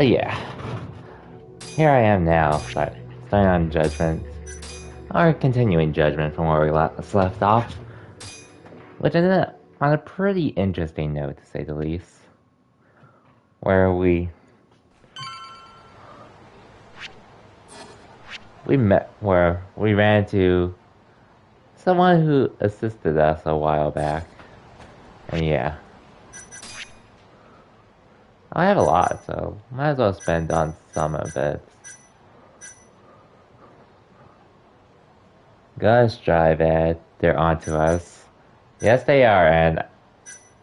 Yeah, here I am now, starting on Judgment, or continuing Judgment from where we left off, which ended up on a pretty interesting note, to say the least, where where we ran into someone who assisted us a while back, and yeah, I have a lot, so might as well spend on some of it. Gus drive Ed, they're onto us. Yes, they are,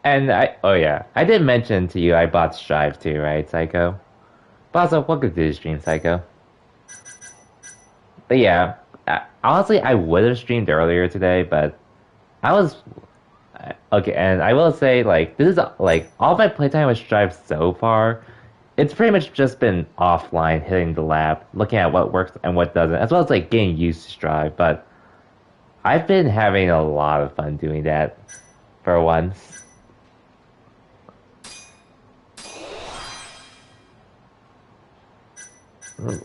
and oh yeah, I did mention to you I bought Strive too, right, Psycho? But also, welcome to the stream, Psycho. But yeah, honestly, I would have streamed earlier today, but I was okay. And I will say, like, this is like all my playtime with Strive so far. It's pretty much just been offline, hitting the lab, looking at what works and what doesn't, as well as like getting used to Strive. But I've been having a lot of fun doing that for once.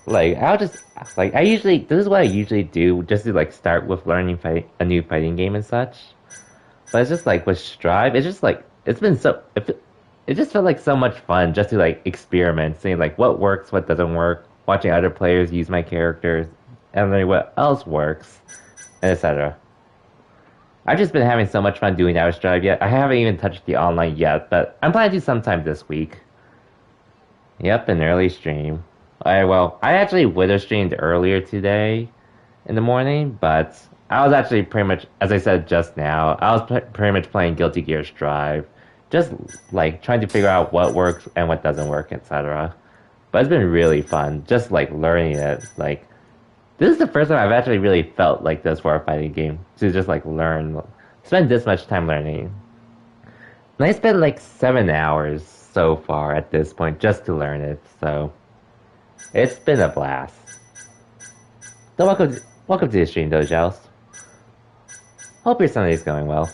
Like I'll just like I usually this is what I usually do just to like start with learning a new fighting game and such. But it's just like with Strive, it's just like it's been it just felt like so much fun just to like experiment, seeing like what works, what doesn't work, watching other players use my characters, and learning what else works, and etc. I've just been having so much fun doing that with Strive yet. I haven't even touched the online yet, but I'm planning to sometime this week. Yep, an early stream. I actually would have streamed earlier today in the morning, but I was actually pretty much, as I said just now, I was pretty much playing Guilty Gear Strive, just like trying to figure out what works and what doesn't work, etc. But it's been really fun, just like learning it. Like this is the first time I've actually really felt like this for a fighting game to just like learn, spend this much time learning. And I spent like 7 hours so far at this point just to learn it, so it's been a blast. So welcome to the stream, Dojels. Hope your Sunday's going well.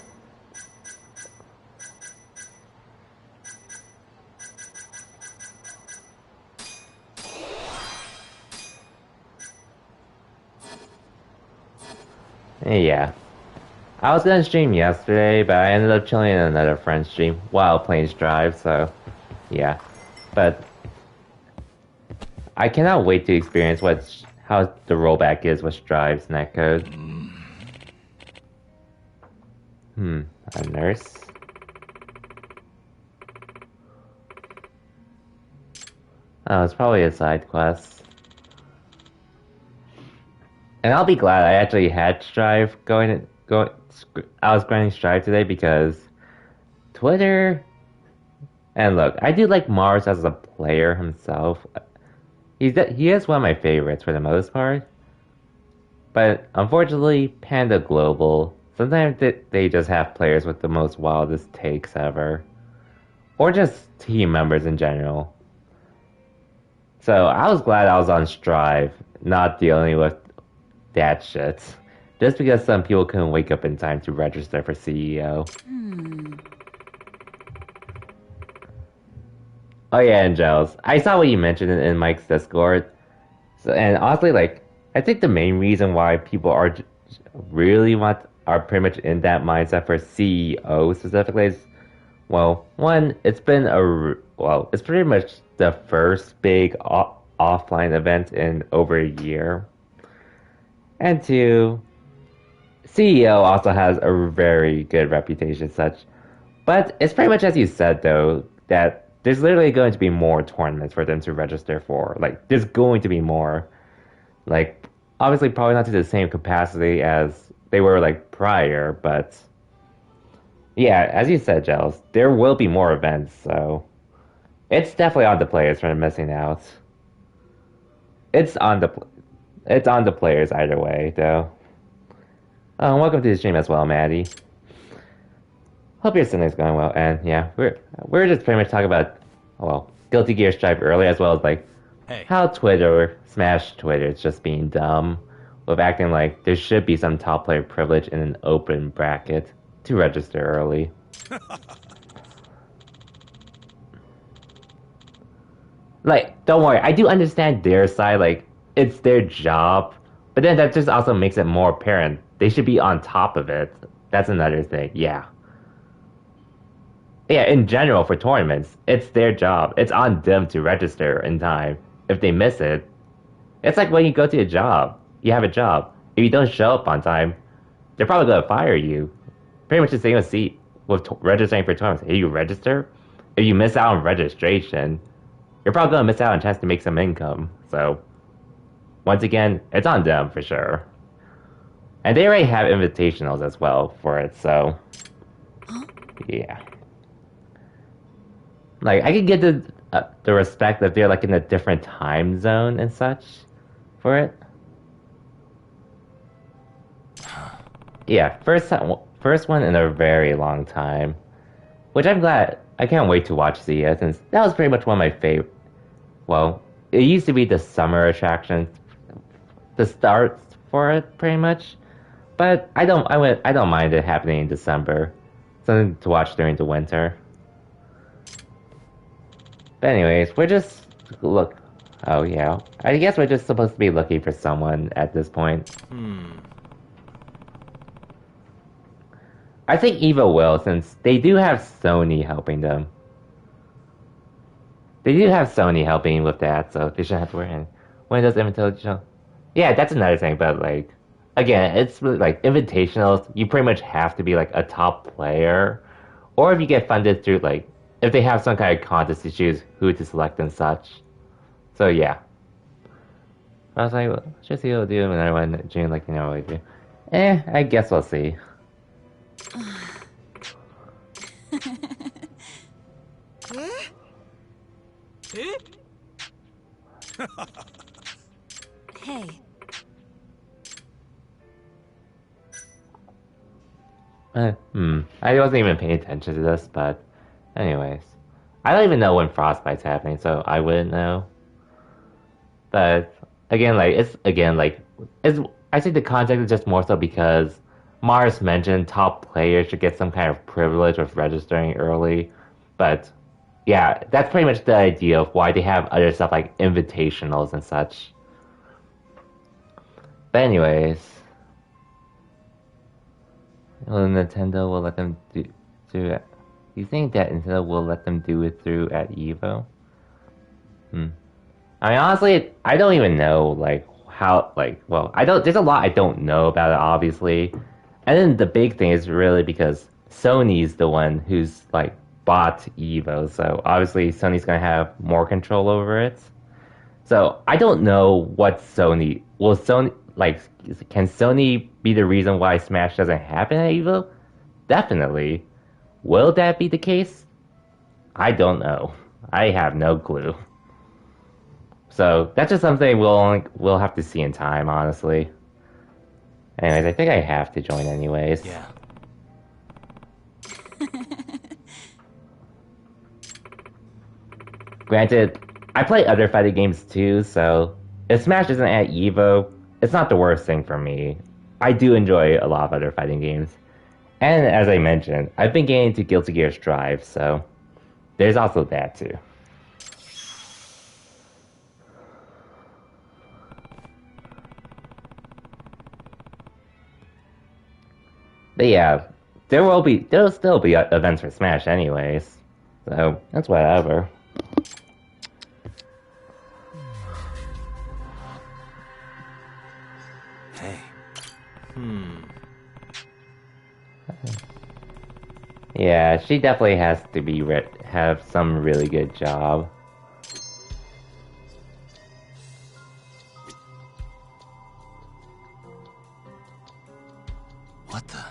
Yeah. I was gonna stream yesterday, but I ended up chilling in another friend's stream while playing Strive, so yeah. But I cannot wait to experience how the rollback is with Strive's netcode. A nurse? Oh, it's probably a side quest. And I'll be glad I actually had Strive I was grinding Strive today because Twitter. And look, I do like Mars as a player himself. He is one of my favorites for the most part. But unfortunately, Panda Global, sometimes they just have players with the most wildest takes ever. Or just team members in general. So I was glad I was on Strive, not dealing with that shit. Just because some people couldn't wake up in time to register for CEO. Oh yeah, Angels. I saw what you mentioned in Mike's Discord. So, and honestly, like, I think the main reason why people are pretty much in that mindset for CEO specifically is, well, one, it's pretty much the first big offline event in over a year. And two, CEO also has a very good reputation such. But it's pretty much as you said though, that there's literally going to be more tournaments for them to register for. Like there's going to be more. Like obviously probably not to the same capacity as they were like prior, but yeah, as you said, Gels, there will be more events, so it's definitely on the players for missing out. It's on the it's on the players either way, though. Welcome to the stream as well, Maddie. Hope your Sunday's going well, and yeah, we're just pretty much talking about Guilty Gear Strive early as well as like how Twitter smashed Twitter. It's just being dumb with acting like there should be some top player privilege in an open bracket to register early. Like, don't worry, I do understand their side, like, it's their job, but then that just also makes it more apparent. They should be on top of it. That's another thing, yeah. Yeah, in general, for tournaments, it's their job. It's on them to register in time. If they miss it, it's like when you go to a job. You have a job. If you don't show up on time, they're probably gonna fire you. Pretty much the same with registering for tournaments. If you register, if you miss out on registration, you're probably gonna miss out on a chance to make some income. So, once again, it's on them for sure. And they already have invitationals as well for it, so yeah. Like I could get the respect that they're like in a different time zone and such for it. Yeah, first one in a very long time, which I'm glad. I can't wait to watch Zia since that was pretty much one of my favorite. Well, it used to be the summer attraction, the start for it pretty much, but I don't mind it happening in December, something to watch during the winter. But anyways, we're just look. Oh yeah, I guess we're just supposed to be looking for someone at this point. I think Eva will, since they do have Sony helping them. They do have Sony helping with that, so they shouldn't have to worry. And when does Invitational? Yeah, that's another thing, but like, again, it's really like Invitationals, you pretty much have to be like a top player, or if you get funded through like, if they have some kind of contest to choose who to select and such. So yeah. I was like, well, should see what we'll do another one in June, like you know what we do. I guess we'll see. Hey. I wasn't even paying attention to this, but anyways. I don't even know when Frostbite's happening, so I wouldn't know. But again, I think the context is just more so because Mars mentioned top players should get some kind of privilege of registering early. But yeah, that's pretty much the idea of why they have other stuff like invitationals and such. But anyways, well, Nintendo will let them do it. Do you think that Nintendo will let them do it through at Evo? I mean, honestly, I don't even know, like, how, like, well, I don't, there's a lot I don't know about it, obviously. And then the big thing is really because Sony's the one who's, like, bought Evo, so obviously Sony's gonna have more control over it. So, I don't know what will Sony, like, can Sony be the reason why Smash doesn't happen at Evo? Definitely. Will that be the case? I don't know. I have no clue. So that's just something we'll have to see in time, honestly. Anyways, I think I have to join anyways. Yeah. Granted, I play other fighting games too, so if Smash isn't at Evo, it's not the worst thing for me. I do enjoy a lot of other fighting games. And as I mentioned, I've been getting into Guilty Gear Strive, so there's also that too. But yeah, there'll still be events for Smash anyways. So, that's whatever. Hey. Yeah, she definitely has to be have some really good job. What the?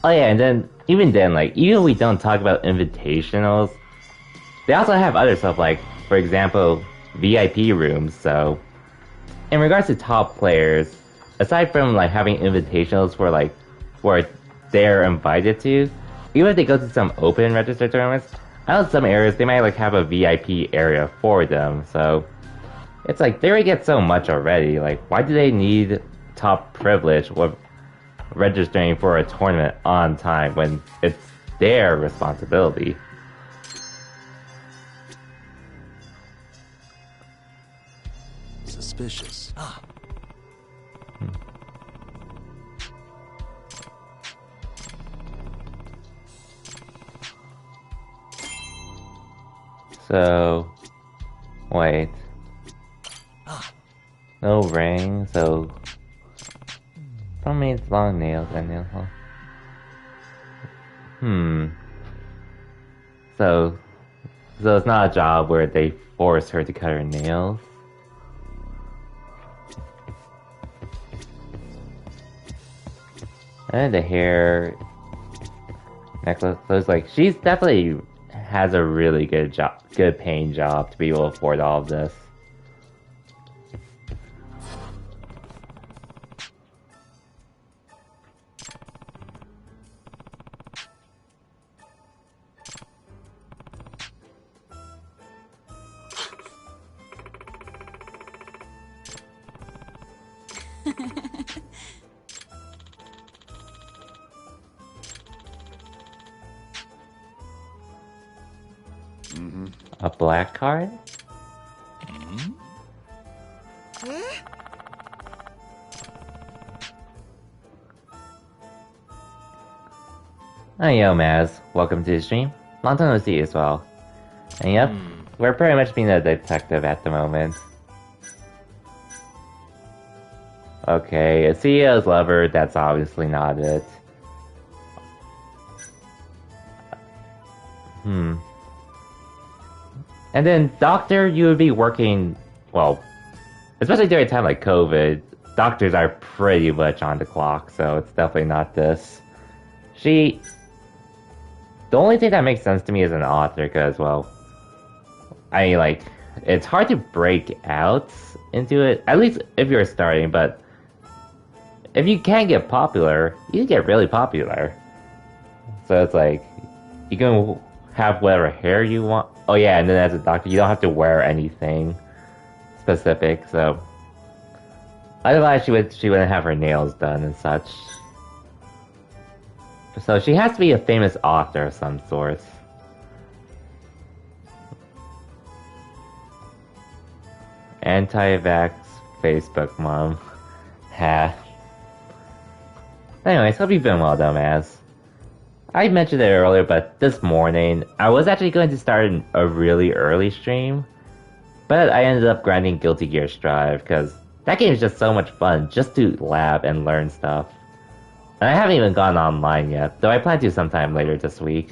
Oh yeah, and then even then, like even if we don't talk about invitationals, they also have other stuff like, for example, VIP rooms. So, in regards to top players, aside from like having invitationals for like where they're invited to, even if they go to some open register tournaments, I know some areas they might like have a VIP area for them. So it's like they already get so much already. Like why do they need top privilege with registering for a tournament on time when it's their responsibility? Suspicious. So, wait. No ring, so... Don't mean it's long nails and nail huh? So it's not a job where they force her to cut her nails? And the hair... necklace, so it's like, she's definitely has a really good job, good paying job to be able to afford all of this. A black card? Oh, yo, Maz. Welcome to the stream. Long time no see as well. And yep, we're pretty much being a detective at the moment. Okay, a CEO's lover, that's obviously not it. And then, doctor, you would be working, well, especially during a time like COVID, doctors are pretty much on the clock, so it's definitely not this. The only thing that makes sense to me as an author, because, well, I mean, like, it's hard to break out into it, at least if you're starting, but if you can get popular, you can get really popular. So it's like, you can have whatever hair you want. Oh yeah, and then as a doctor, you don't have to wear anything specific, so... Otherwise, she wouldn't have her nails done and such. So she has to be a famous author of some sort. Anti-vax Facebook mom. Ha. Anyways, hope you've been well, dumbass. I mentioned it earlier, but this morning, I was actually going to start a really early stream, but I ended up grinding Guilty Gear Strive, because that game is just so much fun, just to lab and learn stuff. And I haven't even gone online yet, though I plan to sometime later this week.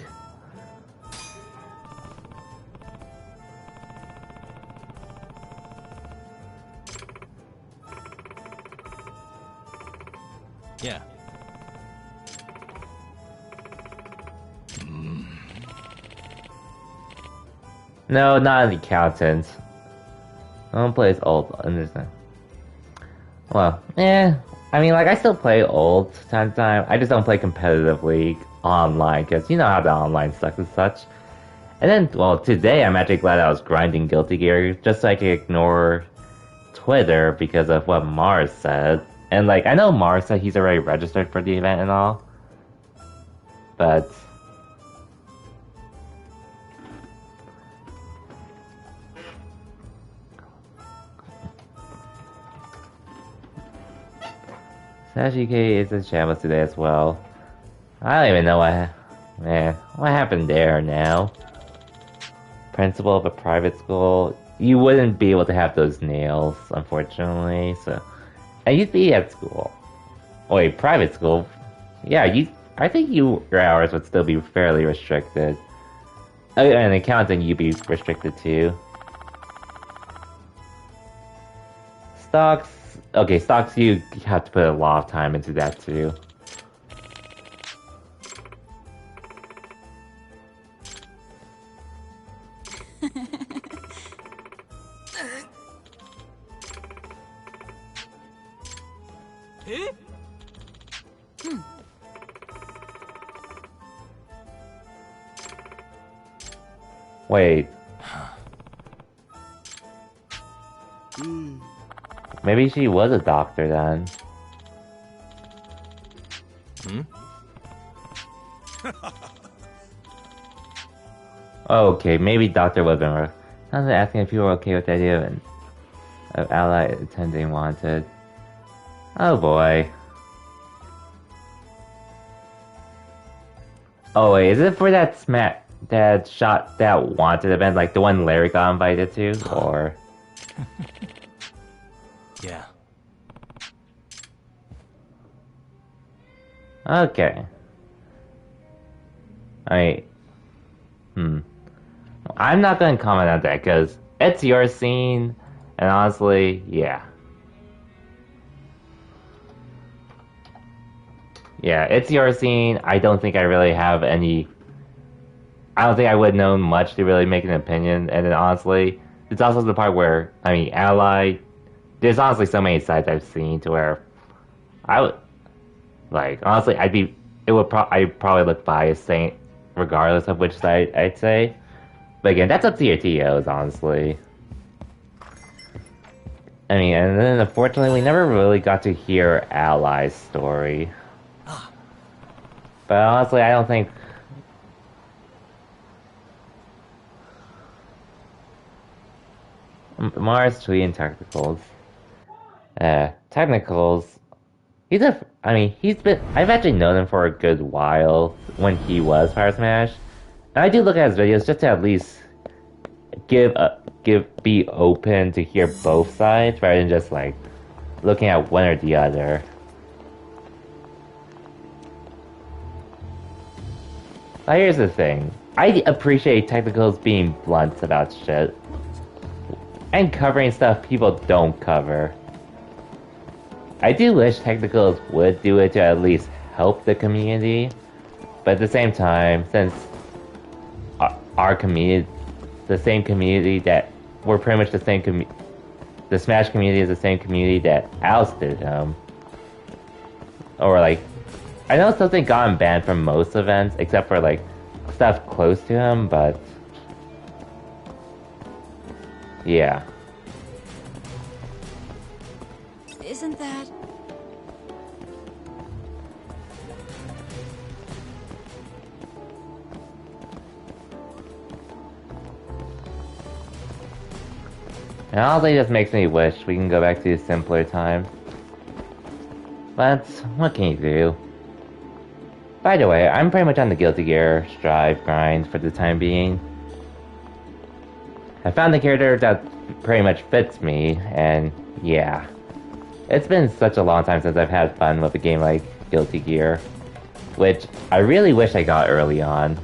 Yeah. No, not an accountant. No one plays old, understand. Well, I mean, like, I still play old time to time. I just don't play competitively online, because you know how the online sucks and such. And then, well, today I'm actually glad I was grinding Guilty Gear, just so I could ignore Twitter because of what Mars said. And, like, I know Mars said he's already registered for the event and all, but... Sashike is in shambles today as well. I don't even know what happened there now. Principal of a private school. You wouldn't be able to have those nails, unfortunately, so... And you'd be at school. Oh wait, private school? Yeah, I think your hours would still be fairly restricted. And accounting, you'd be restricted too. Stocks... Okay, stocks, you have to put a lot of time into that too. Wait. Maybe she was a doctor then. Okay, maybe Dr. Webber. I was asking if you were okay with the idea of ally attending wanted. Oh boy. Oh wait, is it for that shot that wanted event, like the one Larry got invited to, or? Yeah. Okay. I'm not gonna comment on that because it's your scene, and honestly, yeah. Yeah, it's your scene. I don't think I really have any. I don't think I would know much to really make an opinion, and then honestly, it's also the part where, Ally. There's honestly so many sides I've seen to where I would. Like, honestly, I'd probably look biased saying, regardless of which side I'd say. But again, that's up to your TOs, honestly. And then unfortunately, we never really got to hear Ally's story. But honestly, I don't think. Mars tweeting technicals. Technicals. I've actually known him for a good while when he was Fire Smash. And I do look at his videos just to at least be open to hear both sides rather than just like looking at one or the other. Now here's the thing. I appreciate technicals being blunt about shit. And covering stuff people don't cover. I do wish technicals would do it to at least help the community, but at the same time, since our community, the same community that we're pretty much the same the Smash community is the same community that ousted him, or like, I know something got him banned from most events except for like stuff close to him, but yeah. Isn't that... And honestly, just makes me wish we can go back to a simpler time. But what can you do? By the way, I'm pretty much on the Guilty Gear Strive grind for the time being. I found the character that pretty much fits me, and yeah. It's been such a long time since I've had fun with a game like Guilty Gear, which I really wish I got early on.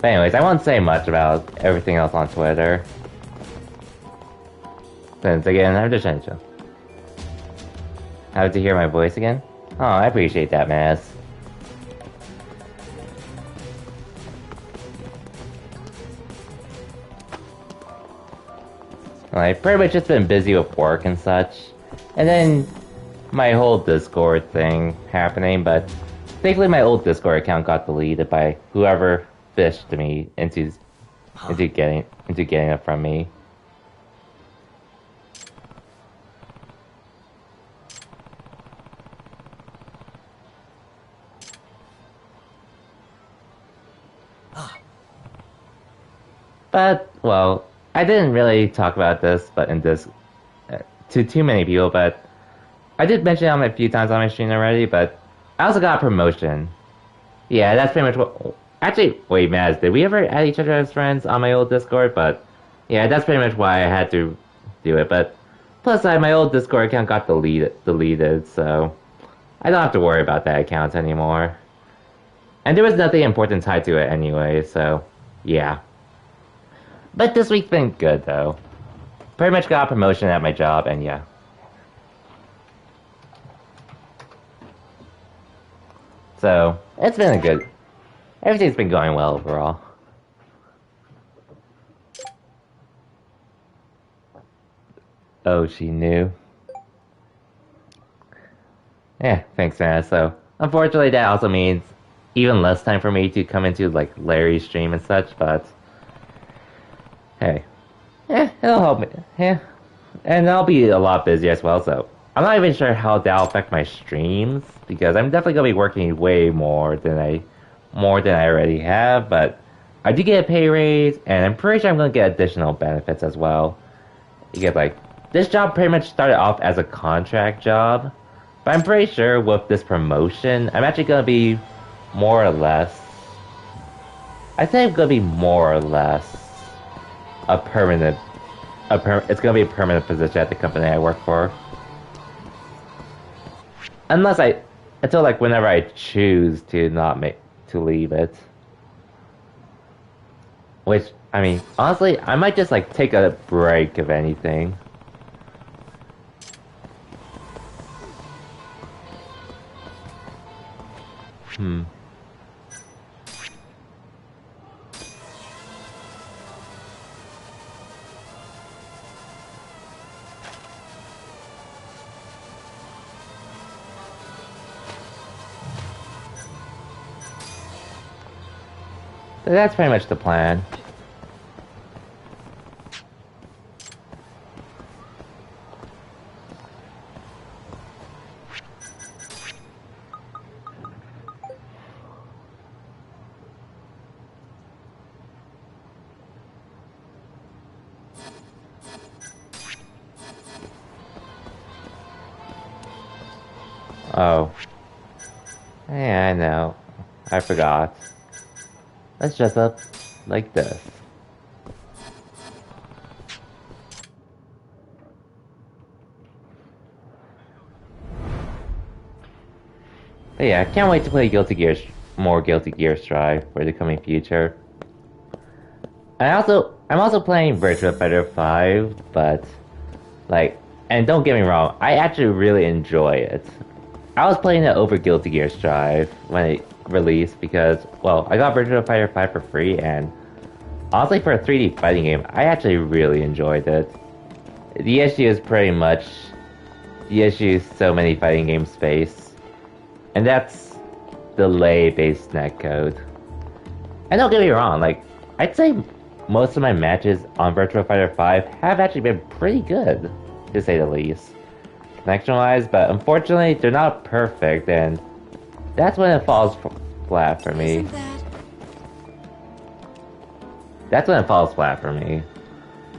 But anyways, I won't say much about everything else on Twitter. Since again, I'm just trying to chill. How to hear my voice again? Oh, I appreciate that, Maz. I've pretty much just been busy with work and such. And then my whole Discord thing happening, but thankfully my old Discord account got deleted by whoever fished me into getting it from me. But, well, I didn't really talk about this, but in this, to too many people, but I did mention it a few times on my stream already, but I also got a promotion. Yeah, that's pretty much what... Actually, wait, Maz, did we ever add each other as friends on my old Discord? But, yeah, that's pretty much why I had to do it, but... Plus, my old Discord account got deleted, so... I don't have to worry about that account anymore. And there was nothing important tied to it anyway, so... Yeah. But this week's been good, though. Pretty much got a promotion at my job, and yeah. So, it's been a good... Everything's been going well overall. Oh, she knew. Yeah, thanks, man. So, unfortunately, that also means even less time for me to come into like Larry's stream and such. But hey, yeah, it'll help me. Yeah, and I'll be a lot busier as well. So I'm not even sure how that'll affect my streams because I'm definitely gonna be working way more than I already have. But I do get a pay raise, and I'm pretty sure I'm gonna get additional benefits as well. You get like this job pretty much started off as a contract job, but I'm pretty sure with this promotion, I'm actually gonna be more or less. I think I'm gonna be more or less a permanent. It's gonna be a permanent position at the company I work for, unless I, until like whenever I choose to not make to leave it. Which I mean, honestly, I might just like take a break if anything. Hmm. So that's pretty much the plan. Oh. Yeah, I know. I forgot. Let's dress up like this. But yeah, I can't wait to play more Guilty Gear Strive for the coming future. I'm also playing Virtua Fighter 5, but like, and don't get me wrong, I actually really enjoy it. I was playing it over Guilty Gear Strive when it released because, well, I got Virtua Fighter 5 for free, and honestly, for a 3D fighting game, I actually really enjoyed it. The issue is pretty much the issue so many fighting games face, and that's delay-based netcode. And don't get me wrong, like, I'd say most of my matches on Virtua Fighter 5 have actually been pretty good, to say the least, connection-wise, but unfortunately, they're not perfect, and that's when it falls flat for me. Isn't that? That's when it falls flat for me.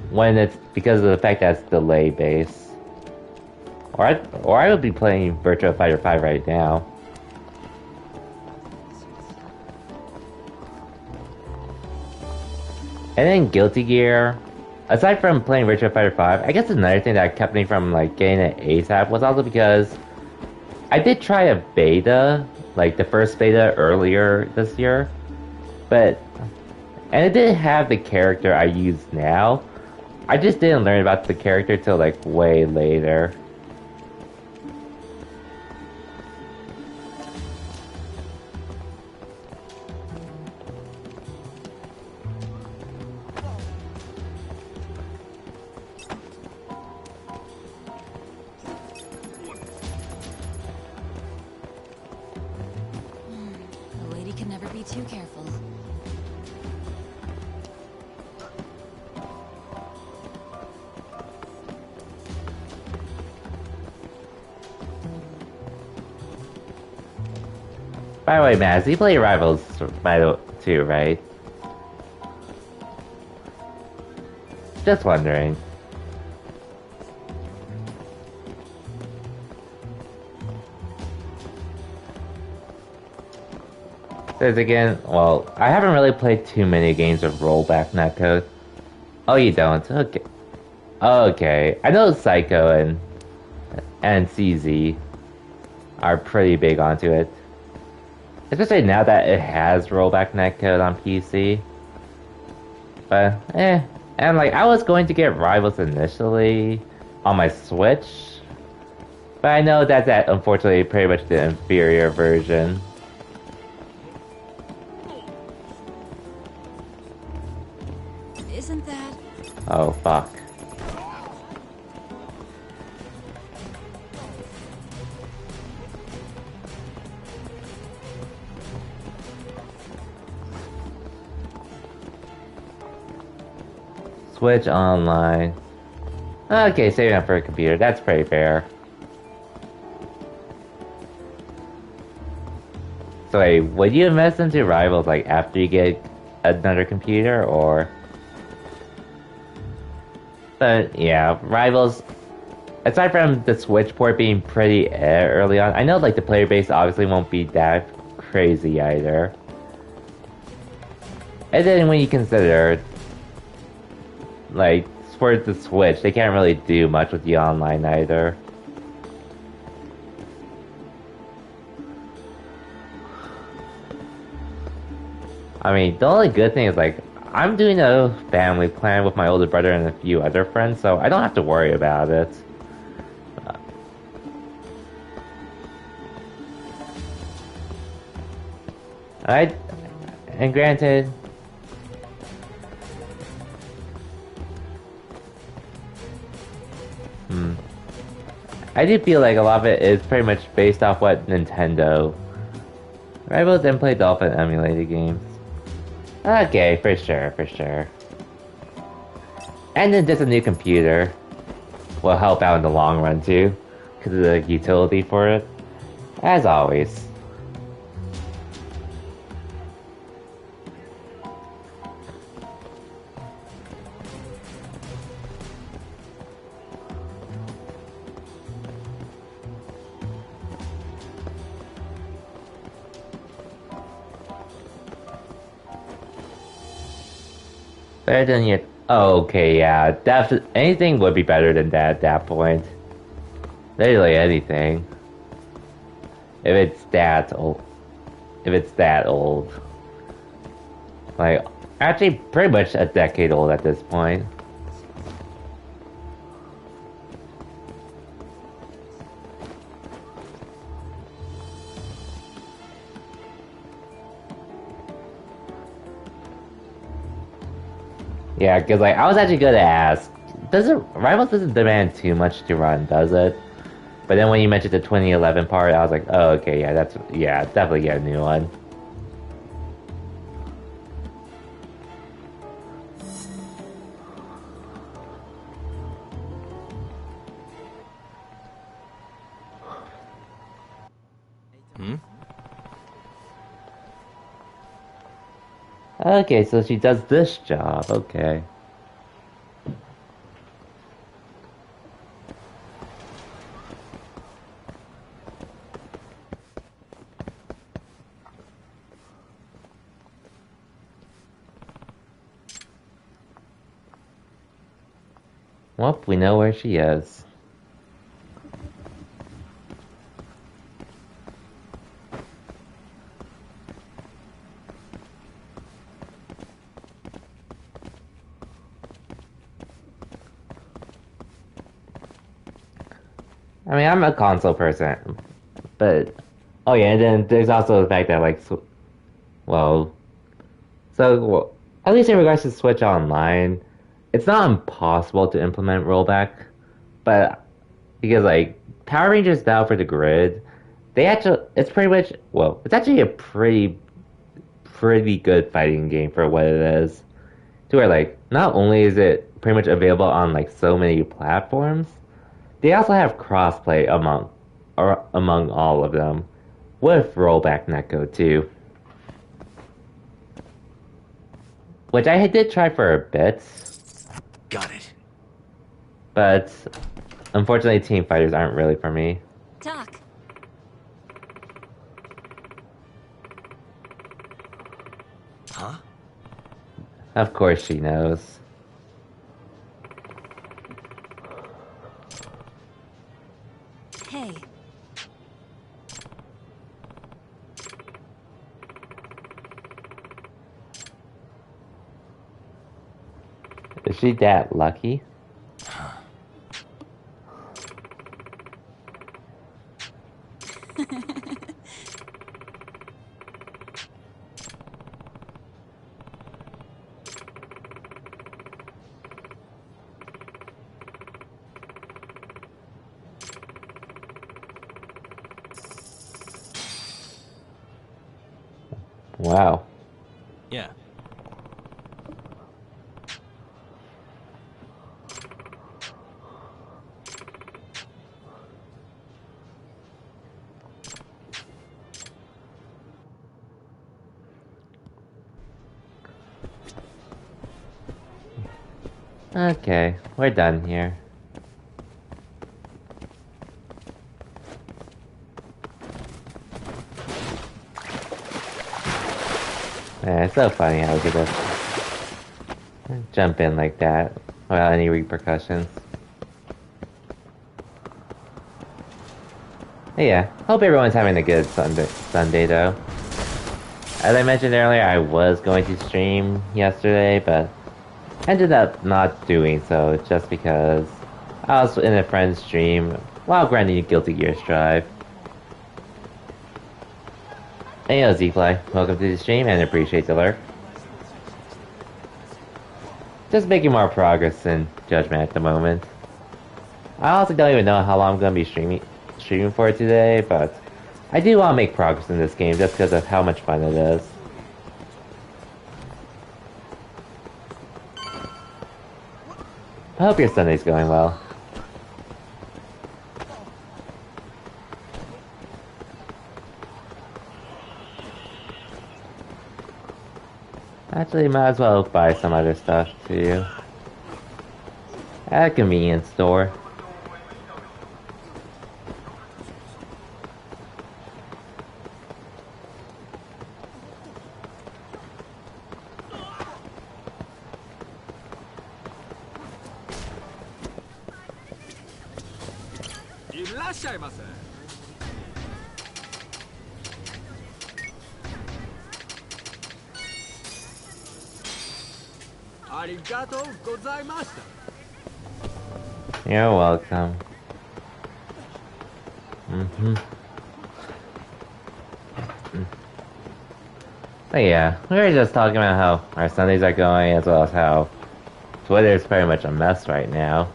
When it's because of the fact that it's delay based. Or I would be playing Virtua Fighter 5 right now. And then Guilty Gear. Aside from playing Virtua Fighter 5, I guess another thing that kept me from like getting it ASAP was also because I did try a beta, like the first beta earlier this year, but and it didn't have the character I use now. I just didn't learn about the character till like way later. A lady can never be too careful. By the way, Maz, you play Rivals too, right? Just wondering. Says again, well, I haven't really played too many games of rollback netcode. Oh, you don't? Okay. Okay. I know Psycho and CZ are pretty big onto it. Especially now that it has rollback netcode on PC. But, and like, I was going to get Rivals initially on my Switch. But I know that's unfortunately pretty much the inferior version. Isn't that? Oh, fuck. Switch Online. Okay, saving up for a computer. That's pretty fair. So wait, would you invest into Rivals like after you get another computer, or? But yeah, Rivals. Aside from the Switch port being pretty early on, I know like the player base obviously won't be that crazy either. And then when you consider like for the Switch, they can't really do much with the online either. I mean, the only good thing is like I'm doing a family plan with my older brother and a few other friends, so I don't have to worry about it. I and granted, I do feel like a lot of it is pretty much based off what Nintendo. Rivals then play Dolphin emulated games. Okay, for sure, for sure. And then just a new computer will help out in the long run too, because of the utility for it. As always. Better than yet. Oh, okay, yeah. Anything would be better than that at that point. Literally anything. If it's that old. If it's that old. Like, actually, pretty much a decade old at this point. Yeah, because like I was actually gonna ask, Rivals doesn't demand too much to run, does it? But then when you mentioned the 2011 part, I was like, oh, okay, yeah, definitely get a new one. Hmm? Okay, so she does this job. Okay. Well, we know where she is. I mean, I'm a console person, but oh yeah, and then there's also the fact that like, well, well, at least in regards to Switch Online, it's not impossible to implement rollback, but because like Power Rangers now for the grid, it's pretty much it's actually a pretty good fighting game for what it is. To where like not only is it pretty much available on like so many platforms, they also have crossplay among all of them with rollback netcode too, which I did try for a bit, Got it. but unfortunately team fighters aren't really for me. Doc, Huh? Of course she knows. hey. Is she that lucky? Wow. Yeah. Okay, we're done here. Man, it's so funny how we could just jump in like that without any repercussions. But yeah, hope everyone's having a good Sunday though. As I mentioned earlier, I was going to stream yesterday, but ended up not doing so just because I was in a friend's stream while grinding Guilty Gear Strive. Hey, yo, Z-Fly, welcome to the stream and appreciate the lurk. Just making more progress in Judgment at the moment. I also don't even know how long I'm going to be streaming for today, but I do want to make progress in this game just because of how much fun it is. I hope your Sunday's going well. Actually, might as well buy some other stuff too. At a convenience store. You're welcome. But yeah, we were just talking about how our Sundays are going, as well as how Twitter is pretty much a mess right now.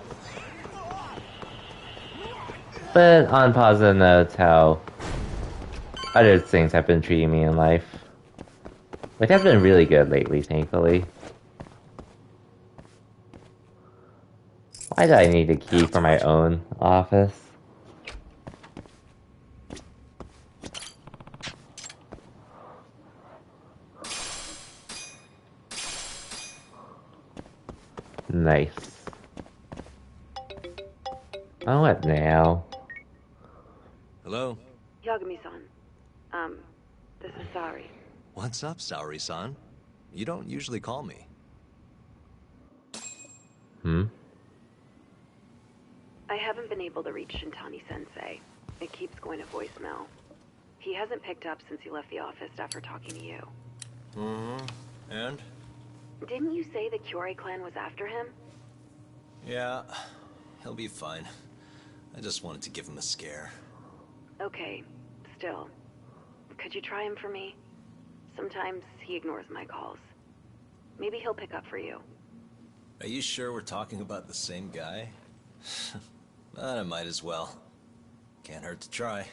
But on positive notes, how other things have been treating me in life. Which has been really good lately, thankfully. Why do I need a key for my own office? Nice. Oh, what now? Hello? Yagami-san. This is Sari. What's up, Saori-san? You don't usually call me. I haven't been able to reach Shintani-sensei. It keeps going to voicemail. He hasn't picked up since he left the office after talking to you. And? Didn't you say the Kyorei clan was after him? Yeah, he'll be fine. I just wanted to give him a scare. Okay, still. Could you try him for me? Sometimes he ignores my calls. Maybe he'll pick up for you. Are you sure we're talking about the same guy? But I might as well. Can't hurt to try.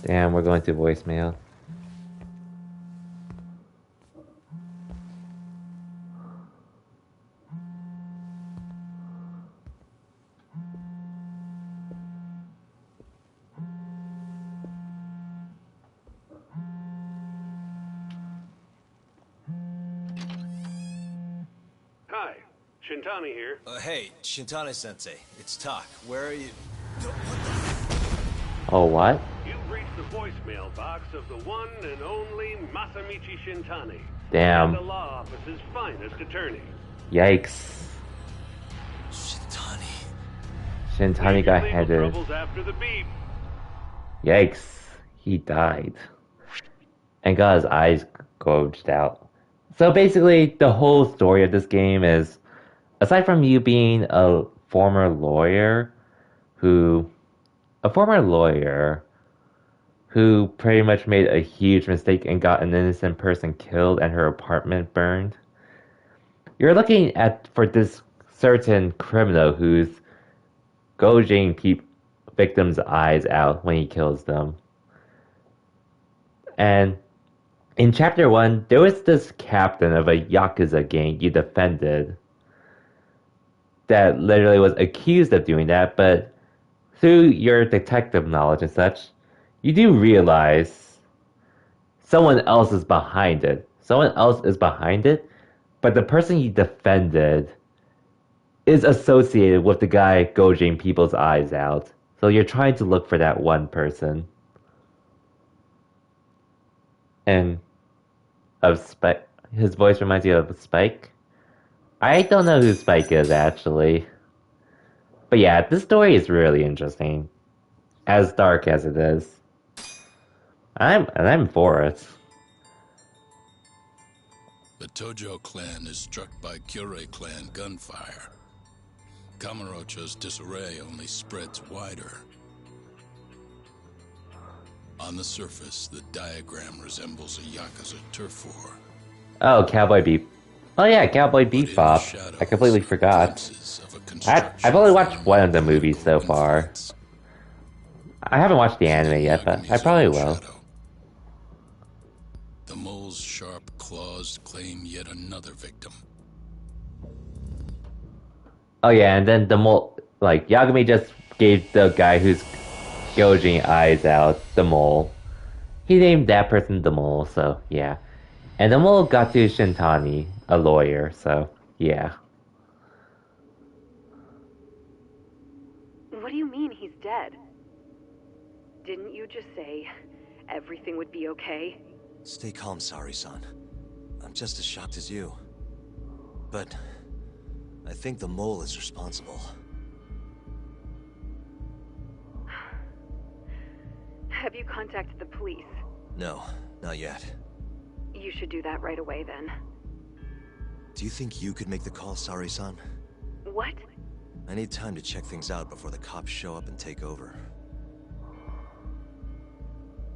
Damn, we're going to voicemail. Hi, Shintani here. Hey, Shintani-sensei, it's Tak. Where are you? Oh, what? You've reached the voicemail box of the one and only Masamichi Shintani. Damn. The law office's finest attorney. Yikes. Shintani. Shintani got Legal headed. troubles after the beep. Yikes. He died. And got his eyes gouged out. So basically, the whole story of this game is, aside from you being a former lawyer who pretty much made a huge mistake and got an innocent person killed and her apartment burned, you're looking at for this certain criminal who's gouging victims' eyes out when he kills them. And in chapter 1, there was this captain of a Yakuza gang you defended that literally was accused of doing that, but through your detective knowledge and such, you do realize someone else is behind it. Someone else is behind it, but the person you defended is associated with the guy gouging people's eyes out. So you're trying to look for that one person. And of Spike, his voice reminds you of Spike. I don't know who Spike is actually. But yeah, this story is really interesting. As dark as it is. I'm for it. The Tojo clan is struck by Kyorei clan gunfire. Kamurocho's disarray only spreads wider. On the surface, the diagram resembles a Yakuza turf war. Oh, Cowboy Bebop. Oh yeah, Cowboy Bebop. I completely forgot. I've only watched one of the movies so far. I haven't watched the anime yet, but I probably will. The mole's sharp claws claim yet another victim. Oh yeah, and then the mole, like, Yagami just gave the guy who's gouging eyes out the mole. He named that person the mole, so yeah. And the mole got to Shintani, a lawyer, so yeah. What do you mean he's dead? Didn't you just say everything would be okay? Stay calm, Sari-san. I'm just as shocked as you. But I think the mole is responsible. Have you contacted the police? No, not yet. You should do that right away then. Do you think you could make the call, Sari-san? What? I need time to check things out before the cops show up and take over.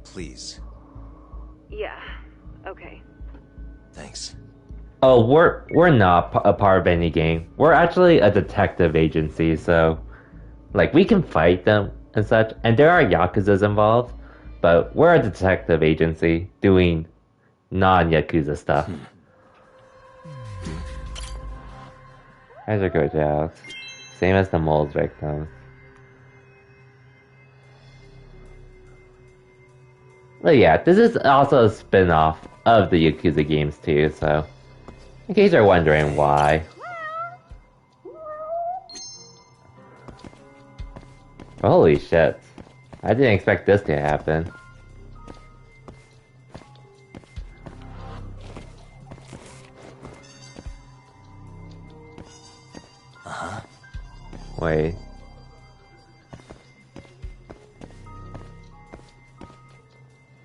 Please. Yeah, okay. Thanks. Oh, we're not a part of any gang. We're actually a detective agency, so like we can fight them and such. And there are Yakuzas involved, but we're a detective agency doing non-Yakuza stuff. As a good job. Same as the mole's victims. But yeah, this is also a spin-off of the Yakuza games too, so in case you're wondering why. Holy shit. I didn't expect this to happen. Wait.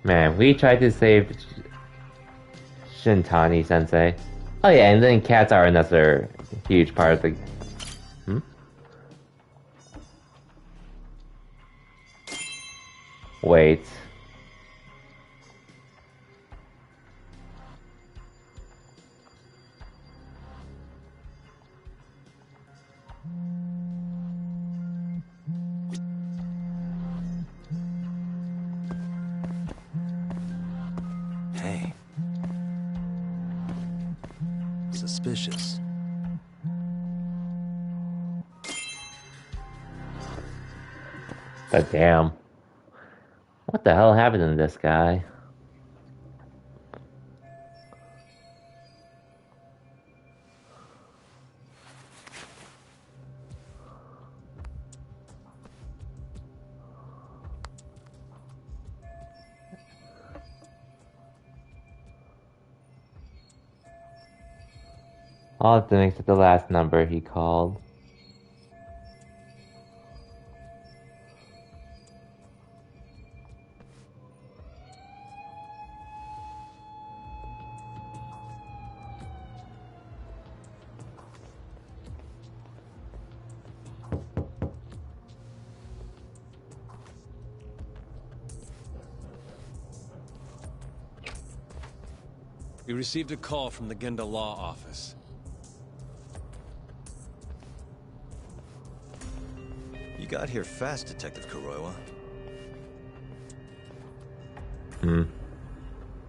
Man, we tried to save Shintani Sensei. Oh yeah, and then cats are another huge part of the... Wait. Hey. Suspicious. But damn. What the hell happened to this guy? I'll have to mix up the last number he called. We received a call from the Genda Law Office. You got here fast, Detective Kuroiwa.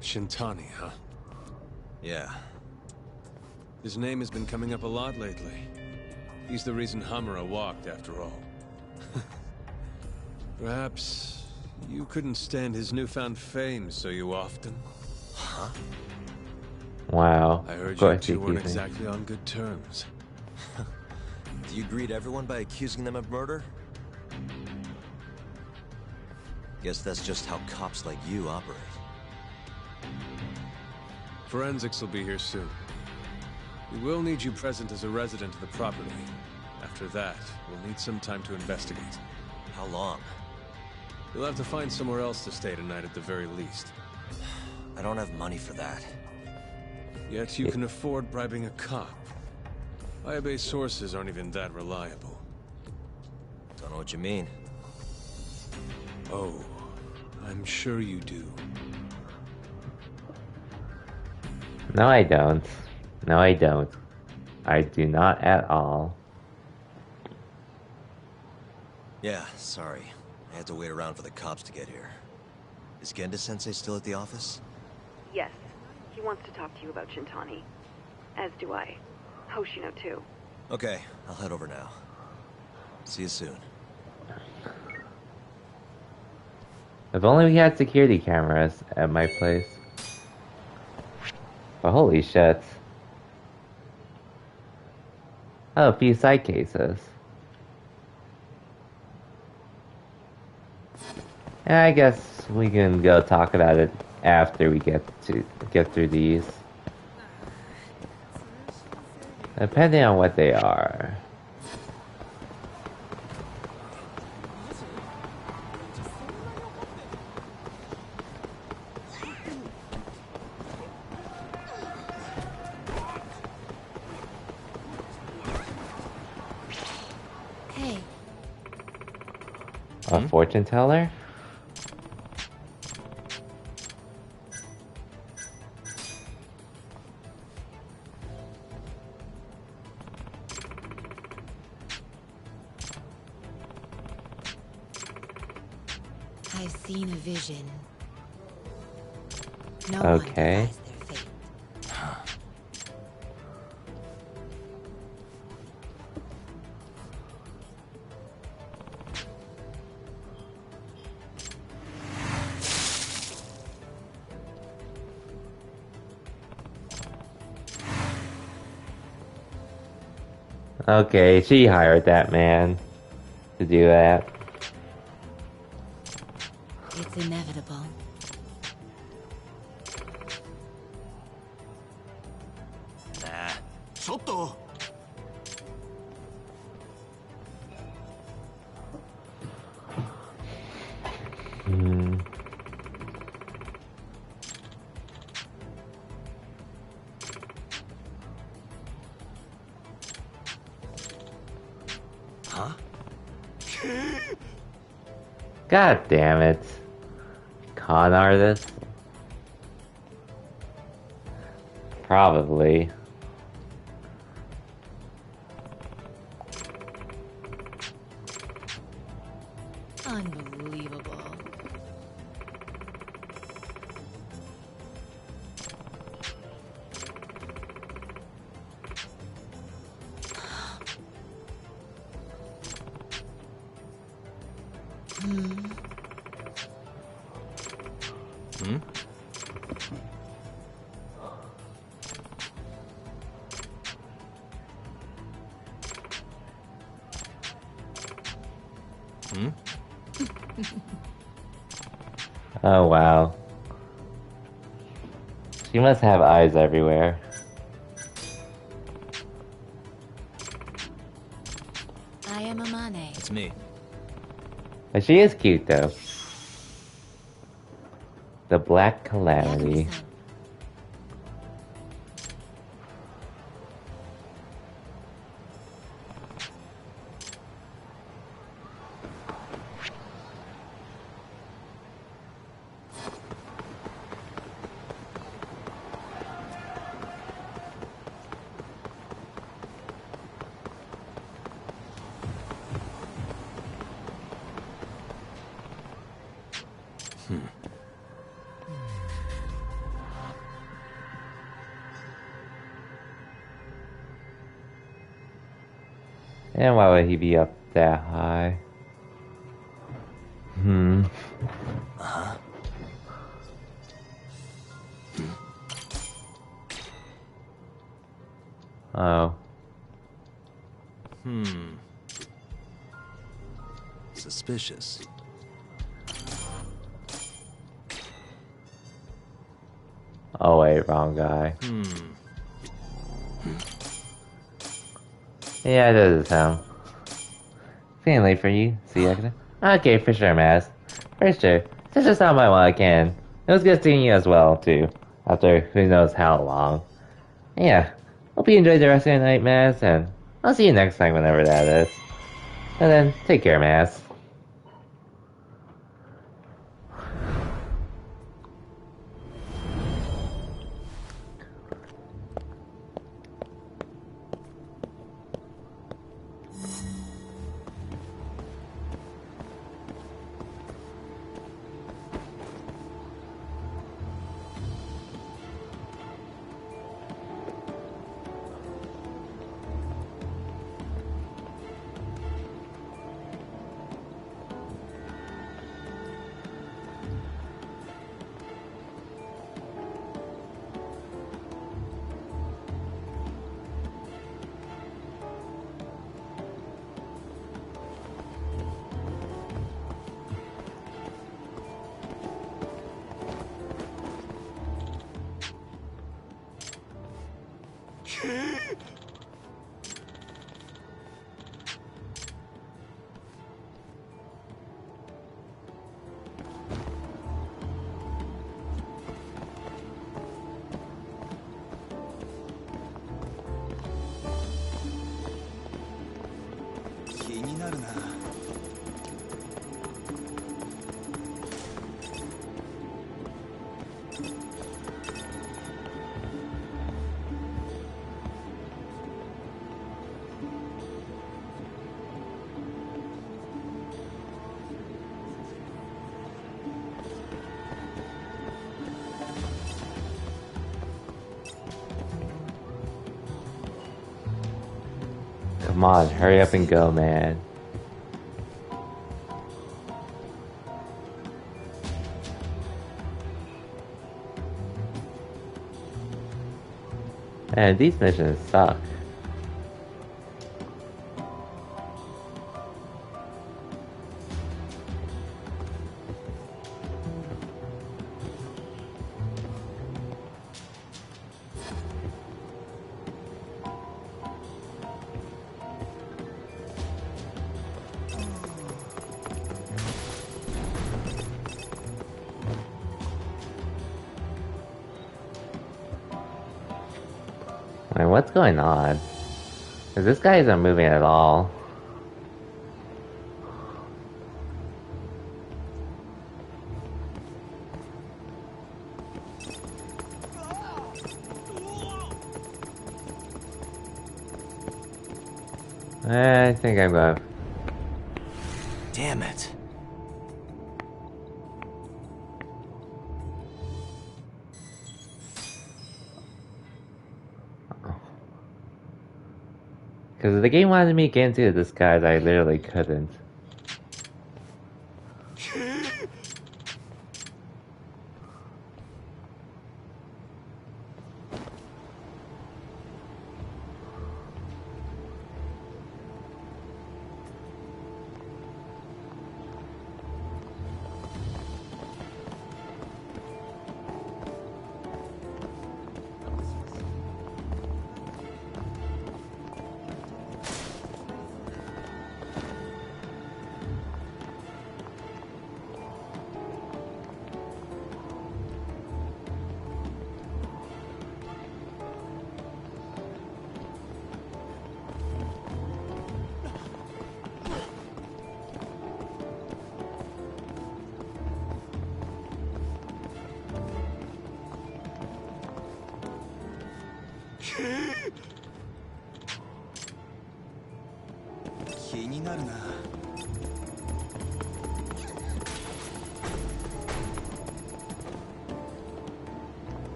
Shintani, huh? Yeah. His name has been coming up a lot lately. He's the reason Hamura walked, after all. Perhaps you couldn't stand his newfound fame so you often. Huh? Wow. I heard Of you course two he weren't keeps me. exactly on good terms. Do you greet everyone by accusing them of murder? Guess that's just how cops like you operate. Forensics will be here soon. We will need you present as a resident of the property. After that, we'll need some time to investigate. How long? You'll have to find somewhere else to stay tonight at the very least. I don't have money for that. Yet you can afford bribing a cop. Ayabei's sources aren't even that reliable. Don't know what you mean. Oh, I'm sure you do. No, I don't. No, I don't. I do not at all. Yeah, sorry. I had to wait around for the cops to get here. Is Genda-sensei still at the office? Yes. He wants to talk to you about Shintani. As do I. Hoshino, too. Okay, I'll head over now. See you soon. If only we had security cameras at my place. But holy shit. Oh, a few side cases. Yeah, I guess we can go talk about it after we get through these. Depending on what they are. Hey, A fortune teller? I've seen a vision. No Okay. one defies their fate. Okay, she hired that man to do that. It's inevitable. Nah. Soto! Hmm. Huh? God damn it. Con artist? Probably. Unbelievable. Hmm? Hmm? Oh wow. She must have eyes everywhere. I am Amane. It's me. But she is cute though. The Black Calamity. Yakuza-san. And why would he be up that high? Oh. Suspicious. Oh wait, wrong guy. Yeah, it does sound. Feeling late for you. See you later. Okay, for sure, Maz. For sure. Just stop by while I can. It was good seeing you as well, too. After who knows how long. Yeah. Hope you enjoyed the rest of your night, Maz, and I'll see you next time whenever that is. And then, take care, Maz. Come on, hurry up and go, man. Man, these missions suck. I mean, what's going on? 'Cause this guy isn't moving at all. I think I'm going. Damn it. Because if the game wanted me to get into the disguise, I literally couldn't.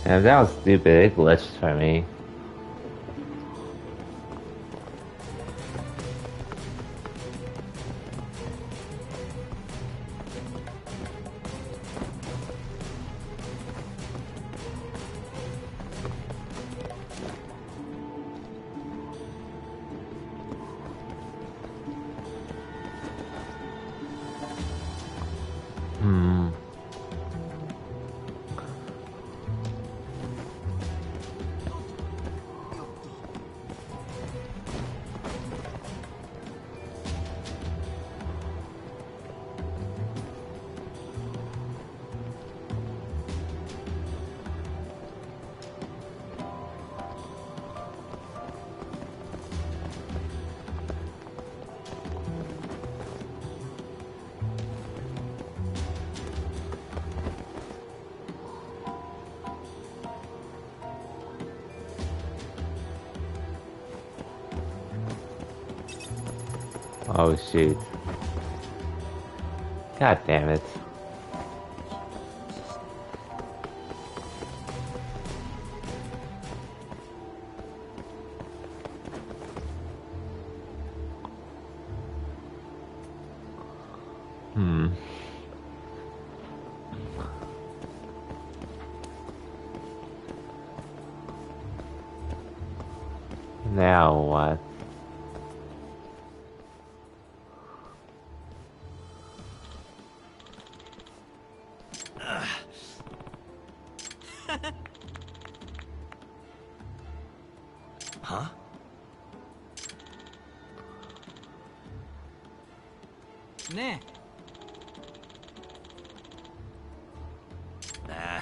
And that was stupid, it glitched for me. Oh shoot. God damn it. Now what? Huh? Nah. Nah.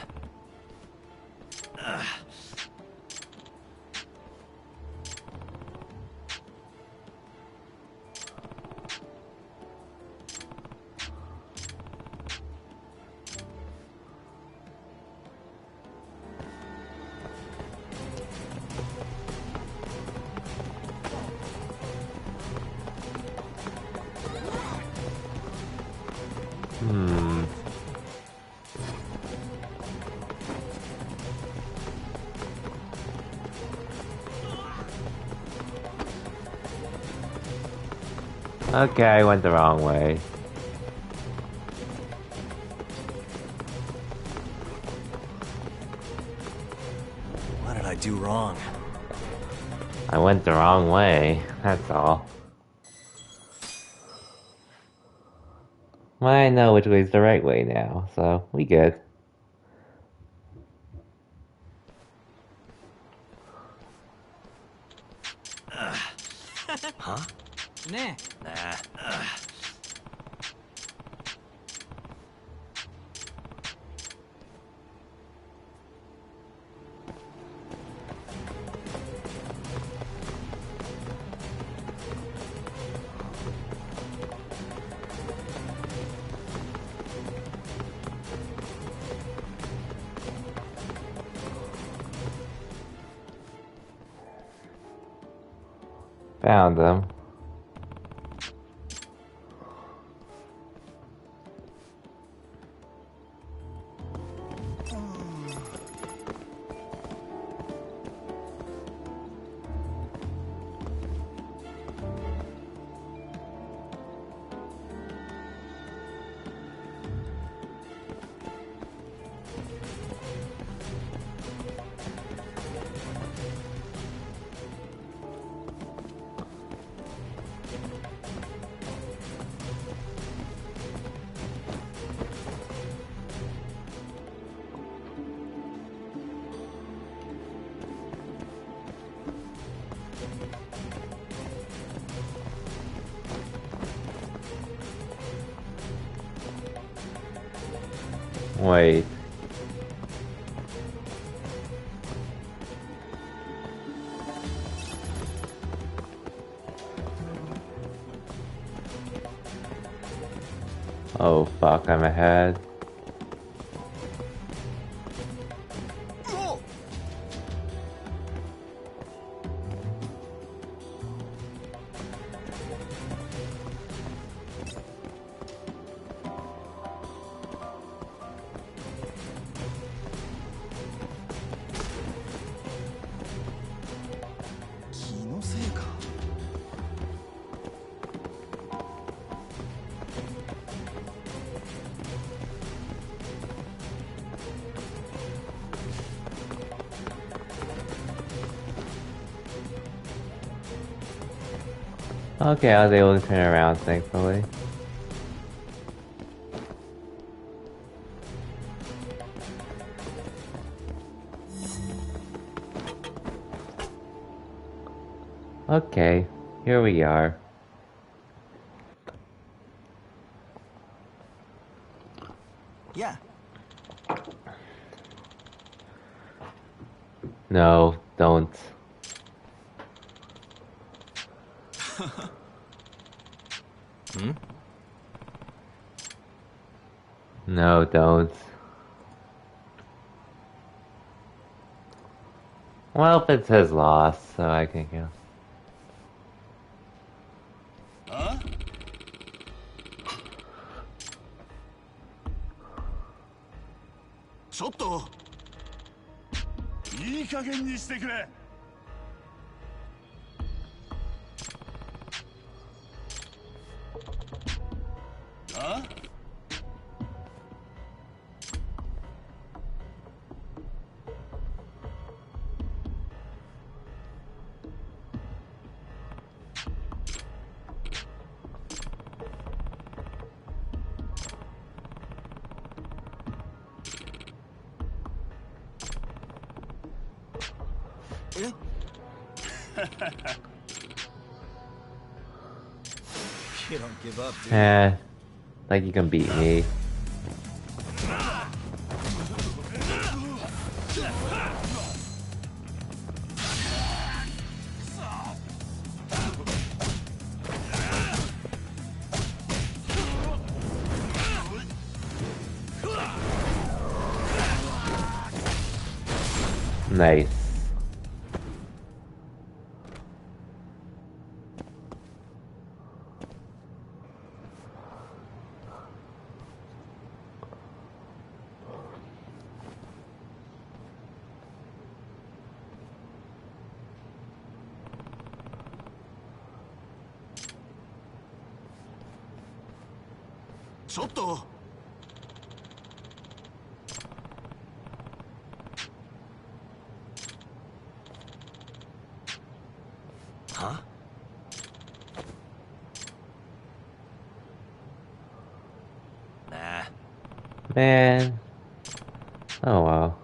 Okay, I went the wrong way. What did I do wrong? I went the wrong way, that's all. Well, I know which way's the right way now, so we good. Huh? Nah. Nah. Found them. Wait. Oh fuck, I'm ahead. Okay, I was able to turn around, thankfully. Okay, here we are. Yeah. No, don't. Hmm? No, don't. Well, if it says lost, so I can go. Huh? ちょっといい加減にしてくれ。あ？You don't give up, do you? Like you can beat me. Nice. Huh? Nah. Man. Oh well.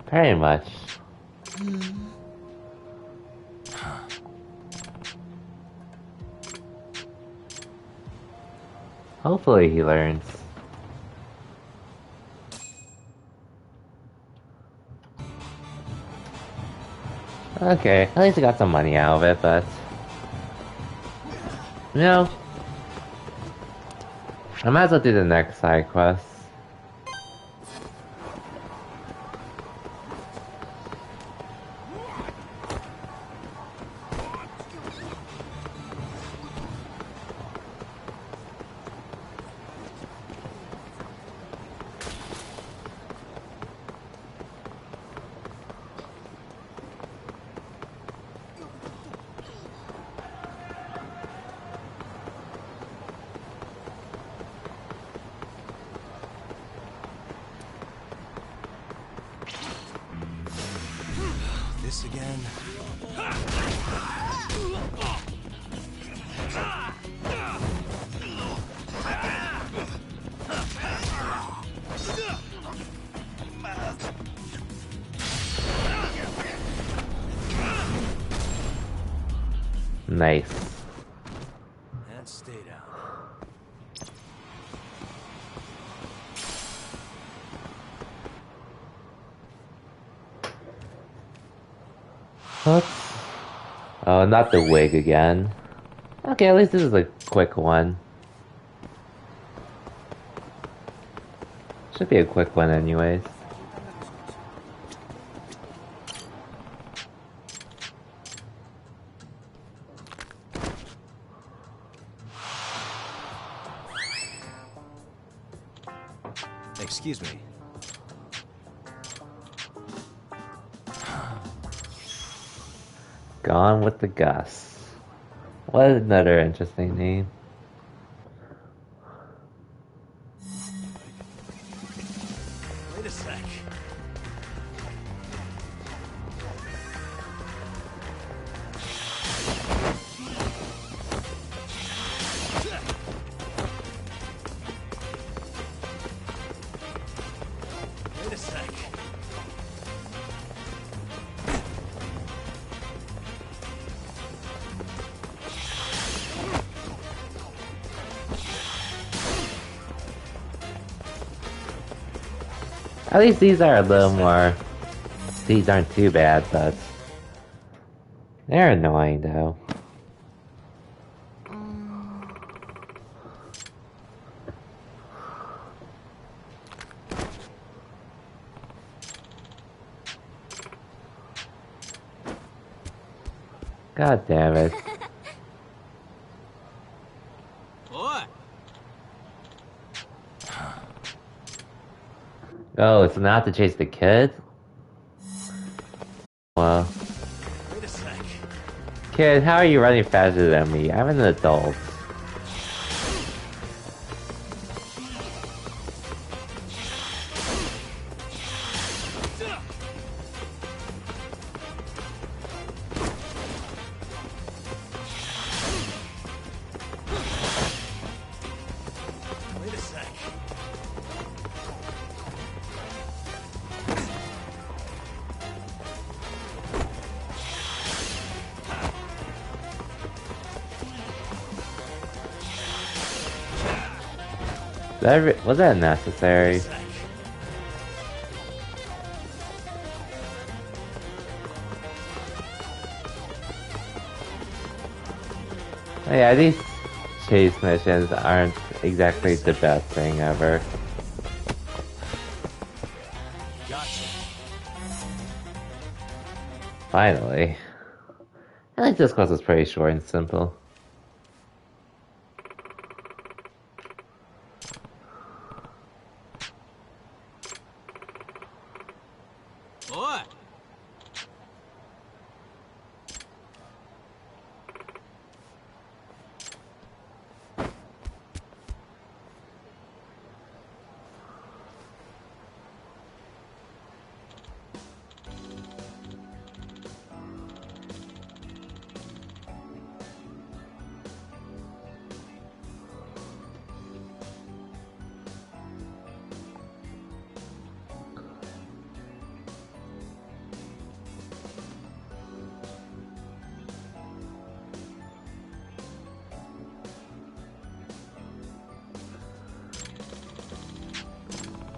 Very much. Hopefully he learns. Okay, at least I got some money out of it, but... No. I might as well do the next side quest. This again? Nice. And stay down. What? Oh, not the wig again. Okay, at least this is a quick one. Should be a quick one anyways. Excuse me. Gone with the Gus. What another interesting name. Wait a sec. Wait a sec. At least these are a little more... These aren't too bad, but... They're annoying, though. God damn it. Oi! Oh, it's not to chase the kid? Well. Wait a sec. Kid, how are you running faster than me? I'm an adult. Wait a sec. Was that necessary? Yeah, these chase missions aren't exactly the best thing ever. Gotcha. Finally. I think this quest was pretty short and simple. Oi!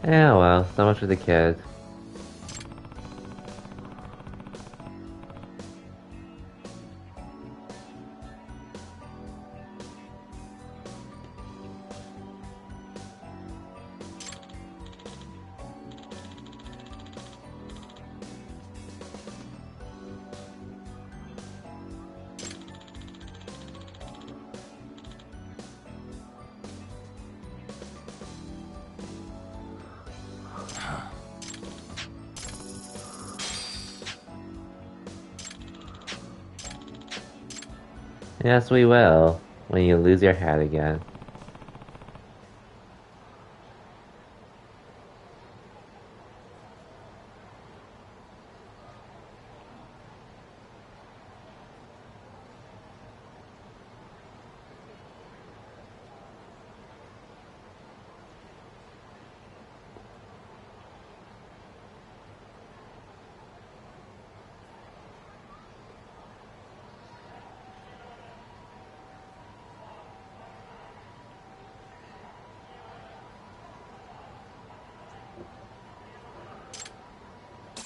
Yeah, well, so much for the kid. Yes, we will, when you lose your hat again.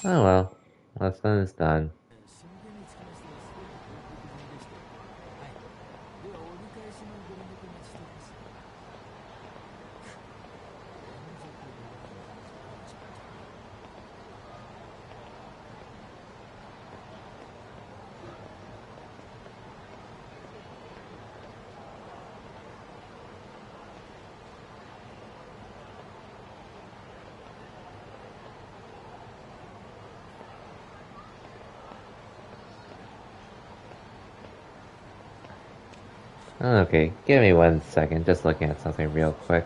Oh well, what's done is done. Okay, give me 1 second, just looking at something real quick.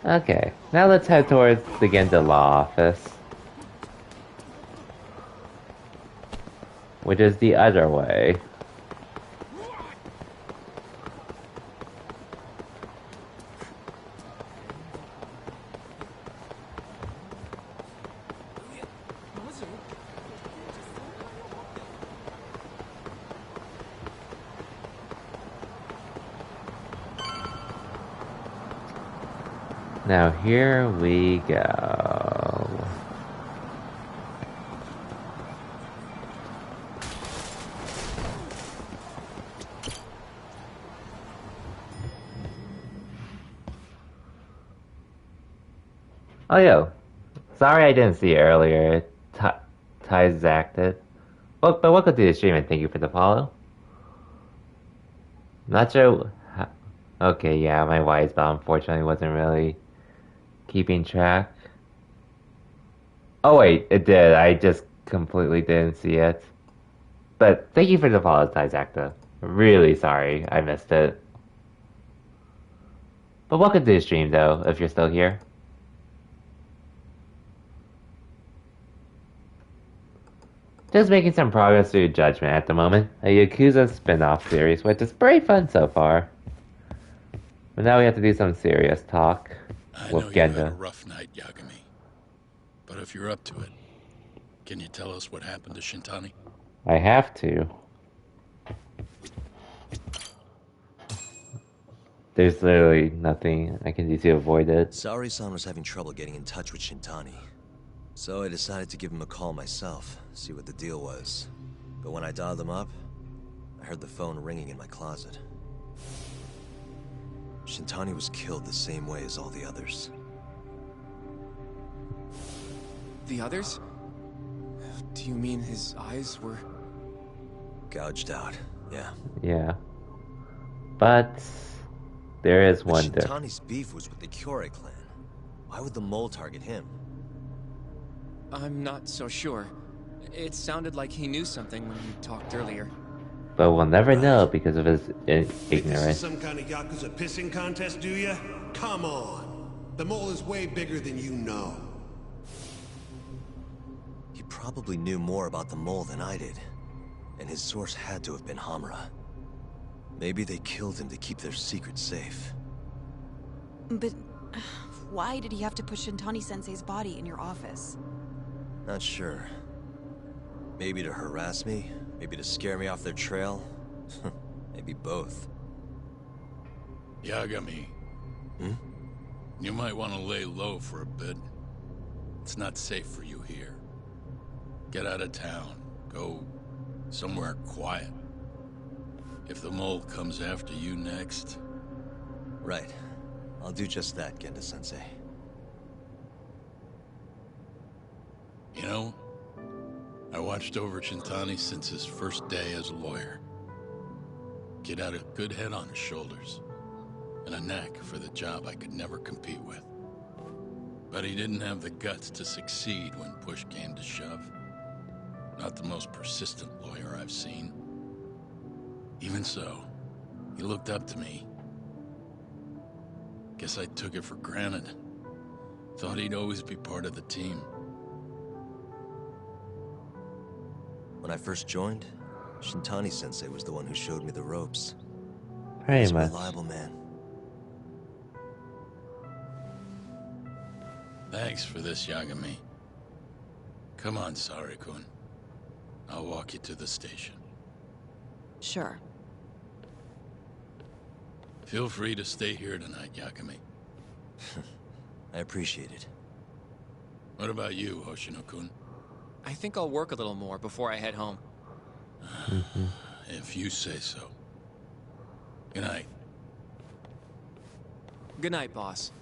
Okay, now let's head towards the Ginda Law Office. Which is the other way. Now here we go. Oh yo, sorry I didn't see you earlier. Tizacted. Well, but welcome to the stream and thank you for the follow. Not sure. Okay, yeah, my wise belt unfortunately wasn't really keeping track. Oh wait, it did. I just completely didn't see it. But thank you for the follow, Tizacta. Really sorry I missed it. But welcome to the stream though, if you're still here. Just making some progress through Judgment at the moment, a Yakuza spin-off series, which is pretty fun so far. But now we have to do some serious talk with I know you had a Genda. rough night, Yagami. But if you're up to it, can you tell us what happened to Shintani? I have to. There's literally nothing I can do to avoid it. Saori-san was having trouble getting in touch with Shintani. So I decided to give him a call myself, see what the deal was. But when I dialed him up, I heard the phone ringing in my closet. Shintani was killed the same way as all the others. The others? Do you mean his eyes were... Gouged out, yeah. Yeah. But there is But one Shintani's beef was with the Kyorei clan. Why would the mole target him? I'm not so sure. It sounded like he knew something when you talked earlier. But we'll never know because of his This is ignorance. some kind of Yakuza pissing contest, do ya? Come on. The mole is way bigger than you know. He probably knew more about the mole than I did. And his source had to have been Hamura. Maybe they killed him to keep their secret safe. But why did he have to put Shintani-sensei's body in your office? Not sure. Maybe to harass me? Maybe to scare me off their trail? Maybe both. Yagami. You might want to lay low for a bit. It's not safe for you here. Get out of town. Go somewhere quiet. If the mole comes after you next... Right. I'll do just that, Genda-sensei. You know, I watched over Shintani since his first day as a lawyer. Kid had a good head on his shoulders, and a knack for the job I could never compete with. But he didn't have the guts to succeed when push came to shove. Not the most persistent lawyer I've seen. Even so, he looked up to me. Guess I took it for granted. Thought he'd always be part of the team. When I first joined, Shintani-sensei was the one who showed me the ropes. Pretty He's a much. reliable man. Thanks for this, Yagami. Come on, Sari-kun. I'll walk you to the station. Sure. Feel free to stay here tonight, Yagami. I appreciate it. What about you, Hoshino-kun? I think I'll work a little more before I head home. If you say so. Good night. Good night, boss.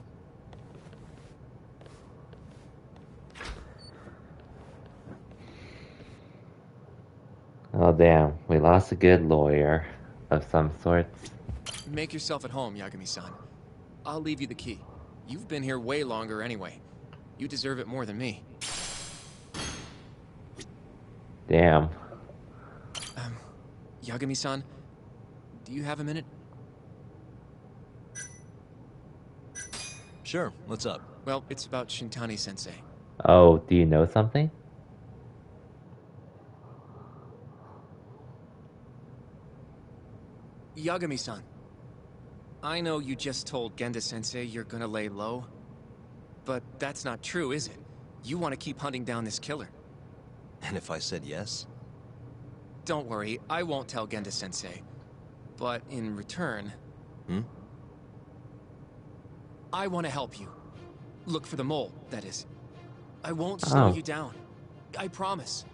Oh damn, we lost a good lawyer of some sorts. Make yourself at home, Yagami-san. I'll leave you the key. You've been here way longer anyway. You deserve it more than me. Damn. Yagami-san, do you have a minute? Sure, what's up? Well, it's about Shintani-sensei. Oh, do you know something? Yagami-san, I know you just told Genda-sensei you're gonna lay low, but that's not true, is it? You want to keep hunting down this killer. And if I said yes? Don't worry, I won't tell Genda-sensei. But in return... I want to help you. Look for the mole, that is. I won't slow you down. I promise.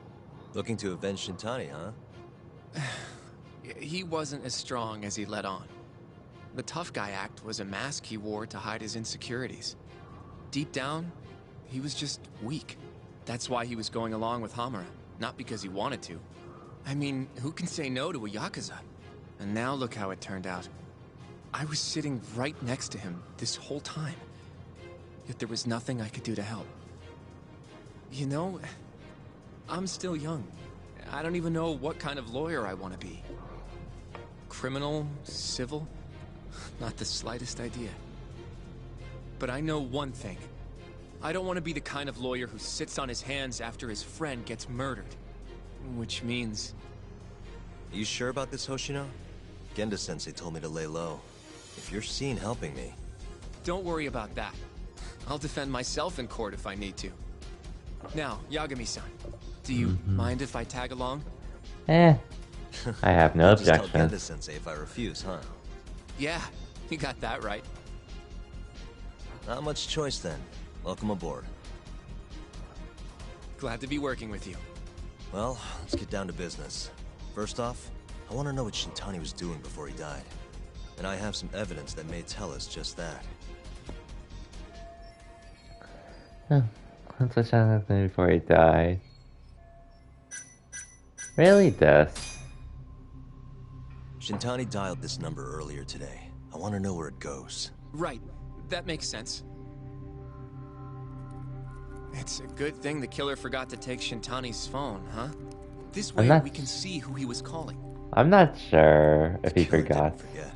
Looking to avenge Shintani, huh? He wasn't as strong as he let on. The tough guy act was a mask he wore to hide his insecurities. Deep down, he was just weak. That's why he was going along with Hamura. not because he wanted to. I mean, who can say no to a Yakuza? And now look how it turned out. I was sitting right next to him this whole time. Yet there was nothing I could do to help. You know, I'm still young. I don't even know what kind of lawyer I want to be. Criminal? Civil? Not the slightest idea. But I know one thing. I don't want to be the kind of lawyer who sits on his hands after his friend gets murdered. Which means... You sure about this, Hoshino? Genda-sensei told me to lay low. If you're seen helping me... Don't worry about that. I'll defend myself in court if I need to. Now, Yagami-san, do you mind if I tag along? I have no Just tell objection. Genda-sensei if I refuse, huh? Yeah, you got that right. Not much choice then. Welcome aboard. Glad to be working with you. Well, let's get down to business. First off, I want to know what Shintani was doing before he died. And I have some evidence that may tell us just that. That's what Sean happened before he died. Really does. Shintani dialed this number earlier today. I want to know where it goes. Right, that makes sense. It's a good thing the killer forgot to take Shintani's phone, huh? This way we can see who he was calling. I'm not sure if he Killer forgot. didn't forget.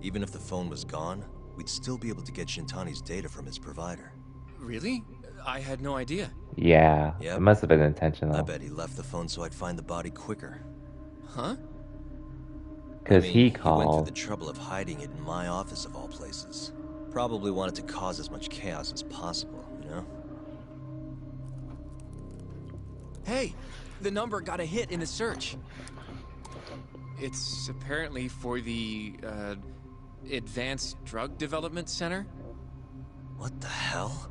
Even if the phone was gone, we'd still be able to get Shintani's data from his provider. Really? I had no idea. Yeah, Yep. it must have been intentional. I bet he left the phone so I'd find the body quicker. Huh? Because he went called. through the trouble of hiding it in my office of all places. Probably wanted to cause as much chaos as possible, you know? Hey, the number got a hit in a search. It's apparently for the, Advanced Drug Development Center? What the hell?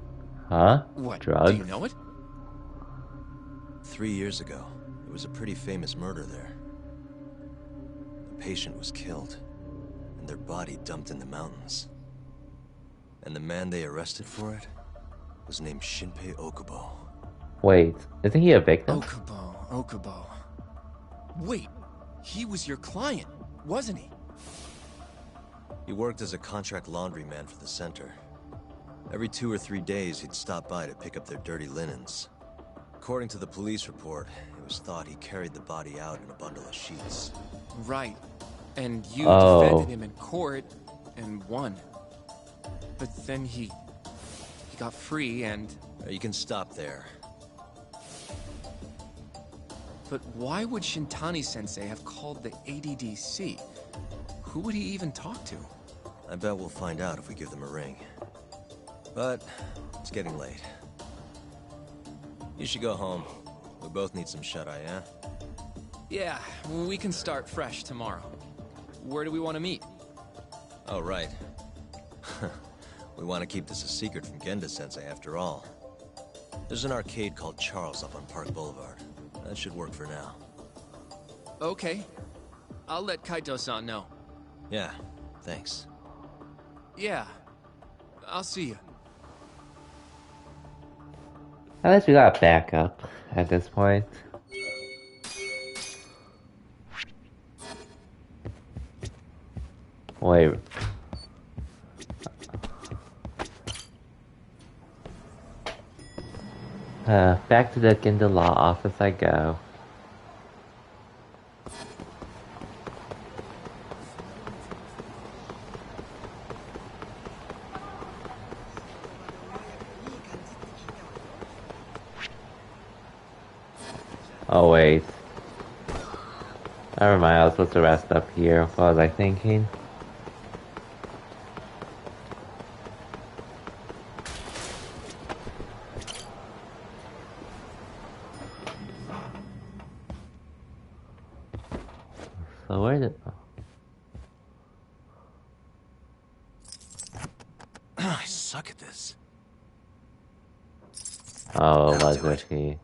Huh? What, Drugs? do you know it? 3 years ago, there was a pretty famous murder there. A patient was killed, and their body dumped in the mountains. And the man they arrested for it was named Shinpei Okubo. Wait, isn't he a victim? Okubo. Wait, he was your client, wasn't he? He worked as a contract laundryman for the center. Every 2 or 3 days, he'd stop by to pick up their dirty linens. According to the police report, it was thought he carried the body out in a bundle of sheets. Right. And you Oh. defended him in court and won. But then he got free and... You can stop there. But why would Shintani-sensei have called the ADDC? Who would he even talk to? I bet we'll find out if we give them a ring. But it's getting late. You should go home. We both need some shut-eye, yeah? Yeah, we can start fresh tomorrow. Where do we want to meet? Oh, right. We want to keep this a secret from Genda-sensei after all. There's an arcade called Charles up on Park Boulevard. That should work for now. Okay. I'll let Kaito-san know. Yeah, thanks. Yeah. I'll see you. At least we got backup at this point. Wait. Back to the Ginda Law office I go. Oh wait. Never mind, I was supposed to rest up here. What was I thinking? So where did... I suck at this. Oh, was it he?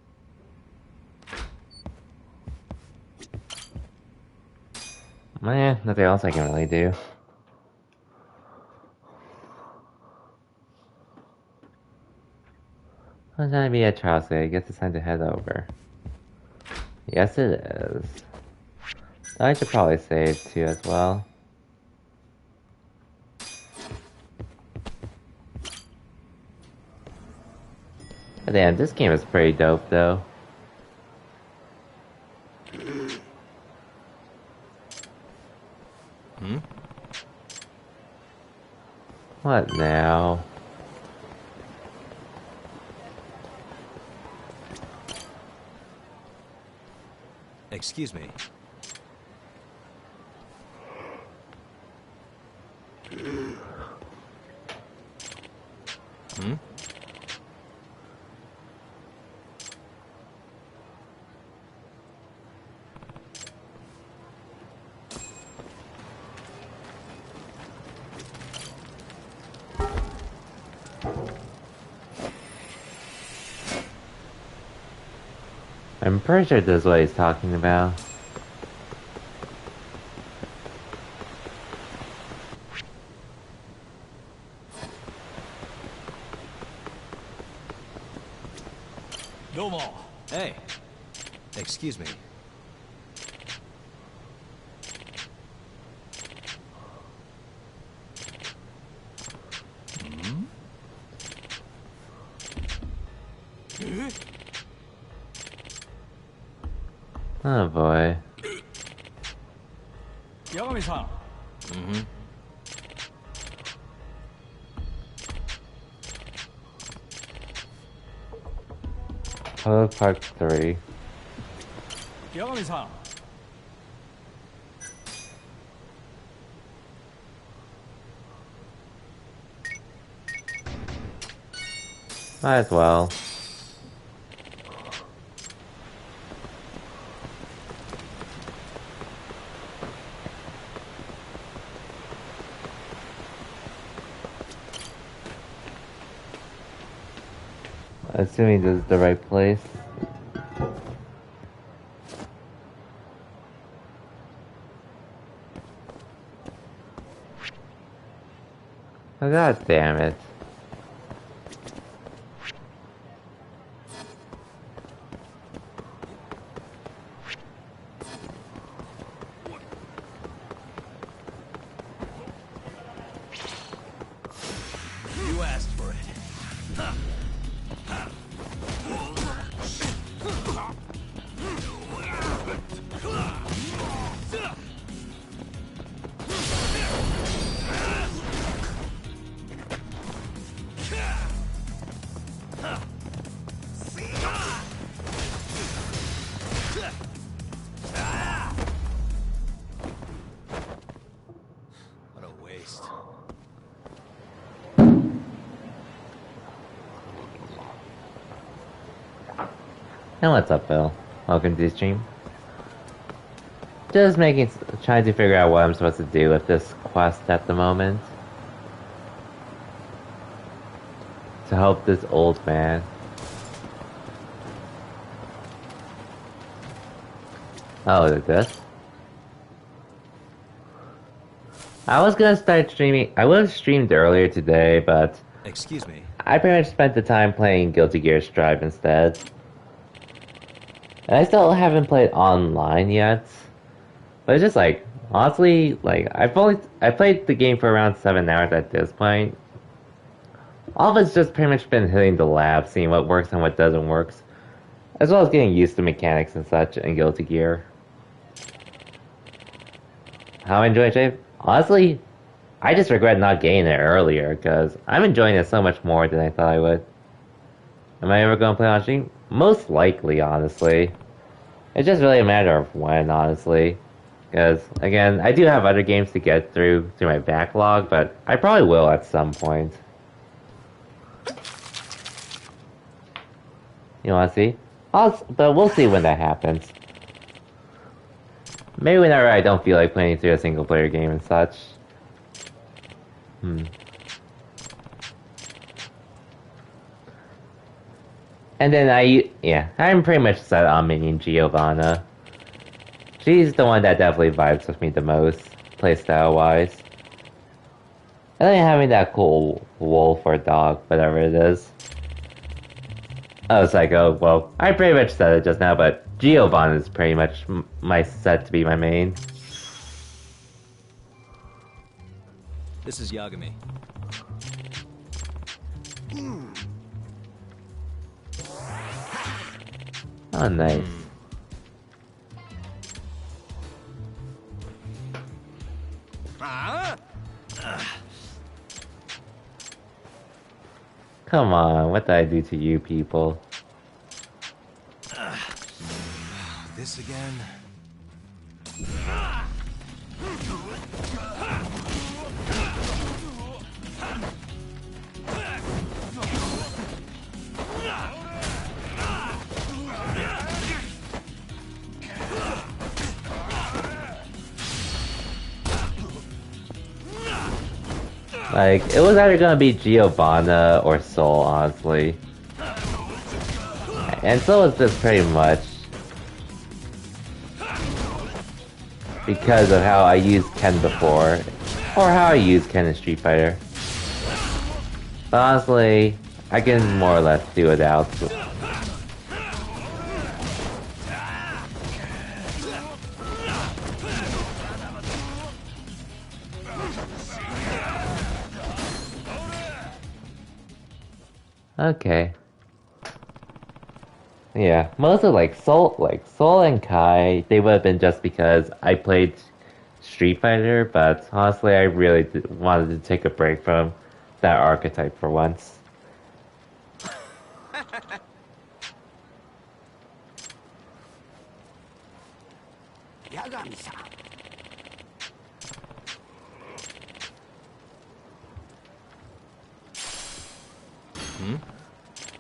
Man, nothing else I can really do. What time to be at Charles? I guess it's time to head over. Yes, it is. I should probably save too as well. But damn, this game is pretty dope though. What now? Excuse me. I'm pretty sure this is what he's talking about. Hey. Excuse me. Oh boy. Yagami-san. Hello, Part 3. Yagami-san. Might as well. Assuming this is the right place. Oh, god damn it. You asked for it. What a waste. And what's up, Bill? Welcome to the stream. Just trying to figure out what I'm supposed to do with this quest at the moment. To help this old man. Oh, is it this? I was gonna start streaming. I would have streamed earlier today, but Excuse me. I pretty much spent the time playing Guilty Gear Strive instead. And I still haven't played online yet. But it's just like, honestly, like, I played the game for around 7 hours at this point. All of it's just pretty much been hitting the lab, seeing what works and what doesn't work. As well as getting used to mechanics and such in Guilty Gear. How I enjoy it? Honestly, I just regret not getting it earlier, because I'm enjoying it so much more than I thought I would. Am I ever going to play on stream? Most likely, honestly. It's just really a matter of when, honestly. Because, again, I do have other games to get through my backlog, but I probably will at some point. You want to see? But we'll see when that happens. Maybe whenever I don't feel like playing through a single player game and such. And then I'm pretty much set on minion Giovanna. She's the one that definitely vibes with me the most, playstyle wise. And then having that cool wolf or dog, whatever it is. I was like, oh, well, I pretty much said it just now, but Giovanna is pretty much my set to be my main. This is Yagami. Oh, nice. Come on, what did I do to you people? This again? Like, it was either gonna be Giovanna or Soul, honestly. And Soul was just pretty much because of how I used Ken before, or how I used Ken in Street Fighter. But honestly, I can more or less do without. Okay. Yeah, most of Soul and Kai, they would have been just because I played Street Fighter, but honestly, I really wanted to take a break from that archetype for once. Yagami-san.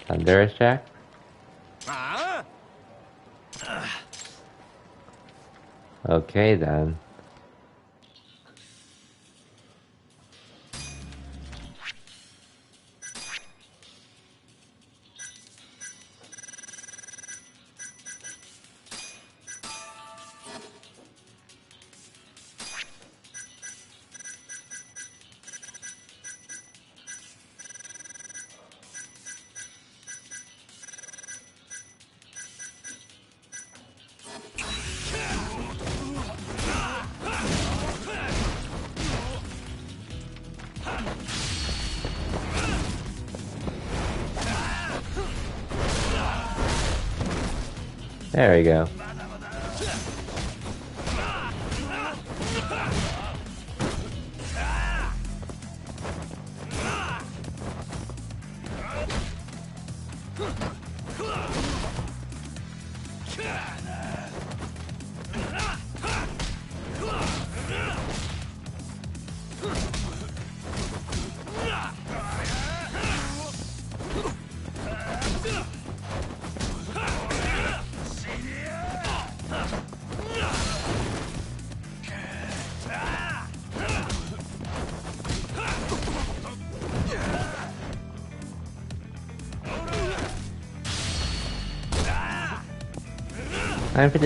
Thunderous Jack? Okay then. There we go. Time for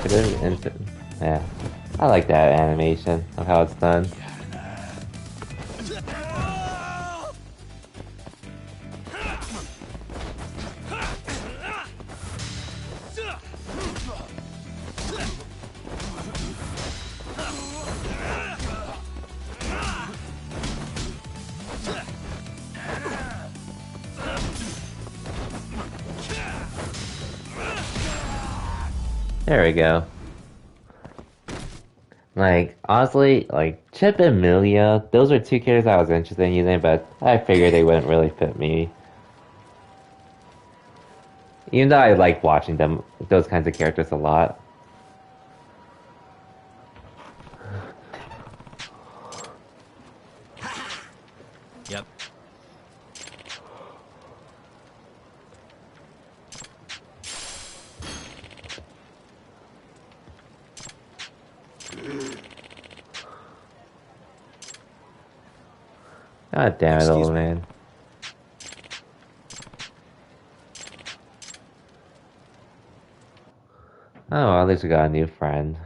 the instant. Yeah, I like that animation of how it's done. There we go. Like, honestly, like, Chip and Milia, those are two characters I was interested in using, but I figured they wouldn't really fit me. Even though I like watching them, those kinds of characters a lot. Yep. God damn it, old man. Oh, well, at least we got a new friend.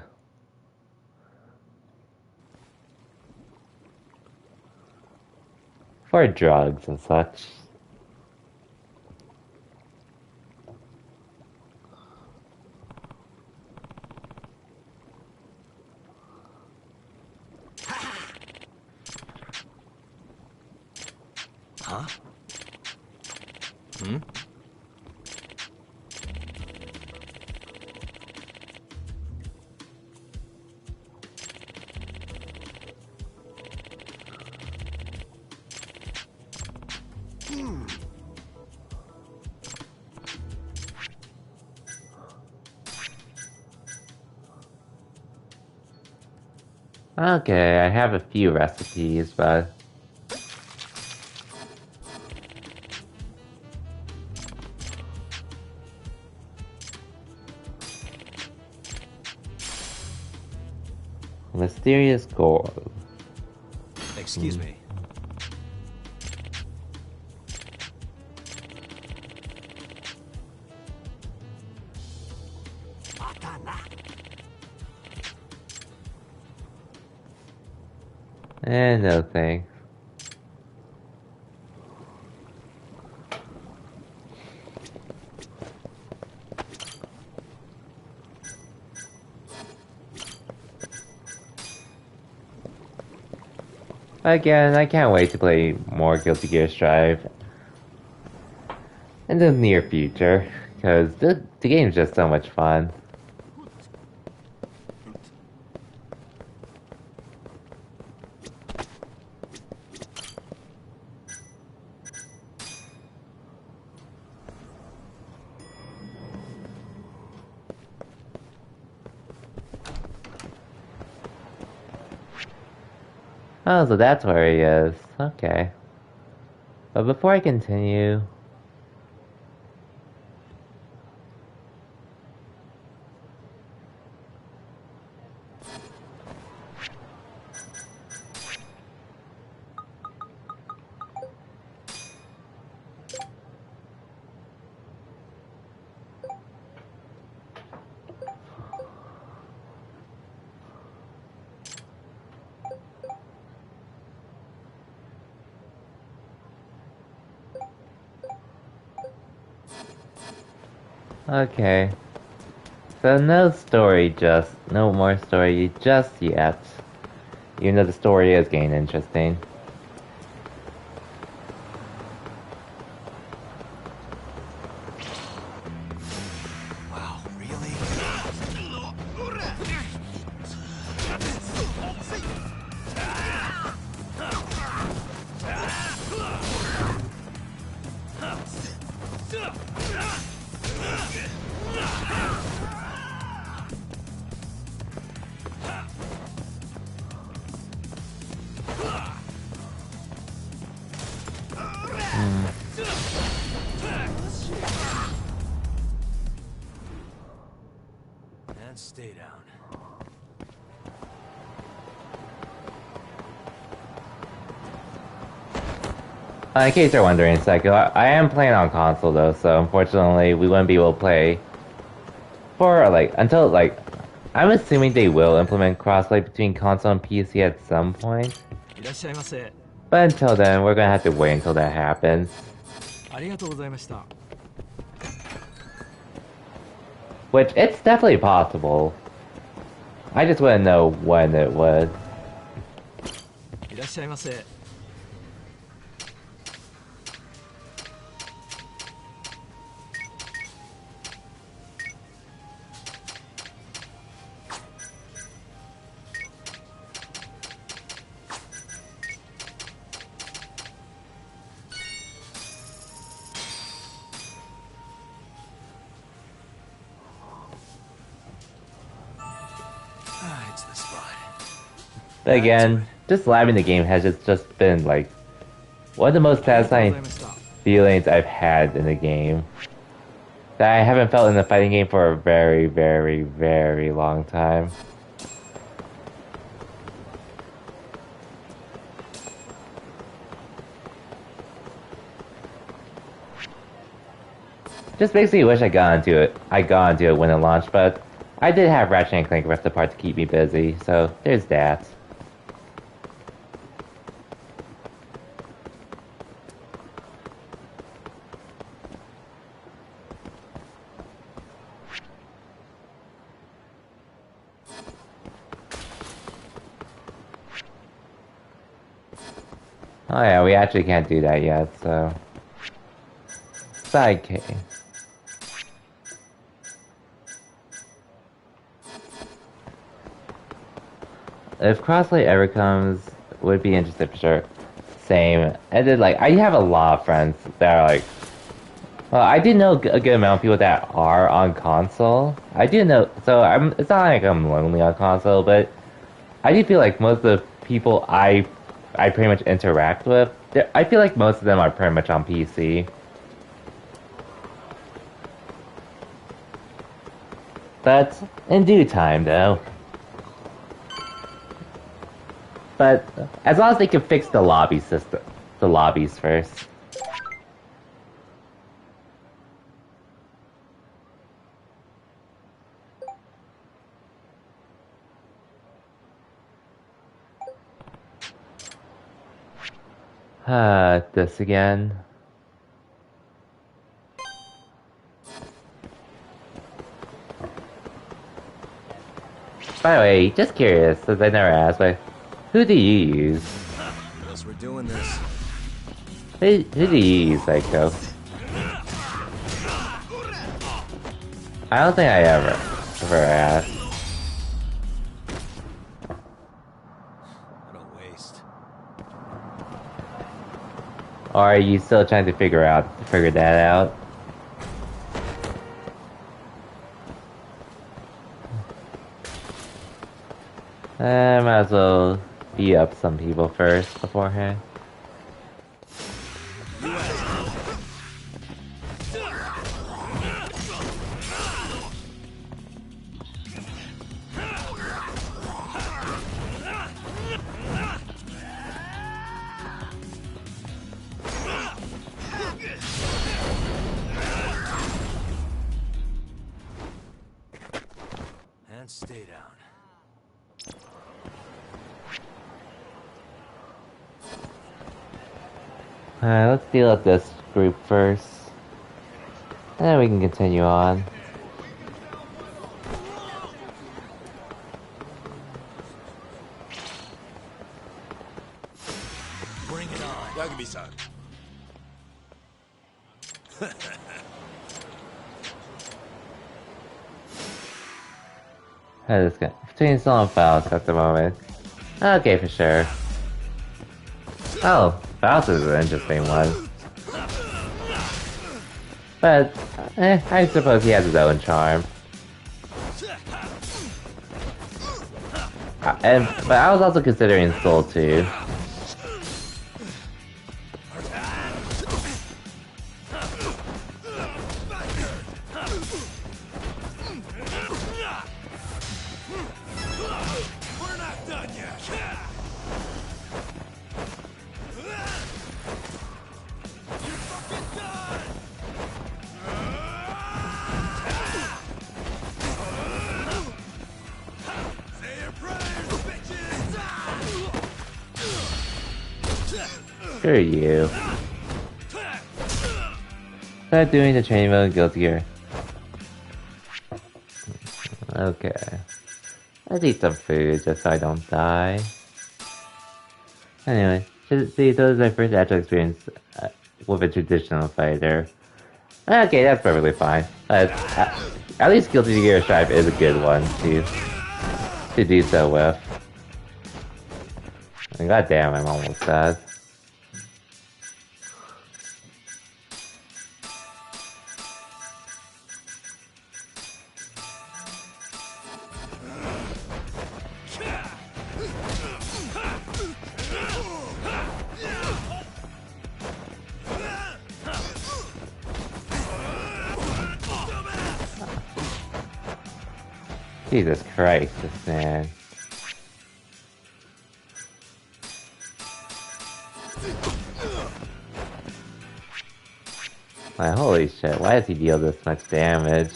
For drugs and such. Huh? Hmm? Okay, I have a few recipes, but mysterious gold. Excuse me. No thanks. Again, I can't wait to play more Guilty Gear Strive in the near future, because the game's just so much fun. Oh, so that's where he is. Okay. But before I continue... Okay. So no more story just yet. Even though the story is getting interesting. Wow, really? And stay down. In case you're wondering, Psycho, I am playing on console though, so unfortunately we wouldn't be able to play for until I'm assuming they will implement crossplay between console and PC at some point. いらっしゃいませ。 But until then, we're gonna have to wait until that happens. ありがとうございました。 Which, it's definitely possible. I just wouldn't know when it would. いらっしゃいませ。 It's the spot. But again, just labbing the game has just been one of the most satisfying feelings I've had in a game. That I haven't felt in a fighting game for a very, very, very long time. Just basically wish I got into it. I got into it when it launched, but I did have Ratchet and Clank Rift Apart to keep me busy, so there's that. Oh yeah, we actually can't do that yet, so... Side K. If Crosslight ever comes, would be interested for sure. Same. And then, like, I have a lot of friends that are like... Well, I do know a good amount of people that are on console. I do know... So, it's not like I'm lonely on console, but... I do feel like most of the people I pretty much interact with, I feel like most of them are pretty much on PC. But in due time, though. But as long as they can fix the lobby system, the lobbies first. This again. By the way, just curious, since I never asked, but who do you use? Guess we're doing this. Who do you use, Psycho? I don't think I ever asked. What a waste. Or are you still trying to figure that out? Might as well beat up some people first beforehand. And stay down. Alright, let's deal with this group first. And then we can continue on. Bring it on. Yagami-san. This guy. Between Soul and Faust at the moment. Okay, for sure. Oh, Faust is an interesting one. But, I suppose he has his own charm. But I was also considering Soul too. Screw you. Start doing the training mode in Guilty Gear. Okay. Let's eat some food just so I don't die. Anyway, see, that was my first actual experience with a traditional fighter. Okay, that's perfectly fine. At least Guilty Gear Strive is a good one to do so with. And goddamn, I'm almost dead. Jesus Christ, this man. Like, holy shit, why does he deal this much damage?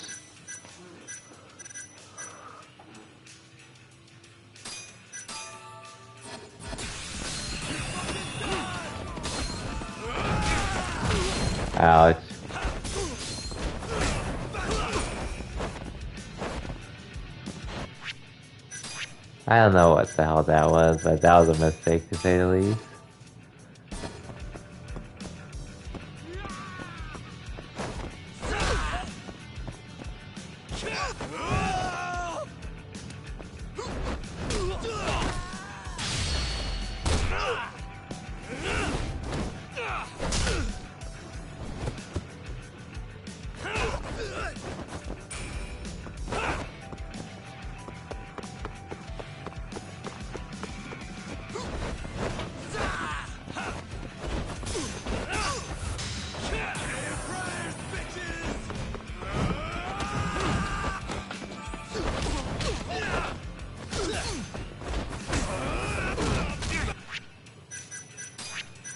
Ouch. I don't know what the hell that was, but that was a mistake to say the least.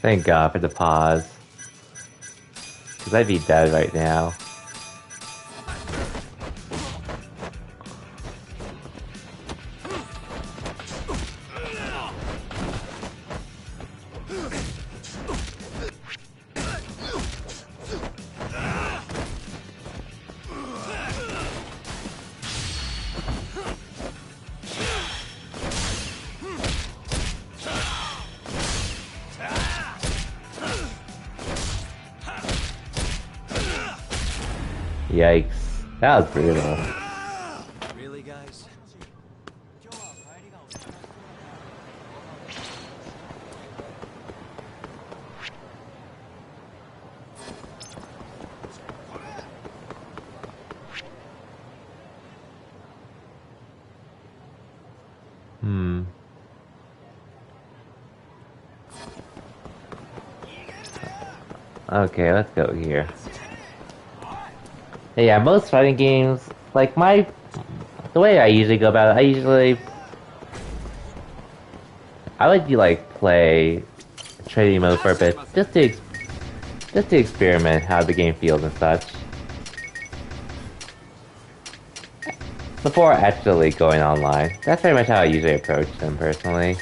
Thank God for the pause. Because I'd be dead right now. Yikes. That was brutal. Really, guys? Okay, let's go here. Yeah, most fighting games, like the way I usually go about it, I would like play trading mode for a bit, just to experiment how the game feels and such. Before actually going online. That's pretty much how I usually approach them personally.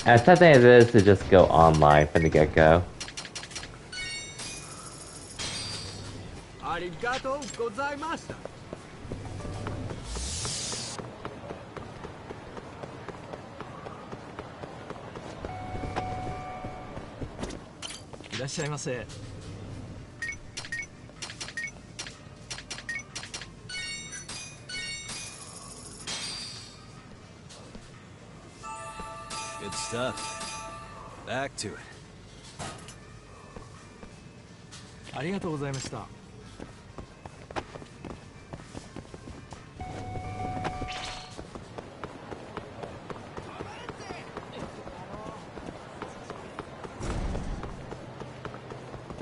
As something as it is to just go online from the get-go. ありがとうございました。いらっしゃいませ。Good stuff. Back to it. ありがとうございました。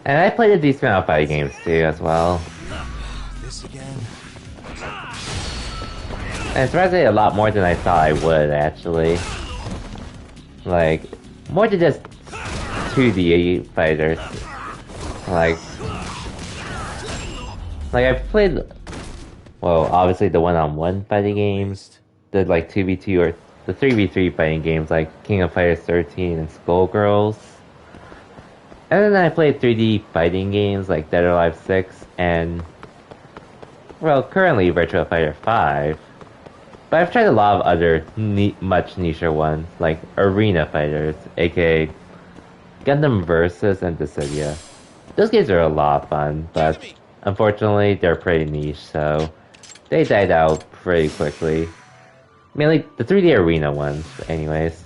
And I played a decent amount of fighting games too, as well. This again? And surprisingly a lot more than I thought I would, actually. Like, more than just 2D fighters. Like I've played, well, obviously the one-on-one fighting games, the like 2v2 or the 3v3 fighting games like King of Fighters 13 and Skullgirls. And then I played 3D fighting games like Dead or Alive 6 and, well, currently Virtua Fighter 5. But I've tried a lot of other much nicher ones, like Arena Fighters, aka Gundam Versus and Dissidia. Those games are a lot of fun, but unfortunately they're pretty niche, so they died out pretty quickly. Mainly the 3D Arena ones, anyways.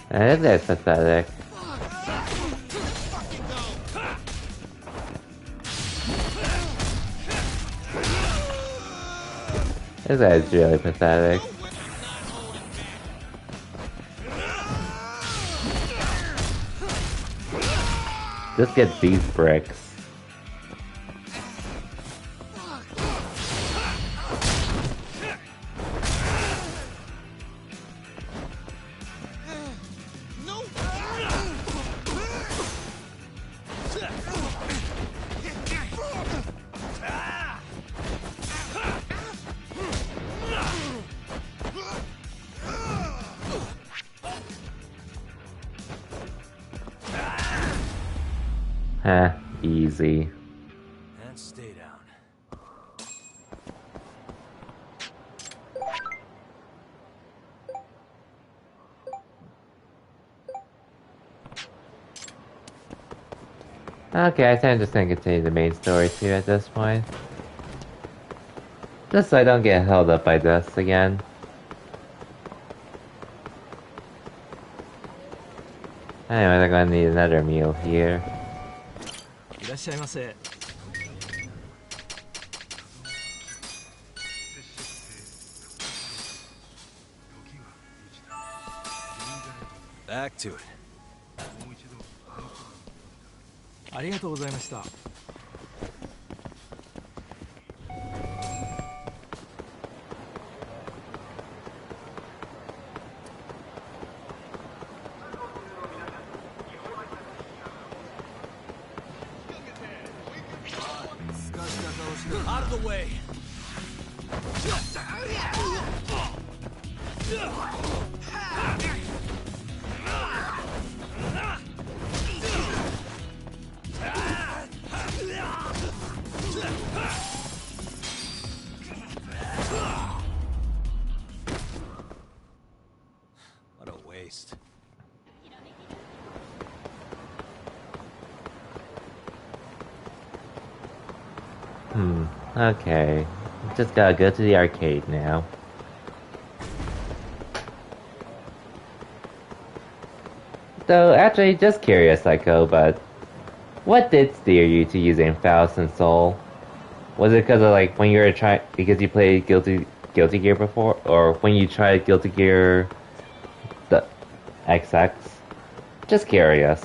And that's pathetic. This guy's really pathetic. Just get these bricks. Easy. And stay down. Okay, I think I'm just gonna continue the main story too at this point. Just so I don't get held up by this again. Anyway, they're gonna need another meal here. いらっしゃいませ。 Back to it. ありがとうございました。 Out of the way. What a waste. Okay. Just gotta go to the arcade now. So, actually, just curious, Psycho, but what did steer you to using Faust and Soul? Was it because of, like, when you were trying, because you played Guilty Gear before? Or when you tried Guilty Gear the XX? Just curious.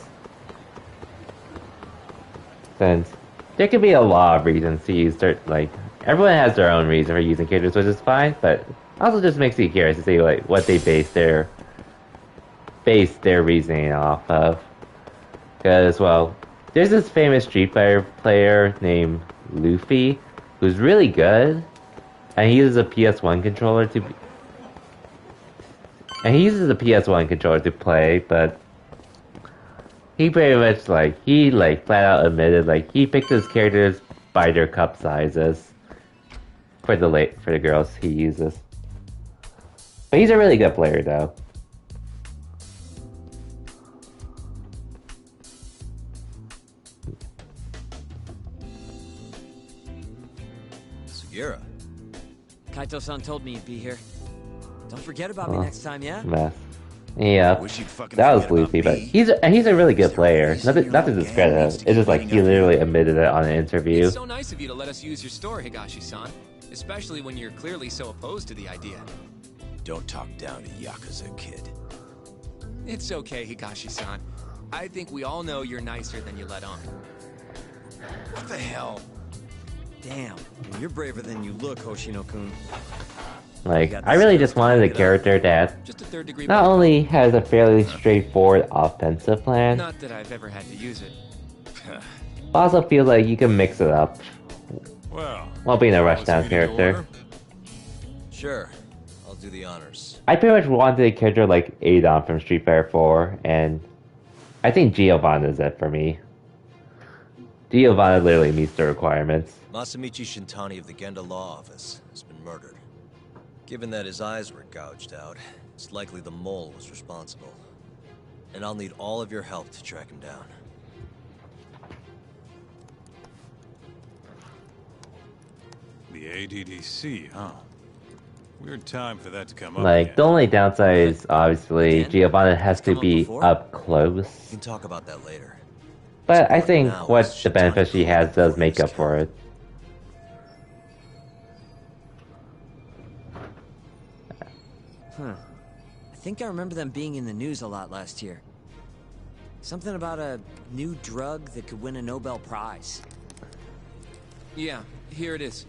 Since there could be a lot of reasons to use certain, like, everyone has their own reason for using characters, which is fine, but also just makes me curious to see, like, what they base their reasoning off of. Because, well, there's this famous Street Fighter player named Luffy, who's really good, and he uses a PS1 controller to play, but he pretty much, like, he, like, flat out admitted, like, he picked his characters by their cup sizes for the girls he uses. But he's a really good player, though. Sugiura. Kaito-san told me you'd be here. Don't forget about me next time, yeah? Mess. Yeah, that was Luffy, but he's a really good player. Nothing to discredit him. It's just like he literally admitted it on an interview. It's so nice of you to let us use your store, Higashi-san. Especially when you're clearly so opposed to the idea. Don't talk down to Yakuza, kid. It's okay, Higashi-san. I think we all know you're nicer than you let on. What the hell? Damn, you're braver than you look, Hoshino-kun. Like, I really just wanted a character that not only has a fairly straightforward offensive plan, Not that I've ever had to use it. but also feels like you can mix it up while being a Rushdown character. Sure, I'll do the honors. I pretty much wanted a character like Adon from Street Fighter 4, and I think Giovanna is it for me. Giovanna literally meets the requirements. Masamichi Shintani of the Genda Law Office has been murdered. Given that his eyes were gouged out, it's likely the mole was responsible. And I'll need all of your help to track him down. The ADDC, huh? Weird time for that to come up. Like, the only downside is, obviously, Giovanna has to be up close. We can talk about that later. But I think what the benefit she has does make up for it. I think I remember them being in the news a lot last year. Something about a new drug that could win a Nobel Prize. Yeah, here it is.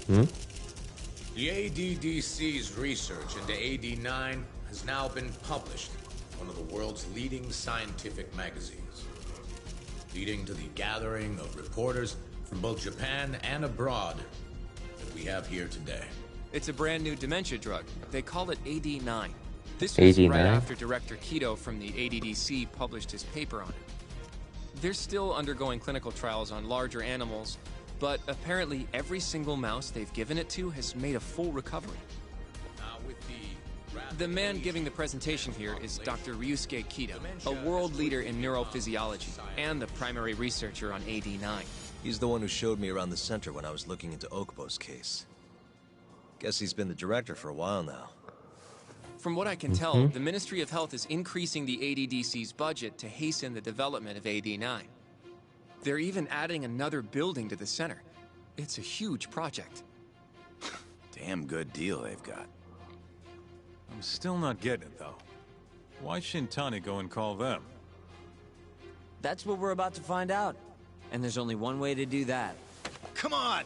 Hmm? The ADDC's research into AD9 has now been published in one of the world's leading scientific magazines, leading to the gathering of reporters from both Japan and abroad that we have here today. It's a brand new dementia drug. They call it AD9. This was AD9? right after Director Kido from the ADDC published his paper on it. They're still undergoing clinical trials on larger animals, but apparently every single mouse they've given it to has made a full recovery. The man giving the presentation here is Dr. Ryusuke Kido, a world leader in neurophysiology and the primary researcher on AD9. He's the one who showed me around the center when I was looking into Okubo's case. Guess he's been the director for a while now. From what I can tell, the Ministry of Health is increasing the ADDC's budget to hasten the development of AD9. They're even adding another building to the center. It's a huge project. Damn good deal they've got. I'm still not getting it, though. Why Shintani go and call them? That's what we're about to find out. And there's only one way to do that. Come on!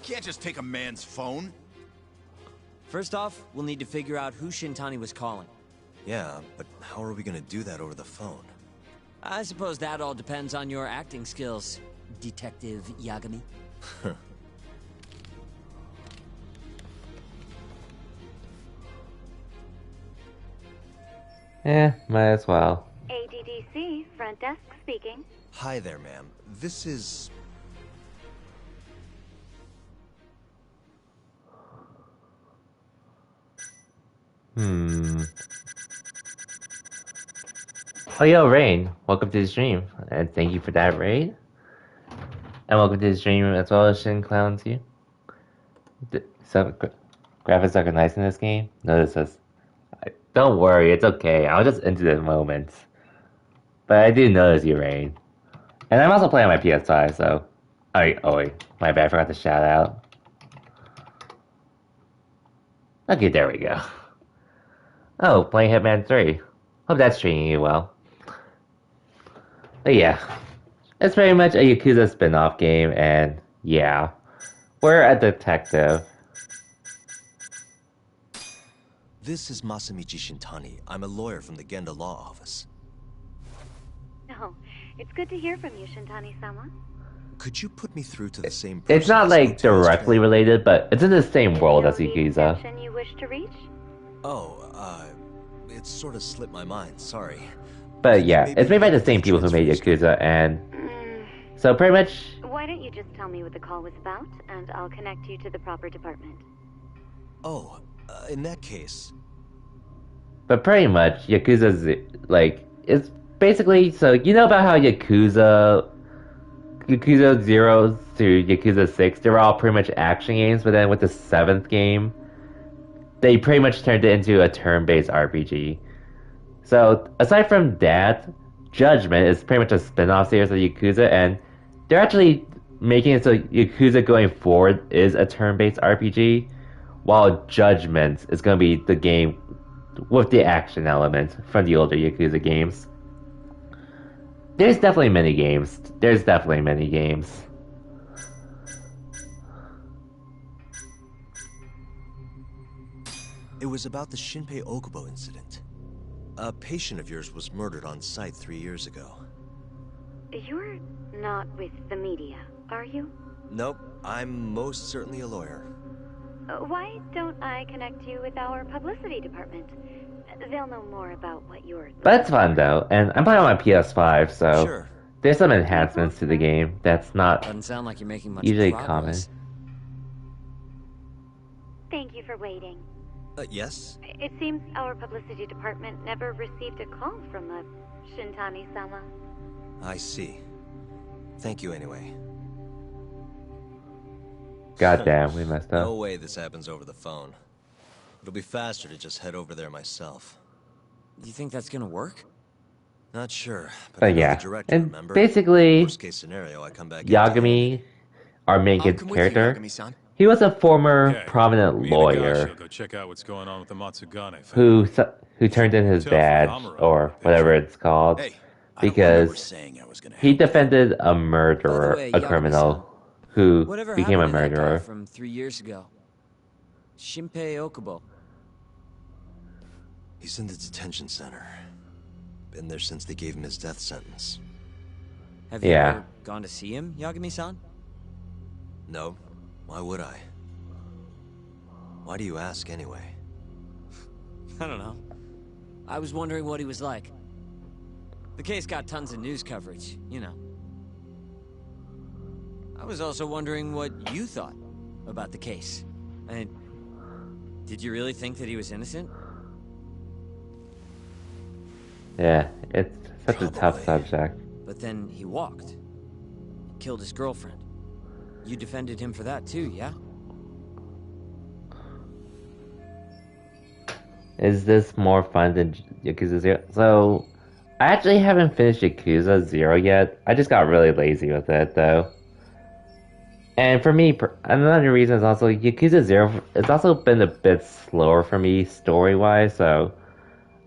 Can't just take a man's phone. First off, we'll need to figure out who Shintani was calling. Yeah, but how are we gonna do that over the phone? I suppose that all depends on your acting skills, Detective Yagami. Might as well. ADDC, front desk speaking. Hi there, ma'am. This is... Oh, yo, Rain. Welcome to the stream. And thank you for that raid. And welcome to the stream as well as Shin Clown too. So, graphics are nice in this game. Notice this. Don't worry, it's okay. I was just into the moment. But I do notice you, Rain. And I'm also playing on my PS5, so... Oh wait, my bad, I forgot to shout out. Okay, there we go. Oh, playing Hitman 3. Hope that's treating you well. But yeah, it's pretty much a Yakuza spin-off game, and yeah, we're a detective. This is Masamichi Shintani. I'm a lawyer from the Genda Law Office. Oh, it's good to hear from you, Shintani-sama. Could you put me through to the same person? It's not like directly related, but it's in the same world as Yakuza. Extension you wish to reach? Oh, it sort of slipped my mind, sorry. But yeah, it's made by the same people who made Yakuza, and so pretty much... Why don't you just tell me what the call was about, and I'll connect you to the proper department. Oh, in that case... But pretty much, Yakuza's, like, it's basically, so you know about how Yakuza 0 to Yakuza 6, they were all pretty much action games, but then with the 7th game, they pretty much turned it into a turn-based RPG. So, aside from that, Judgment is pretty much a spin-off series of Yakuza, and they're actually making it so Yakuza going forward is a turn-based RPG, while Judgment is going to be the game with the action element from the older Yakuza games. There's definitely many games. It was about the Shinpei Okubo incident. A patient of yours was murdered on site 3 years ago. You're not with the media, are you? Nope, I'm most certainly a lawyer. Why don't I connect you with our publicity department? They'll know more about what you're... But it's fun though, and I'm playing on my PS5, so Sure. There's some enhancements to the game that's not Doesn't sound like you're making much usually progress. common. Thank you for waiting. Yes? It seems our publicity department never received a call from a Shintani-sama. I see. Thank you anyway. Goddamn, we messed up. No way this happens over the phone. It'll be faster to just head over there myself. Do you think that's gonna work? Not sure, but But I know yeah, the director, and remember? basically, Worst case scenario, I come back Yagami, our main kid's come with you, character, Yagami-san. he was a former Okay. prominent Me and lawyer Higashi will go check out what's going on with the Matsugane who turned in his Tell badge, Amuro or whatever it's called, Hey, I don't remember because saying I was gonna he defended a murderer, By the way, a criminal, Yagami-san, who Whatever became a happened to that guy murderer. from 3 years ago? Shinpei Okubo. He's in the detention center. Been there since they gave him his death sentence. Have you Yeah. ever gone to see him, Yagami-san? No, why would I? Why do you ask anyway? I don't know. I was wondering what he was like. The case got tons of news coverage, you know. I was also wondering what you thought about the case. I mean, did you really think that he was innocent? Yeah, it's such a tough subject. But then he walked. Killed his girlfriend. You defended him for that too, yeah? Is this more fun than Yakuza 0? So, I actually haven't finished Yakuza 0 yet. I just got really lazy with it, though. And for me, another reason is also Yakuza 0, it's also been a bit slower for me story-wise, so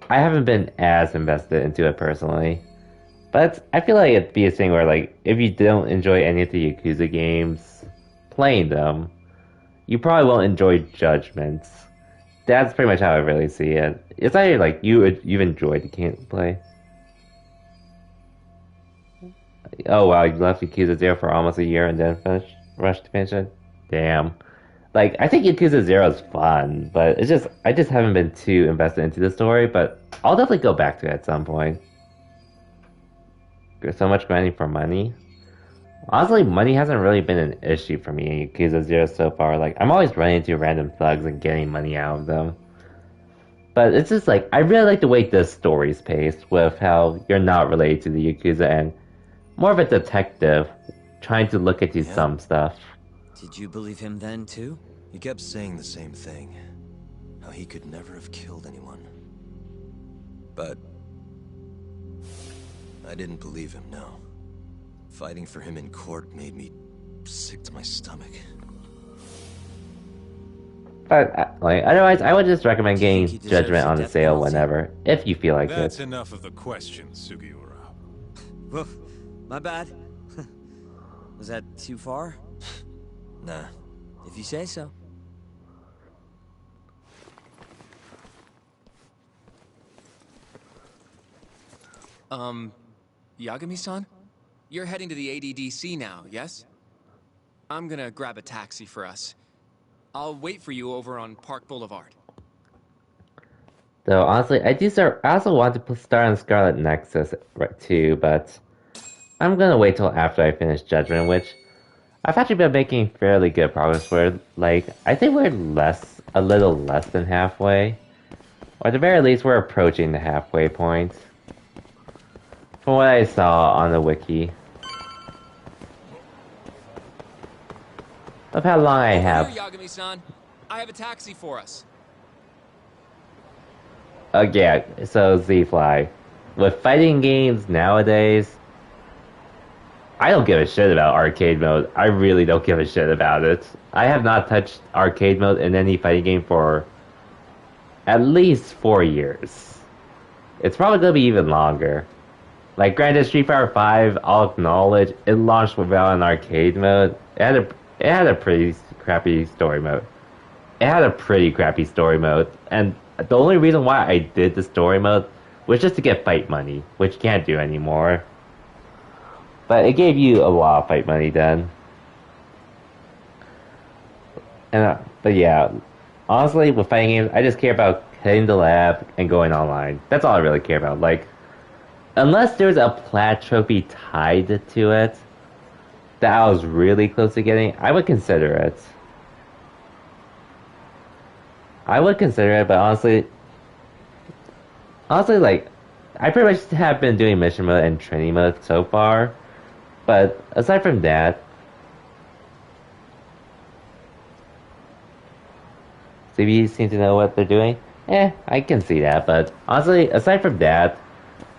I haven't been as invested into it personally. But I feel like it'd be a thing where, like, if you don't enjoy any of the Yakuza games, playing them, you probably won't enjoy Judgments. That's pretty much how I really see it. It's either like you've enjoyed the gameplay. Oh wow, you left Yakuza 0 for almost a year and then rushed to finish it? Damn. Like, I think Yakuza 0 is fun, but I just haven't been too invested into the story, but I'll definitely go back to it at some point. There's so much grinding for money. Honestly, money hasn't really been an issue for me in Yakuza 0 so far. Like, I'm always running into random thugs and getting money out of them. But it's just like, I really like the way this story's paced, with how you're not related to the Yakuza and more of a detective trying to look into some stuff. Did you believe him then, too? He kept saying the same thing. How he could never have killed anyone. But I didn't believe him, no. Fighting for him in court made me sick to my stomach. But, like, otherwise, I would just recommend getting Judgment on the sale whenever, if you feel like That's it. enough of the questions, Sugiura. Woof. My bad. Was that too far? Nah. If you say so. Yagami-san? You're heading to the ADDC now, yes? I'm gonna grab a taxi for us. I'll wait for you over on Park Boulevard. Though, honestly, I also want to start on Scarlet Nexus too, but I'm gonna wait till after I finish Judgment, which I've actually been making fairly good progress with. Like, I think we're a little less than halfway. Or at the very least, we're approaching the halfway point. From what I saw on the wiki. Of how long I have. Here, Yagami-san. I have a taxi for us. Yeah, so Z-Fly. With fighting games nowadays, I don't give a shit about arcade mode. I really don't give a shit about it. I have not touched arcade mode in any fighting game for at least 4 years. It's probably gonna be even longer. Like, granted, Street Fighter V, I'll acknowledge, it launched without an arcade mode. It had a pretty crappy story mode. And the only reason why I did the story mode was just to get fight money, which you can't do anymore. But it gave you a lot of fight money then. And but yeah, honestly, with fighting games, I just care about hitting the lab and going online. That's all I really care about. Like, unless there's a plat trophy tied to it that I was really close to getting, I would consider it. But honestly, like, I pretty much have been doing mission mode and training mode so far. But aside from that, CB seem to know what they're doing. I can see that. But honestly, aside from that,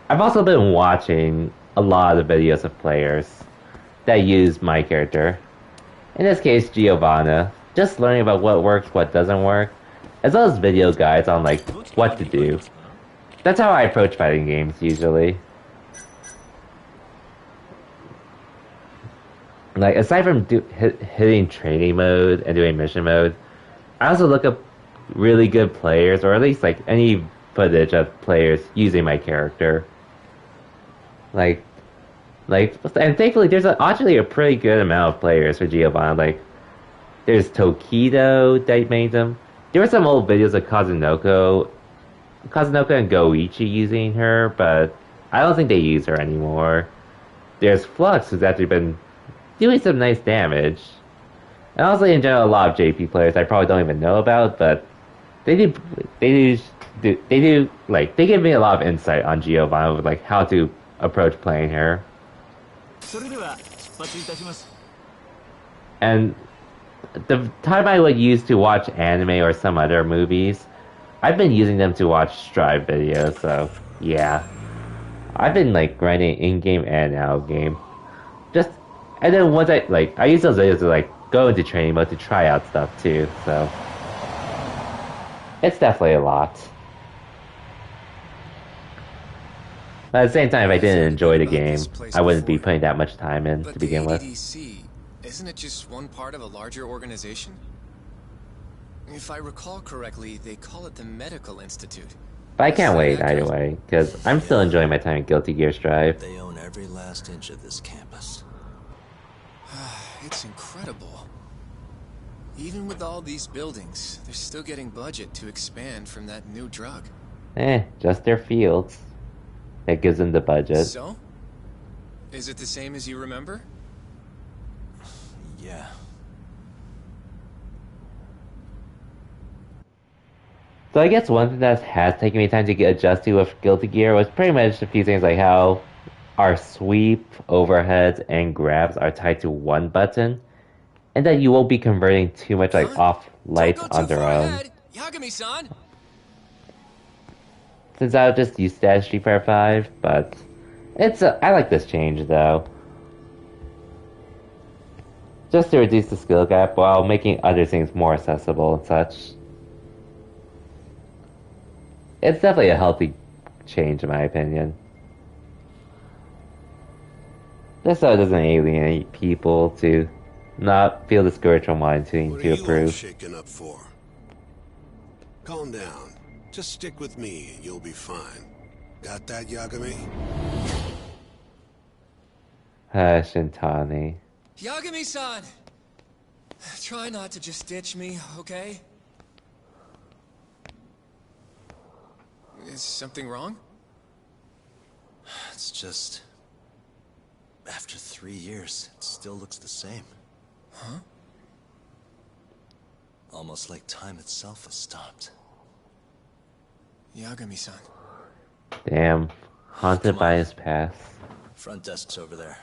I've also been watching a lot of videos of players that use my character. In this case, Giovanna. Just learning about what works, what doesn't work, as well as video guides on, like, what to do. That's how I approach fighting games, usually. Like, aside from hitting training mode and doing mission mode, I also look up really good players, or at least, like, any footage of players using my character. Like, and thankfully, there's actually a pretty good amount of players for Giovanna. Like, there's Tokido that made them. There were some old videos of Kazunoko and Goichi using her, but I don't think they use her anymore. There's Flux, who's actually been doing some nice damage. And also, in general, a lot of JP players I probably don't even know about, but they give me a lot of insight on Giovanna with, like, how to approach playing her. And the time I would use to watch anime or some other movies I've been using them to watch Strive videos, so yeah. I've been like grinding in-game and out-game. Just, and then once I use those videos to like go into training mode to try out stuff too, so. It's definitely a lot. But at the same time, if I didn't enjoy the game, I wouldn't be putting that much time in to begin with. But the ADDC, isn't it just one part of a larger organization? If I recall correctly, they call it the Medical Institute. But I can't wait either way, because I'm still enjoying my time in Guilty Gear Strive. They own every last inch of this campus. It's incredible. Even with all these buildings, they're still getting budget to expand from that new drug. Just their fields. That gives them the budget. So? Is it the same as you remember? Yeah. So I guess one thing that has taken me time to get adjusted with Guilty Gear was pretty much a few things like how our sweep, overheads, and grabs are tied to one button, and that you won't be converting too much like off lights on their own. Yagami-san! Since I just used that in Street Fighter 5, but I like this change though. Just to reduce the skill gap while making other things more accessible and such. It's definitely a healthy change in my opinion. Just so it doesn't alienate people to not feel discouraged from wanting to approve. What are you all shaking up for? Calm down. Just stick with me and you'll be fine. Got that, Yagami? Shintani. Yagami-san! Try not to just ditch me, okay? Is something wrong? It's just... After 3 years, it still looks the same. Huh? Almost like time itself has stopped. Yagami-san. Damn. Haunted by his past. Front desk's over there.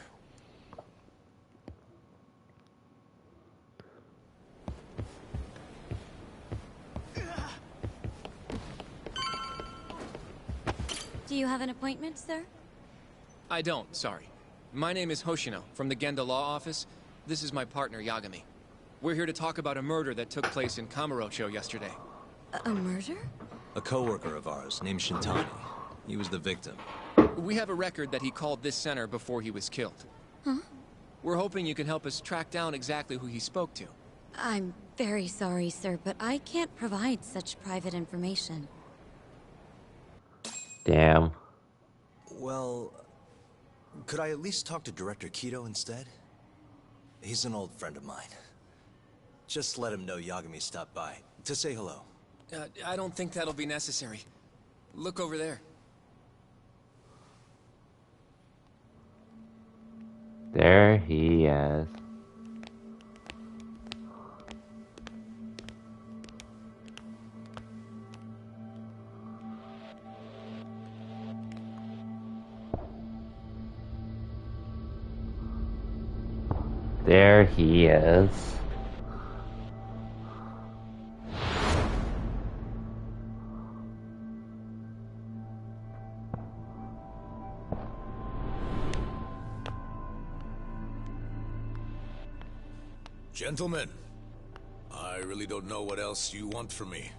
Do you have an appointment, sir? I don't, sorry. My name is Hoshino, from the Genda Law Office. This is my partner, Yagami. We're here to talk about a murder that took place in Kamurocho yesterday. A murder? A coworker of ours, named Shintani. He was the victim. We have a record that he called this center before he was killed. Huh? We're hoping you can help us track down exactly who he spoke to. I'm very sorry, sir, but I can't provide such private information. Damn. Well, could I at least talk to Director Kido instead? He's an old friend of mine. Just let him know Yagami stopped by, to say hello. I don't think that'll be necessary. Look over there. There he is. There he is. Gentlemen, I really don't know what else you want from me.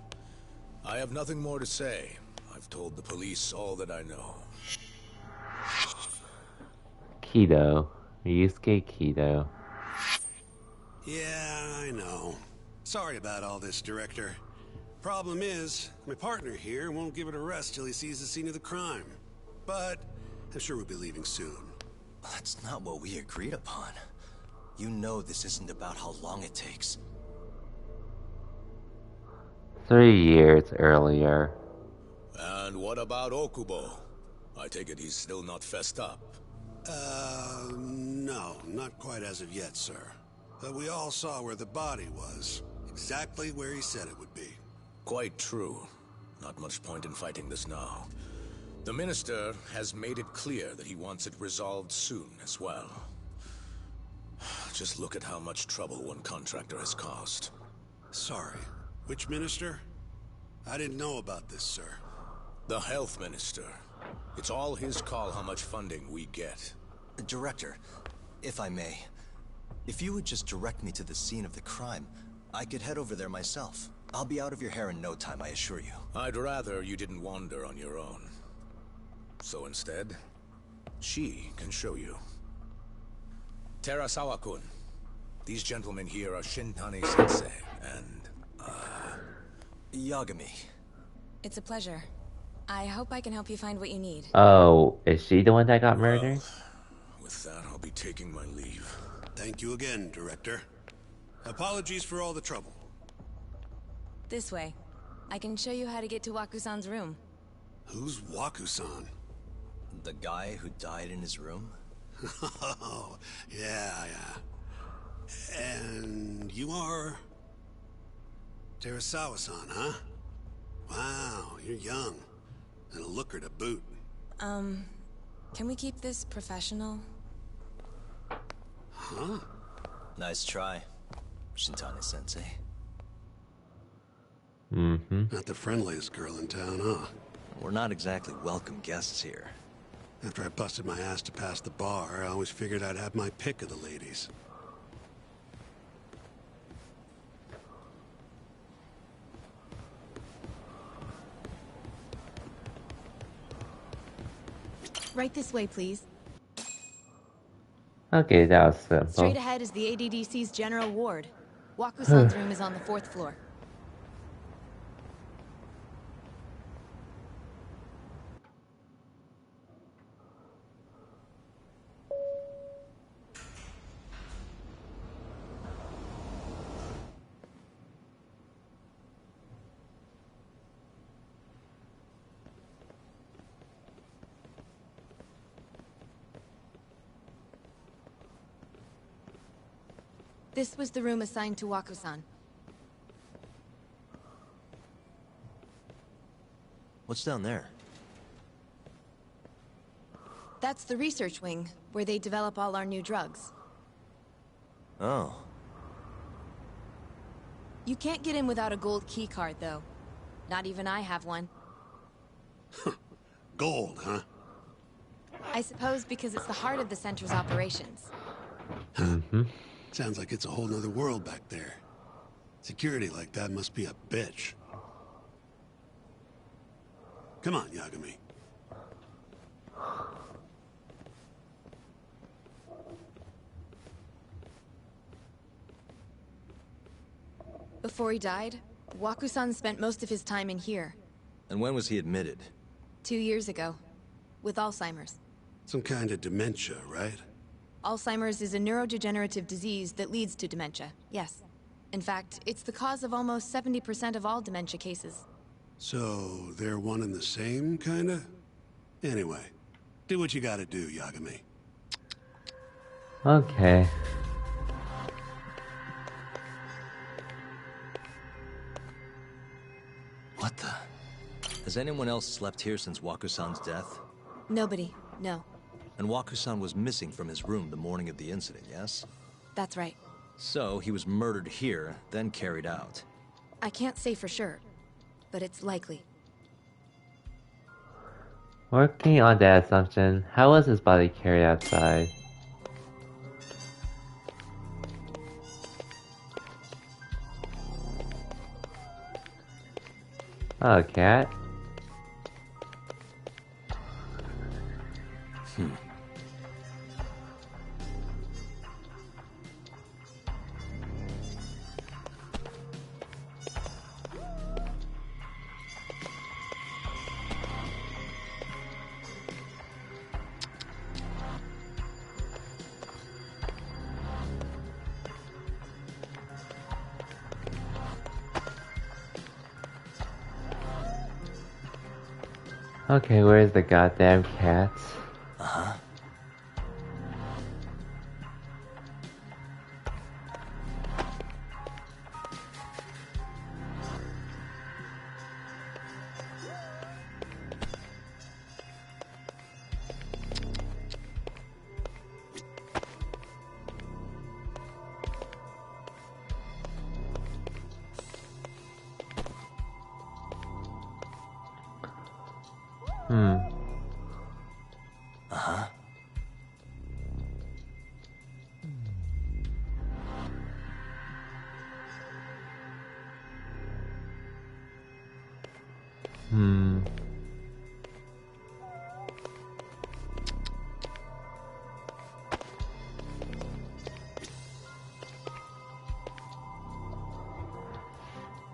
I have nothing more to say. I've told the police all that I know. Kido. Ryusuke Kido. Yeah, I know. Sorry about all this, Director. Problem is, my partner here won't give it a rest till he sees the scene of the crime. But I'm sure we'll be leaving soon. That's not what we agreed upon. You know this isn't about how long it takes. 3 years earlier. And what about Okubo? I take it he's still not fessed up. No, not quite as of yet, sir. But we all saw where the body was. Exactly where he said it would be. Quite true. Not much point in fighting this now. The Minister has made it clear that he wants it resolved soon as well. Just look at how much trouble one contractor has caused. Sorry, which Minister? I didn't know about this, sir. The health minister. It's all his call how much funding we get. Director, if I may, if you would just direct me to the scene of the crime, I could head over there myself. I'll be out of your hair in no time, I assure you. I'd rather you didn't wander on your own. So instead, she can show you. Terasawa-kun, these gentlemen here are Shintani-sensei and, Yagami. It's a pleasure. I hope I can help you find what you need. Oh, is she the one that got murdered? With that, I'll be taking my leave. Thank you again, Director. Apologies for all the trouble. This way. I can show you how to get to Waku-san's room. Who's Waku-san? The guy who died in his room? Oh, yeah. And you are... Terasawa-san, huh? Wow, you're young. And a looker to boot. Can we keep this professional? Huh? Nice try, Shintani-sensei. Not the friendliest girl in town, huh? We're not exactly welcome guests here. After I busted my ass to pass the bar, I always figured I'd have my pick of the ladies. Right this way, please. Okay, that was simple. Straight ahead is the ADDC's general ward. Waku-san's room is on the 4th floor. This was the room assigned to Waku-san. What's down there? That's the research wing, where they develop all our new drugs. Oh. You can't get in without a gold key card, though. Not even I have one. Gold, huh? I suppose because it's the heart of the center's operations. Sounds like it's a whole nother world back there. Security like that must be a bitch. Come on, Yagami. Before he died, Waku-san spent most of his time in here. And when was he admitted? 2 years ago. With Alzheimer's. Some kind of dementia, right? Alzheimer's is a neurodegenerative disease that leads to dementia, yes. In fact, it's the cause of almost 70% of all dementia cases. So, they're one and the same, kinda? Anyway, do what you gotta do, Yagami. Okay. What the? Has anyone else slept here since Waku-san's death? Nobody, no. And Waku-san was missing from his room the morning of the incident, yes? That's right. So, he was murdered here, then carried out. I can't say for sure, but it's likely. Working on that assumption, how was his body carried outside? Oh, cat. Okay, where's the goddamn cat? Uh-huh. Uh-huh.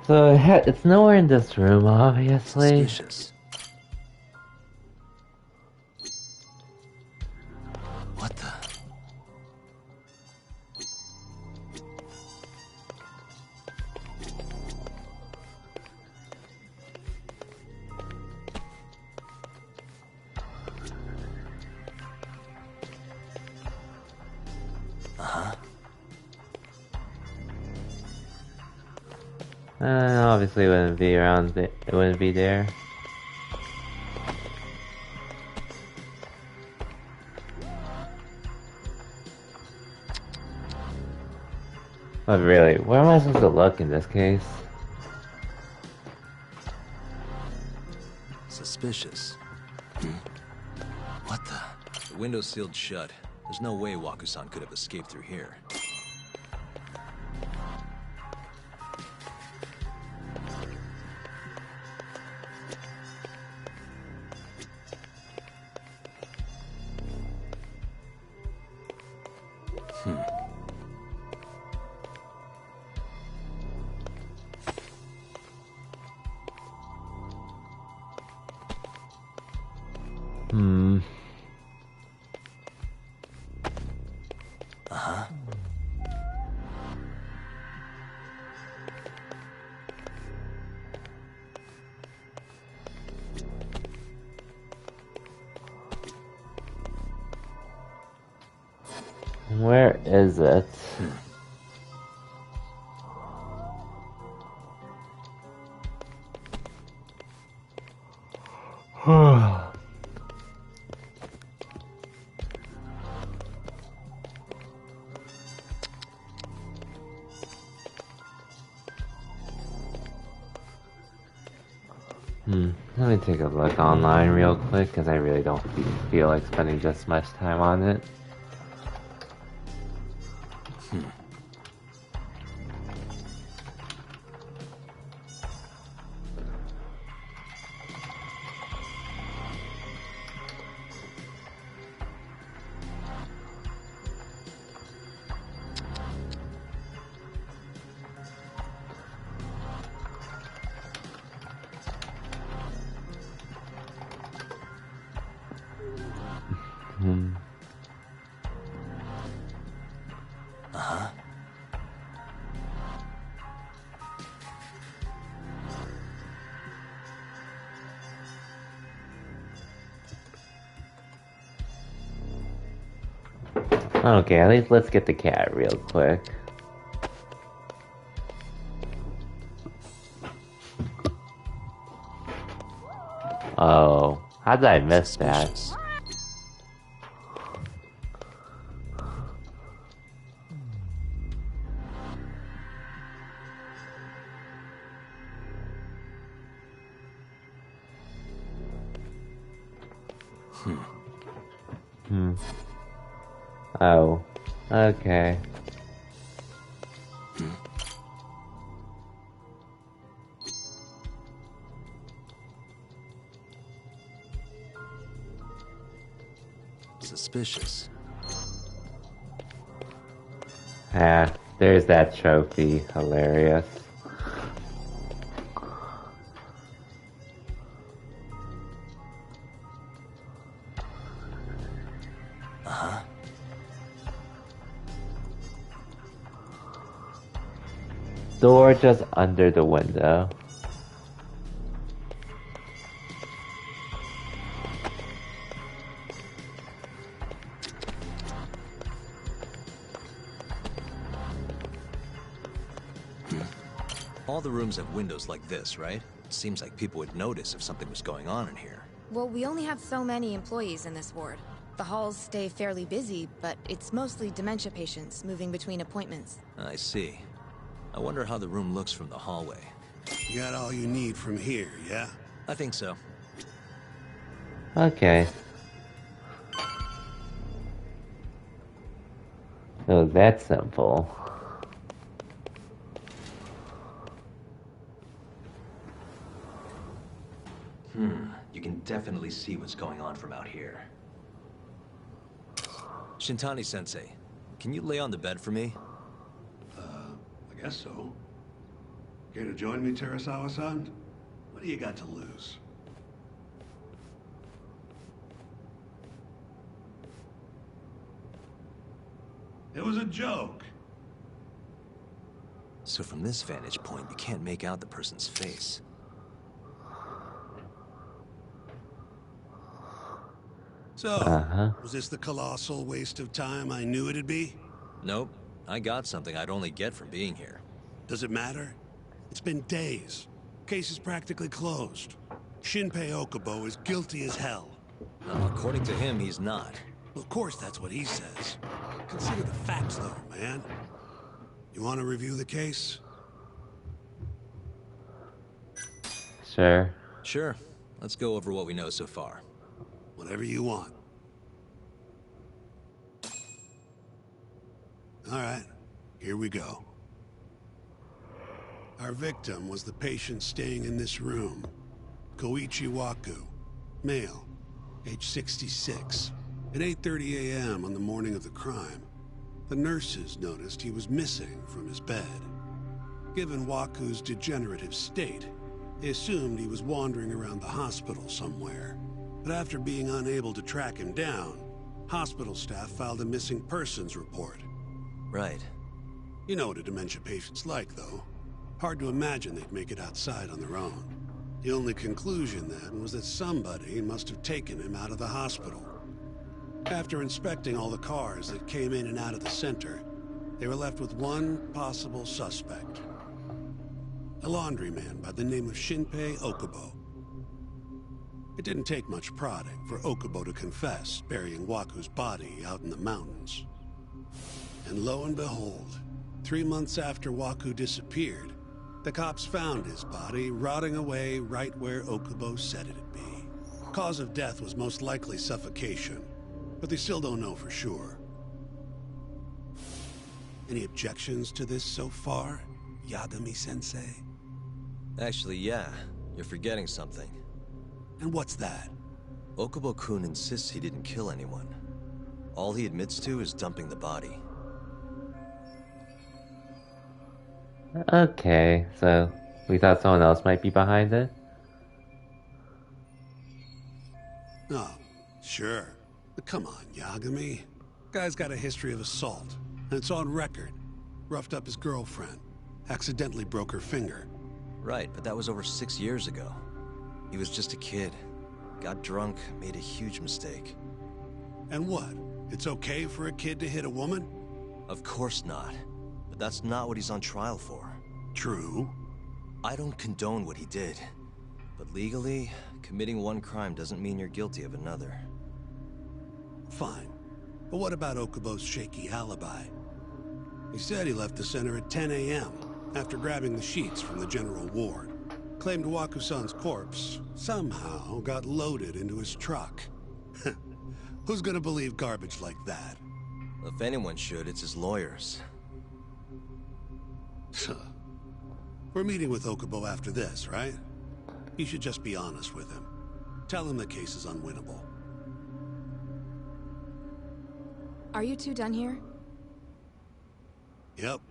So it's nowhere in this room, obviously. Suspicious. What the? Uh-huh. Obviously, it wouldn't be around. It wouldn't be there. But really, where am I supposed to look in this case? Suspicious. What the? The window's sealed shut. There's no way Waku-san could have escaped through here. Uh-huh. Where is it? Let me take a look online real quick, because I really don't feel like spending just much time on it. Uh-huh. Okay, at least let's get the cat real quick. Oh, how did I miss that? Oh, okay. Suspicious. Ah, there's that trophy. Hilarious. Uh-huh. Door just under the window. All the rooms have windows like this, right? It seems like people would notice if something was going on in here. Well, we only have so many employees in this ward. The halls stay fairly busy, but it's mostly dementia patients moving between appointments. I see. I wonder how the room looks from the hallway. You got all you need from here, yeah? I think so. Okay. It was that simple. You can definitely see what's going on from out here. Shintani-sensei, can you lay on the bed for me? I guess so. Care to join me, Terasawa-san? What do you got to lose? It was a joke. So from this vantage point, you can't make out the person's face. So, was this the colossal waste of time I knew it'd be? Nope. I got something I'd only get from being here. Does it matter? It's been days. Case is practically closed. Shinpei Okubo is guilty as hell. According to him, he's not. Of course that's what he says. Consider the facts though, man. You want to review the case? Sure. Sure. Let's go over what we know so far. Whatever you want. Alright, here we go. Our victim was the patient staying in this room. Koichi Waku, male, age 66. At 8:30 a.m. on the morning of the crime, the nurses noticed he was missing from his bed. Given Waku's degenerative state, they assumed he was wandering around the hospital somewhere. But after being unable to track him down, hospital staff filed a missing persons report. Right. You know what a dementia patient's like, though. Hard to imagine they'd make it outside on their own. The only conclusion then was that somebody must have taken him out of the hospital. After inspecting all the cars that came in and out of the center, they were left with one possible suspect. A laundryman by the name of Shinpei Okubo. It didn't take much prodding for Okubo to confess burying Waku's body out in the mountains. And lo and behold, 3 months after Waku disappeared, the cops found his body rotting away right where Okubo said it'd be. Cause of death was most likely suffocation, but they still don't know for sure. Any objections to this so far, Yagami-sensei? Actually, yeah. You're forgetting something. And what's that? Okubo-kun insists he didn't kill anyone. All he admits to is dumping the body. Okay, so we thought someone else might be behind it? Oh, sure. But come on, Yagami. Guy's got a history of assault, and it's on record. Roughed up his girlfriend. Accidentally broke her finger. Right, but that was over 6 years ago. He was just a kid. Got drunk, made a huge mistake. And what? It's okay for a kid to hit a woman? Of course not. But that's not what he's on trial for. True. I don't condone what he did. But legally, committing one crime doesn't mean you're guilty of another. Fine. But what about Okubo's shaky alibi? He said he left the center at 10 a.m. after grabbing the sheets from the general ward. Claimed Waku-san's corpse somehow got loaded into his truck. Who's gonna believe garbage like that? If anyone should, it's his lawyers. We're meeting with Okubo after this, right? You should just be honest with him. Tell him the case is unwinnable. Are you two done here? Yep.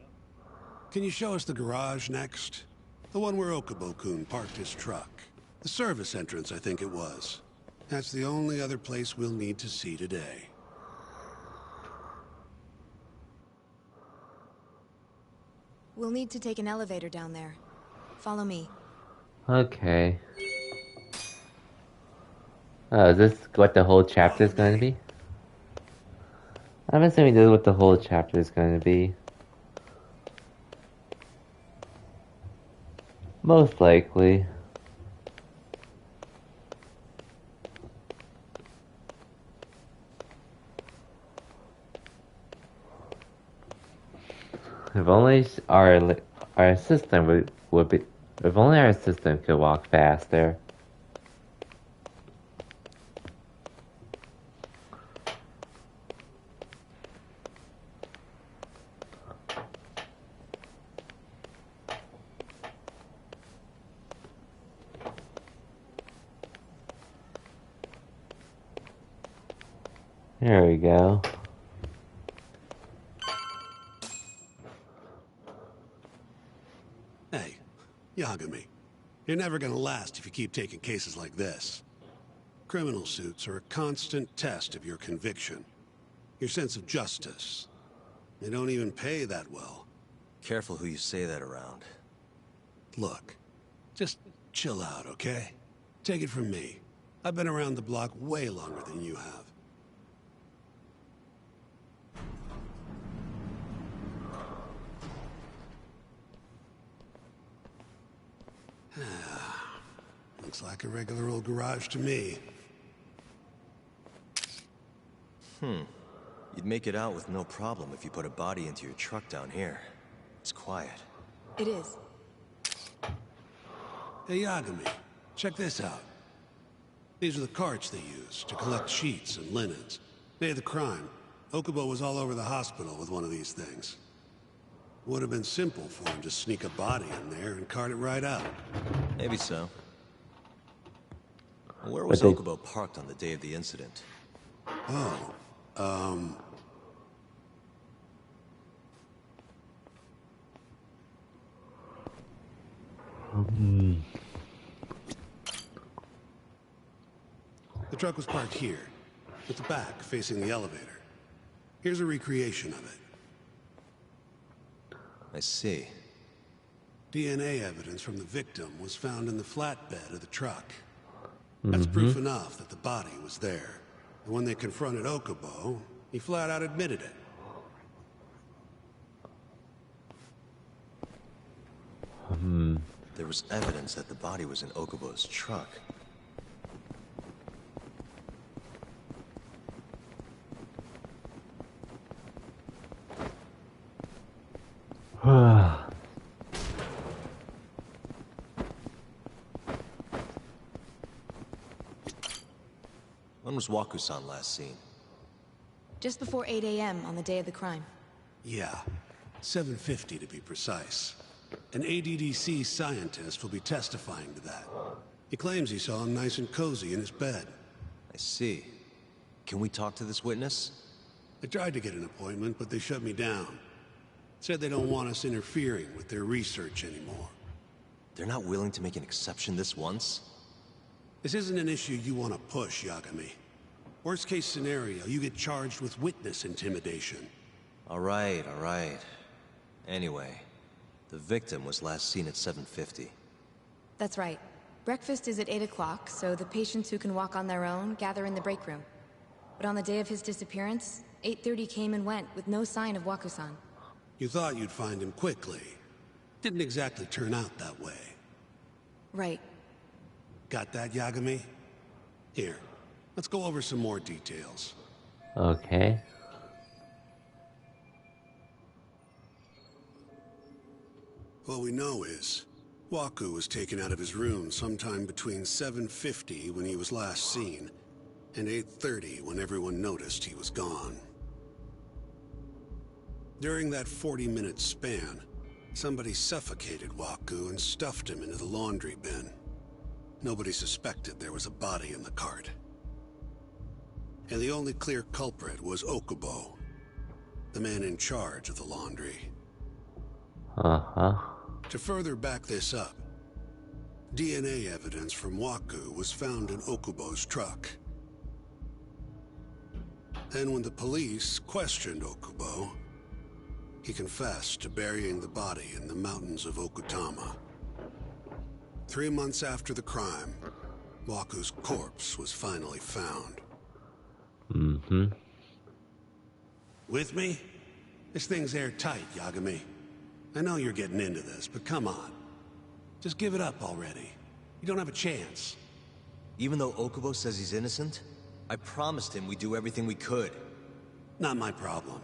Can you show us the garage next? The one where Okubo-kun parked his truck. The service entrance, I think it was. That's the only other place we'll need to see today. We'll need to take an elevator down there. Follow me. Okay. Oh, is this what the whole chapter is going to be? I'm assuming this is what the whole chapter is going to be. Most likely. If only our system would be. If only our system could walk faster. There we go. Hey, Yagami, you're never gonna last if you keep taking cases like this. Criminal suits are a constant test of your conviction, your sense of justice. They don't even pay that well. Careful who you say that around. Look, just chill out, okay? Take it from me. I've been around the block way longer than you have. Looks like a regular old garage to me. You'd make it out with no problem if you put a body into your truck down here. It's quiet. It is. Hey, Yagami, check this out. These are the carts they use to collect sheets and linens. Day of the crime, Okubo was all over the hospital with one of these things. Would have been simple for him to sneak a body in there and cart it right out. Maybe so. Where was Okubo parked on the day of the incident? The truck was parked here, at the back, facing the elevator. Here's a recreation of it. I see. DNA evidence from the victim was found in the flatbed of the truck. That's proof enough that the body was there. And when they confronted Okubo, he flat out admitted it. There was evidence that the body was in Okubo's truck. When was Waku-san last seen? Just before 8 a.m. on the day of the crime. Yeah, 7:50 to be precise. An ADDC scientist will be testifying to that. He claims he saw him nice and cozy in his bed. I see. Can we talk to this witness? I tried to get an appointment, but they shut me down. Said they don't want us interfering with their research anymore. They're not willing to make an exception this once? This isn't an issue you want to push, Yagami. Worst case scenario, you get charged with witness intimidation. All right. Anyway, the victim was last seen at 7:50. That's right. Breakfast is at 8 o'clock, so the patients who can walk on their own gather in the break room. But on the day of his disappearance, 8:30 came and went with no sign of Waku-san. You thought you'd find him quickly. Didn't exactly turn out that way. Right. Got that, Yagami? Here, let's go over some more details. Okay. What we know is, Waku was taken out of his room sometime between 7:50 when he was last seen, and 8:30 when everyone noticed he was gone. During that 40-minute span, somebody suffocated Waku and stuffed him into the laundry bin. Nobody suspected there was a body in the cart. And the only clear culprit was Okubo, the man in charge of the laundry. To further back this up, DNA evidence from Waku was found in Okubo's truck. Then when the police questioned Okubo, he confessed to burying the body in the mountains of Okutama. 3 months after the crime, Waku's corpse was finally found. With me? This thing's airtight, Yagami. I know you're getting into this, but come on. Just give it up already. You don't have a chance. Even though Okubo says he's innocent, I promised him we'd do everything we could. Not my problem.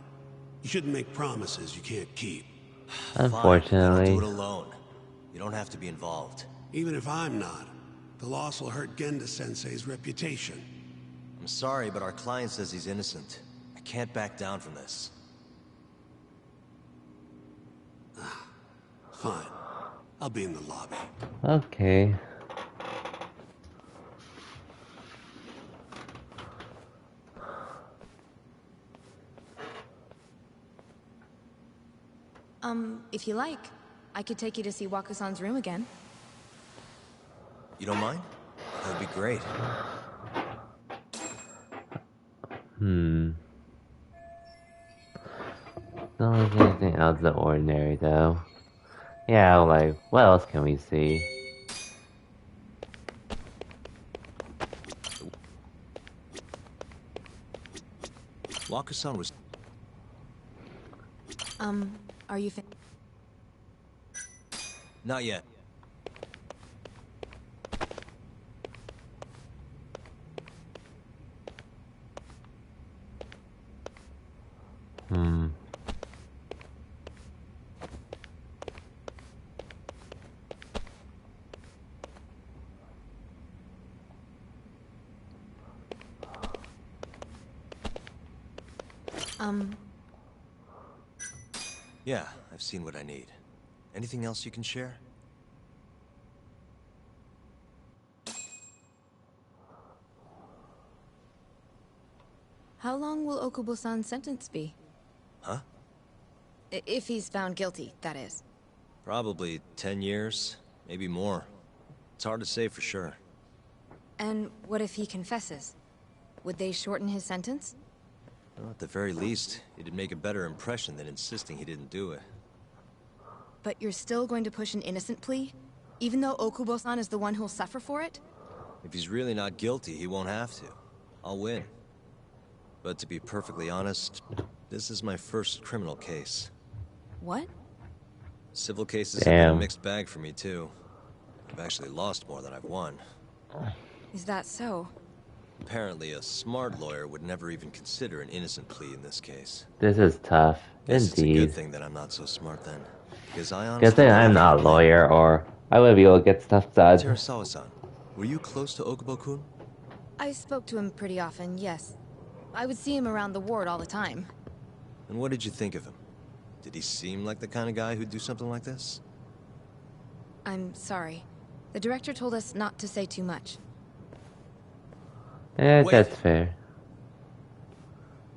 You shouldn't make promises you can't keep. Unfortunately. Fine, I'll do it alone. You don't have to be involved. Even if I'm not, the loss will hurt Genda-sensei's reputation. I'm sorry, but our client says he's innocent. I can't back down from this. Fine. I'll be in the lobby. Okay. If you like, I could take you to see Waku-san's room again. You don't mind? That would be great. Don't see anything out of the ordinary, though. Yeah, like, what else can we see? Waku-san was... Are you Not yet. Yeah, I've seen what I need. Anything else you can share? How long will Okubo-san's sentence be? Huh? If he's found guilty, that is. Probably 10 years, maybe more. It's hard to say for sure. And what if he confesses? Would they shorten his sentence? Well, at the very least, it'd make a better impression than insisting he didn't do it. But you're still going to push an innocent plea? Even though Okubo-san is the one who'll suffer for it? If he's really not guilty, he won't have to. I'll win. But to be perfectly honest, this is my first criminal case. What? Civil cases have been a mixed bag for me, too. I've actually lost more than I've won. Is that so? Apparently, a smart lawyer would never even consider an innocent plea in this case. This is tough. Guess it's a good Indeed. thing that I'm not so smart then. Because I Good honestly... thing I'm not a lawyer, or I would be able to get stuff done. Terasawa-san, were you close to Okubo-kun? I spoke to him pretty often, yes. I would see him around the ward all the time. And what did you think of him? Did he seem like the kind of guy who'd do something like this? I'm sorry. The director told us not to say too much. Yeah, that's fair.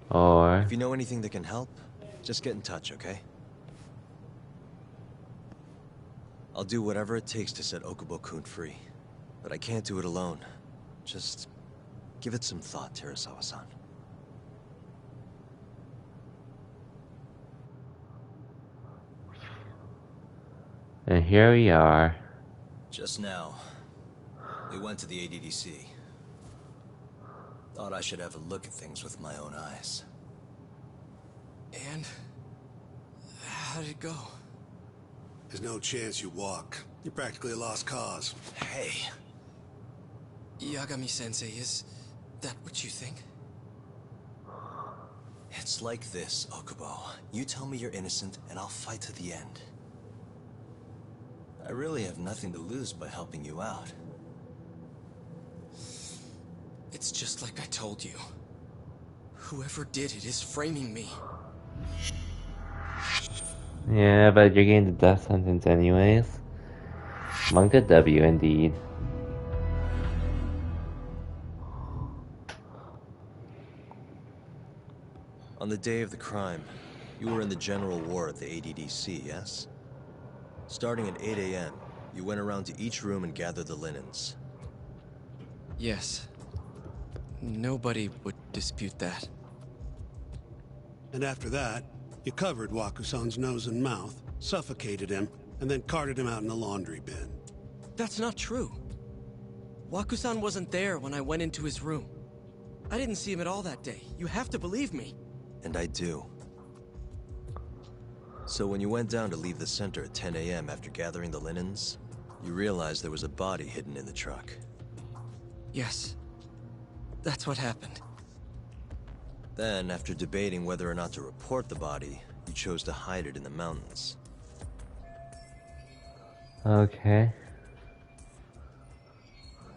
Or... If you know anything that can help, just get in touch, okay? I'll do whatever it takes to set Okubo-kun free. But I can't do it alone. Just give it some thought, Terasawa-san. And here we are. Just now, we went to the ADDC. Thought I should have a look at things with my own eyes. And how did it go? There's no chance you walk. You're practically a lost cause. Hey. Yagami-sensei, is that what you think? It's like this, Okubo. You tell me you're innocent, and I'll fight to the end. I really have nothing to lose by helping you out. It's just like I told you. Whoever did it is framing me. Yeah, but you're getting the death sentence anyways. Monka W, indeed. On the day of the crime, you were in the general ward at the ADDC, yes? Starting at 8 a.m., you went around to each room and gathered the linens. Yes. Nobody would dispute that. And after that, you covered Waku-san's nose and mouth, suffocated him, and then carted him out in a laundry bin. That's not true. Waku-san wasn't there when I went into his room. I didn't see him at all that day. You have to believe me. And I do. So when you went down to leave the center at 10 a.m. after gathering the linens, you realized there was a body hidden in the truck. Yes. That's what happened. Then, after debating whether or not to report the body, you chose to hide it in the mountains. Okay.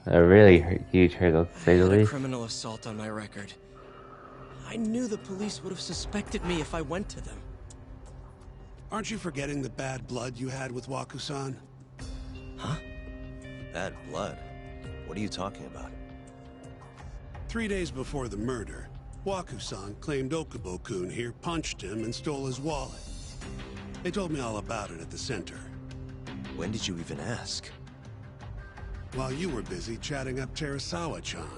A really huge hurdle, to say the I had a least. criminal assault on my record. I knew the police would have suspected me if I went to them. Aren't you forgetting the bad blood you had with Waku-san? Huh? Bad blood? What are you talking about? 3 days before the murder, Waku-san claimed Okubo-kun here punched him and stole his wallet. They told me all about it at the center. When did you even ask? While you were busy chatting up Terasawa-chan.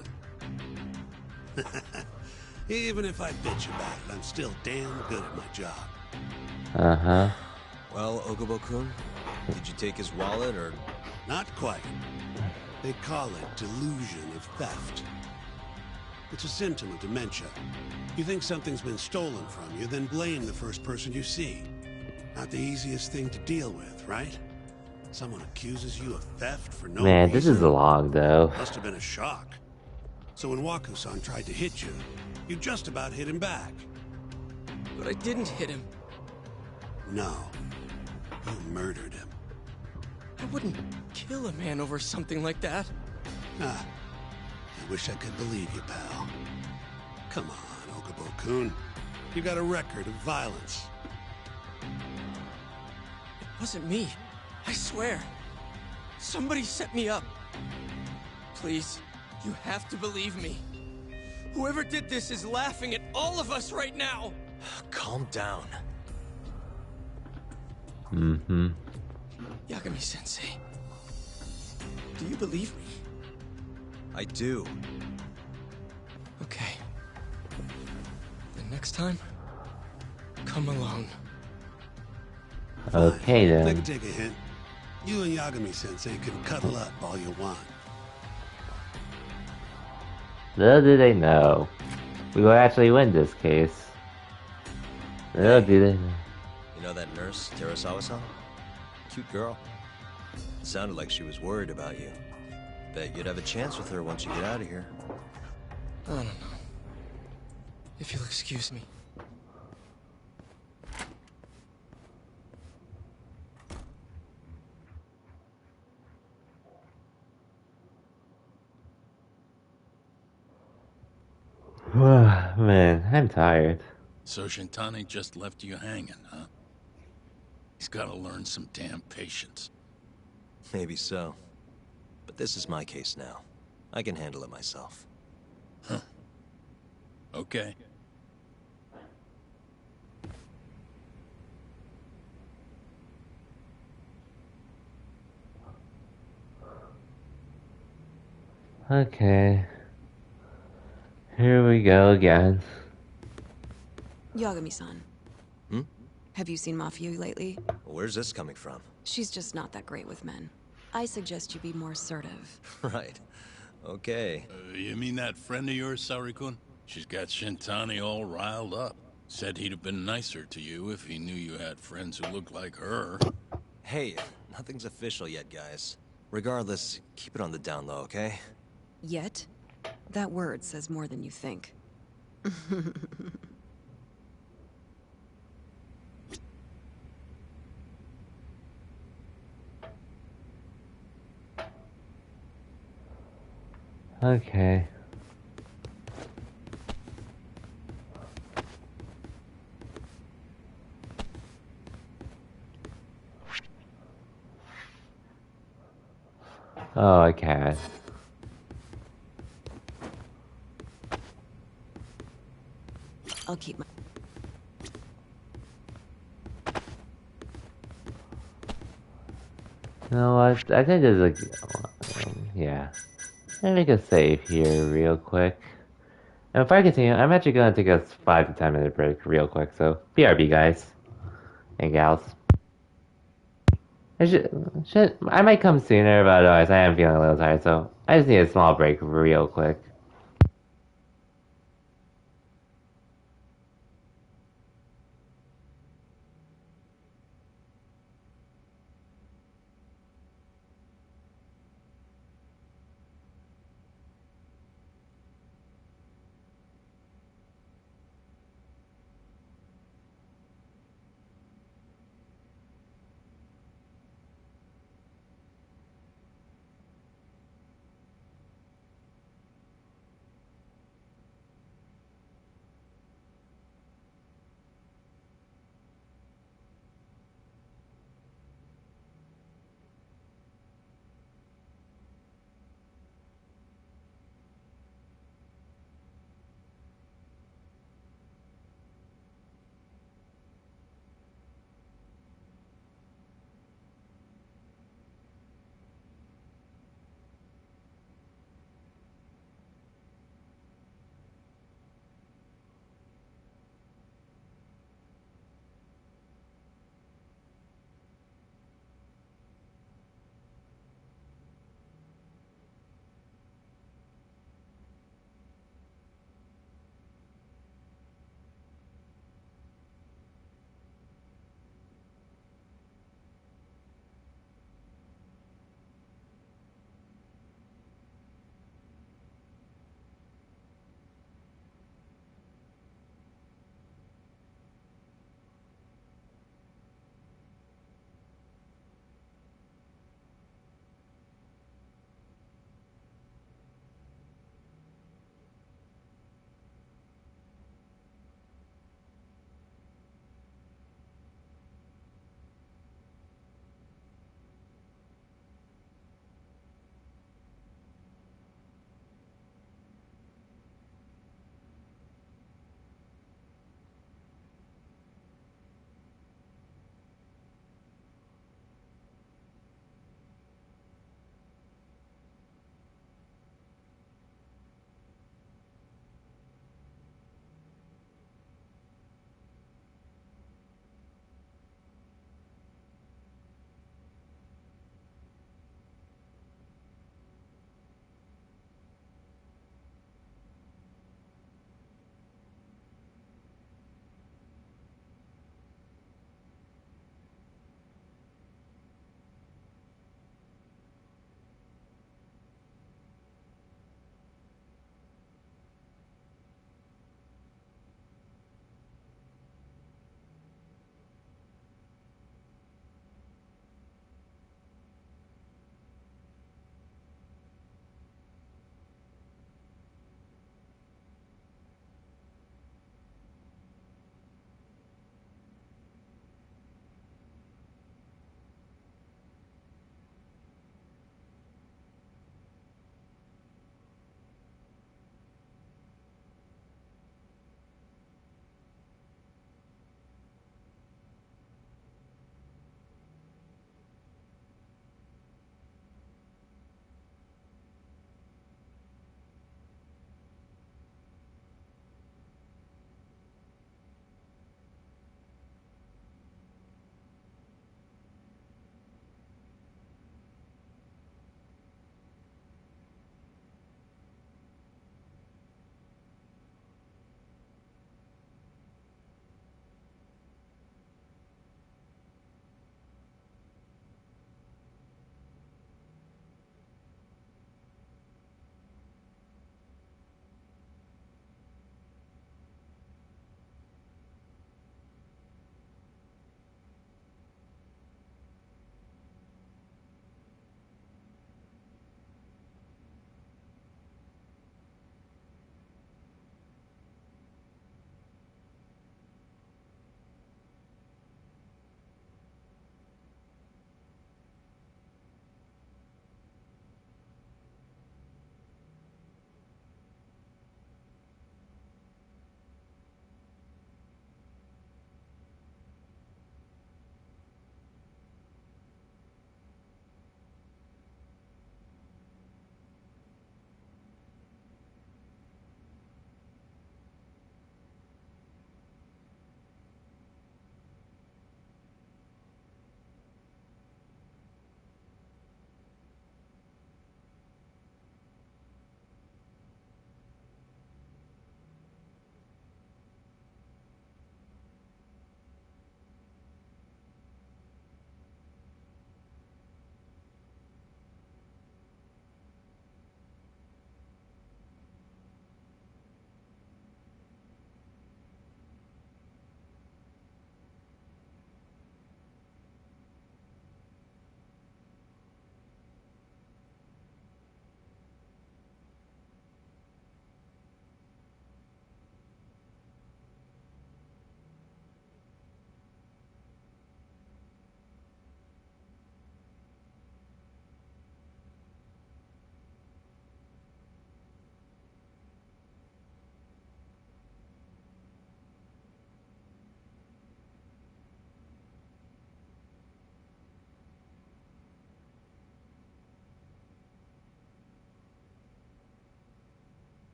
Even if I bitch about it, I'm still damn good at my job. Uh-huh. Well, Okubo-kun, did you take his wallet, or...? Not quite. They call it delusion of theft. It's a symptom of dementia. You think something's been stolen from you, then blame the first person you see. Not the easiest thing to deal with, right? Someone accuses you of theft for no Man, reason. this is long, though. Must have been a shock. So when Waku-san tried to hit you, you just about hit him back. But I didn't hit him. No. You murdered him. I wouldn't kill a man over something like that. Ah. I wish I could believe you, pal. Come on, Okubo-kun. You got a record of violence. It wasn't me. I swear. Somebody set me up. Please, you have to believe me. Whoever did this is laughing at all of us right now. Calm down. Mm-hmm. Yagami-sensei, do you believe me? I do. Okay. Then next time, come alone. Okay, I then. can take a hint. You and Yagami-sensei can cuddle up all you want. Little do they know. We will actually win this case. Little do they know. You know that nurse, Terasawa-san? Cute girl. Sounded like she was worried about you. Bet you'd have a chance with her once you get out of here. I don't know. If you'll excuse me. Man, I'm tired. So Shintani just left you hanging, huh? He's gotta learn some damn patience. Maybe so. But this is my case now. I can handle it myself. Huh. Okay. Okay. Here we go again. Yagami-san. Hmm? Have you seen Mafia lately? Where's this coming from? She's just not that great with men. I suggest you be more assertive. Right. Okay. You mean that friend of yours, Saori-kun? She's got Shintani all riled up. Said he'd have been nicer to you if he knew you had friends who looked like her. Hey, nothing's official yet, guys. Regardless, keep it on the down low, okay? Yet? That word says more than you think. Okay. Oh, I can't. I'll keep my... You know what? I think there's like... yeah. Let me make a save here real quick. And if I continue, I'm actually going to take a 5 to 10 minute break real quick, so BRB guys and gals. I might come sooner, but otherwise I am feeling a little tired, so I just need a small break real quick.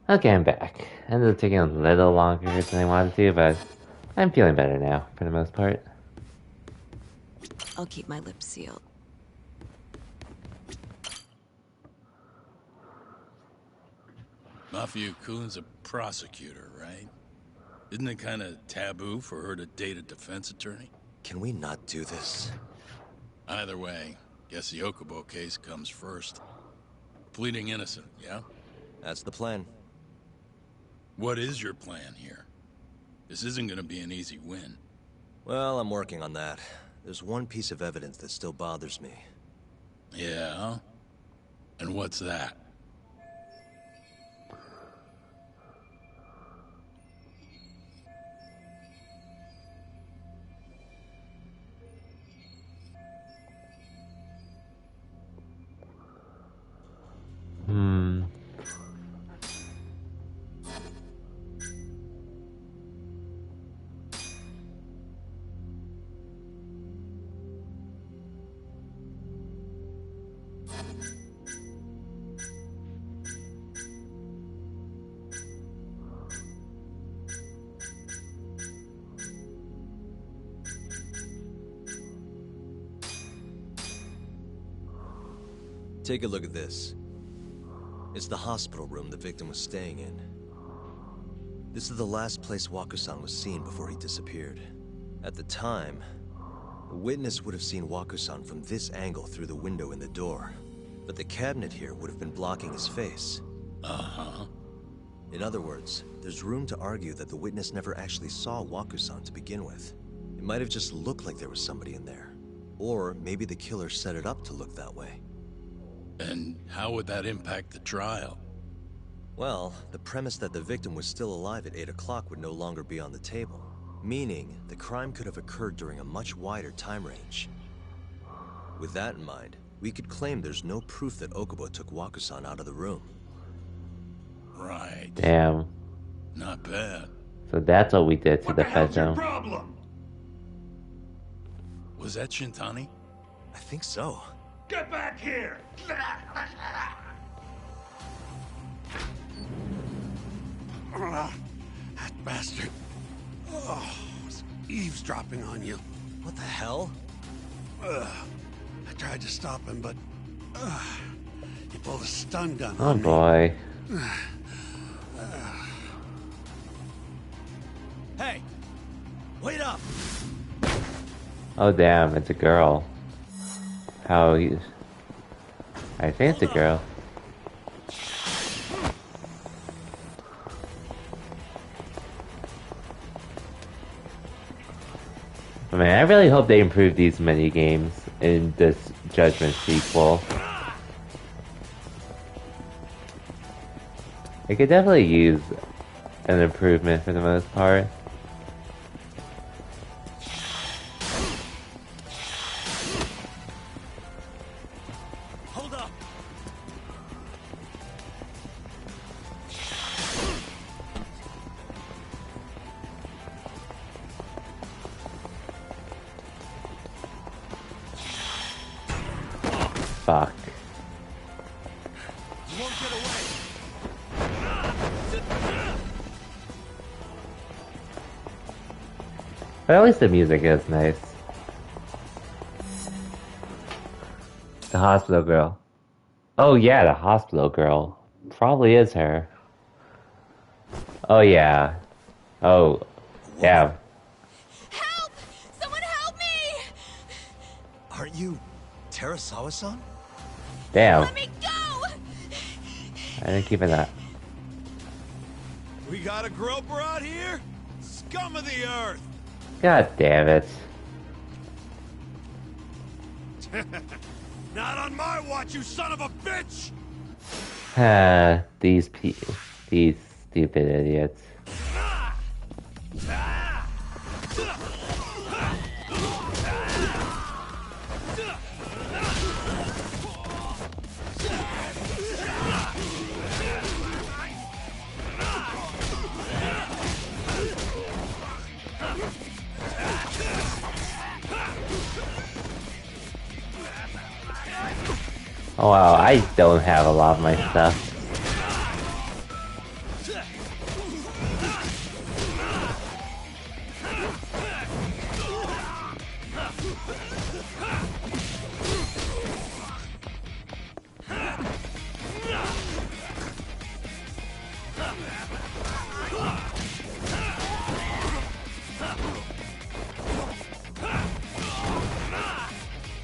Okay, I'm back. Ended up taking a little longer than I wanted to, but I'm feeling better now, for the most part. I'll keep my lips sealed. Mafia Kun's a prosecutor, right? Isn't it kind of taboo for her to date a defense attorney? Can we not do this? Either way, guess the Okubo case comes first. Pleading innocent, yeah? That's the plan. What is your plan here? This isn't gonna be an easy win. Well, I'm working on that. There's one piece of evidence that still bothers me. Yeah? And what's that? Take a look at this. It's the hospital room the victim was staying in. This is the last place Waku-san was seen before he disappeared. At the time, a witness would have seen Waku-san from this angle through the window in the door. But the cabinet here would have been blocking his face. Uh-huh. In other words, there's room to argue that the witness never actually saw Waku-san to begin with. It might have just looked like there was somebody in there. Or maybe the killer set it up to look that way. And how would that impact the trial? Well, the premise that the victim was still alive at 8 o'clock would no longer be on the table. Meaning, the crime could have occurred during a much wider time range. With that in mind, we could claim there's no proof that Okubo took Waku-san out of the room. Right. Damn. Not bad. So that's what we did to the Fezzo. Was that Shintani? I think so. Get back here! That bastard. Oh, was eavesdropping on you. What the hell? I tried to stop him, but he pulled a stun gun Oh on me. boy. Hey! Wait up! Oh damn, it's a girl. How he... I think it's a girl. I mean, I really hope they improve these mini games in this Judgment sequel. It could definitely use an improvement for the most part. Hold up! Fuck. You won't get away. But at least the music is nice. The hospital girl. Oh yeah, the hospital girl. Probably is her. Oh yeah. Oh, yeah. Help! Someone help me! Aren't you Terasawa-san? Damn. Let me go! I didn't keep it that. We got a groper out here? Scum of the earth! God damn it. Not on my watch, you son of a bitch! These stupid idiots. Oh wow, I don't have a lot of my stuff.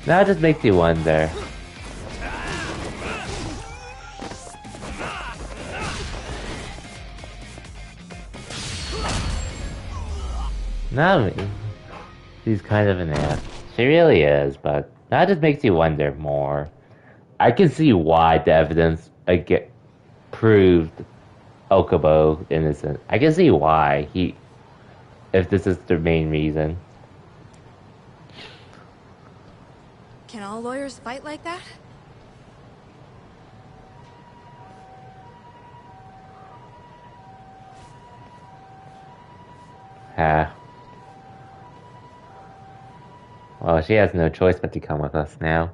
Now it just makes you wonder. No, she's kind of an ass. She really is, but that just makes you wonder more. I can see why the evidence proved Okubo innocent. I can see why if this is the main reason. Can all lawyers fight like that? Well, she has no choice but to come with us now.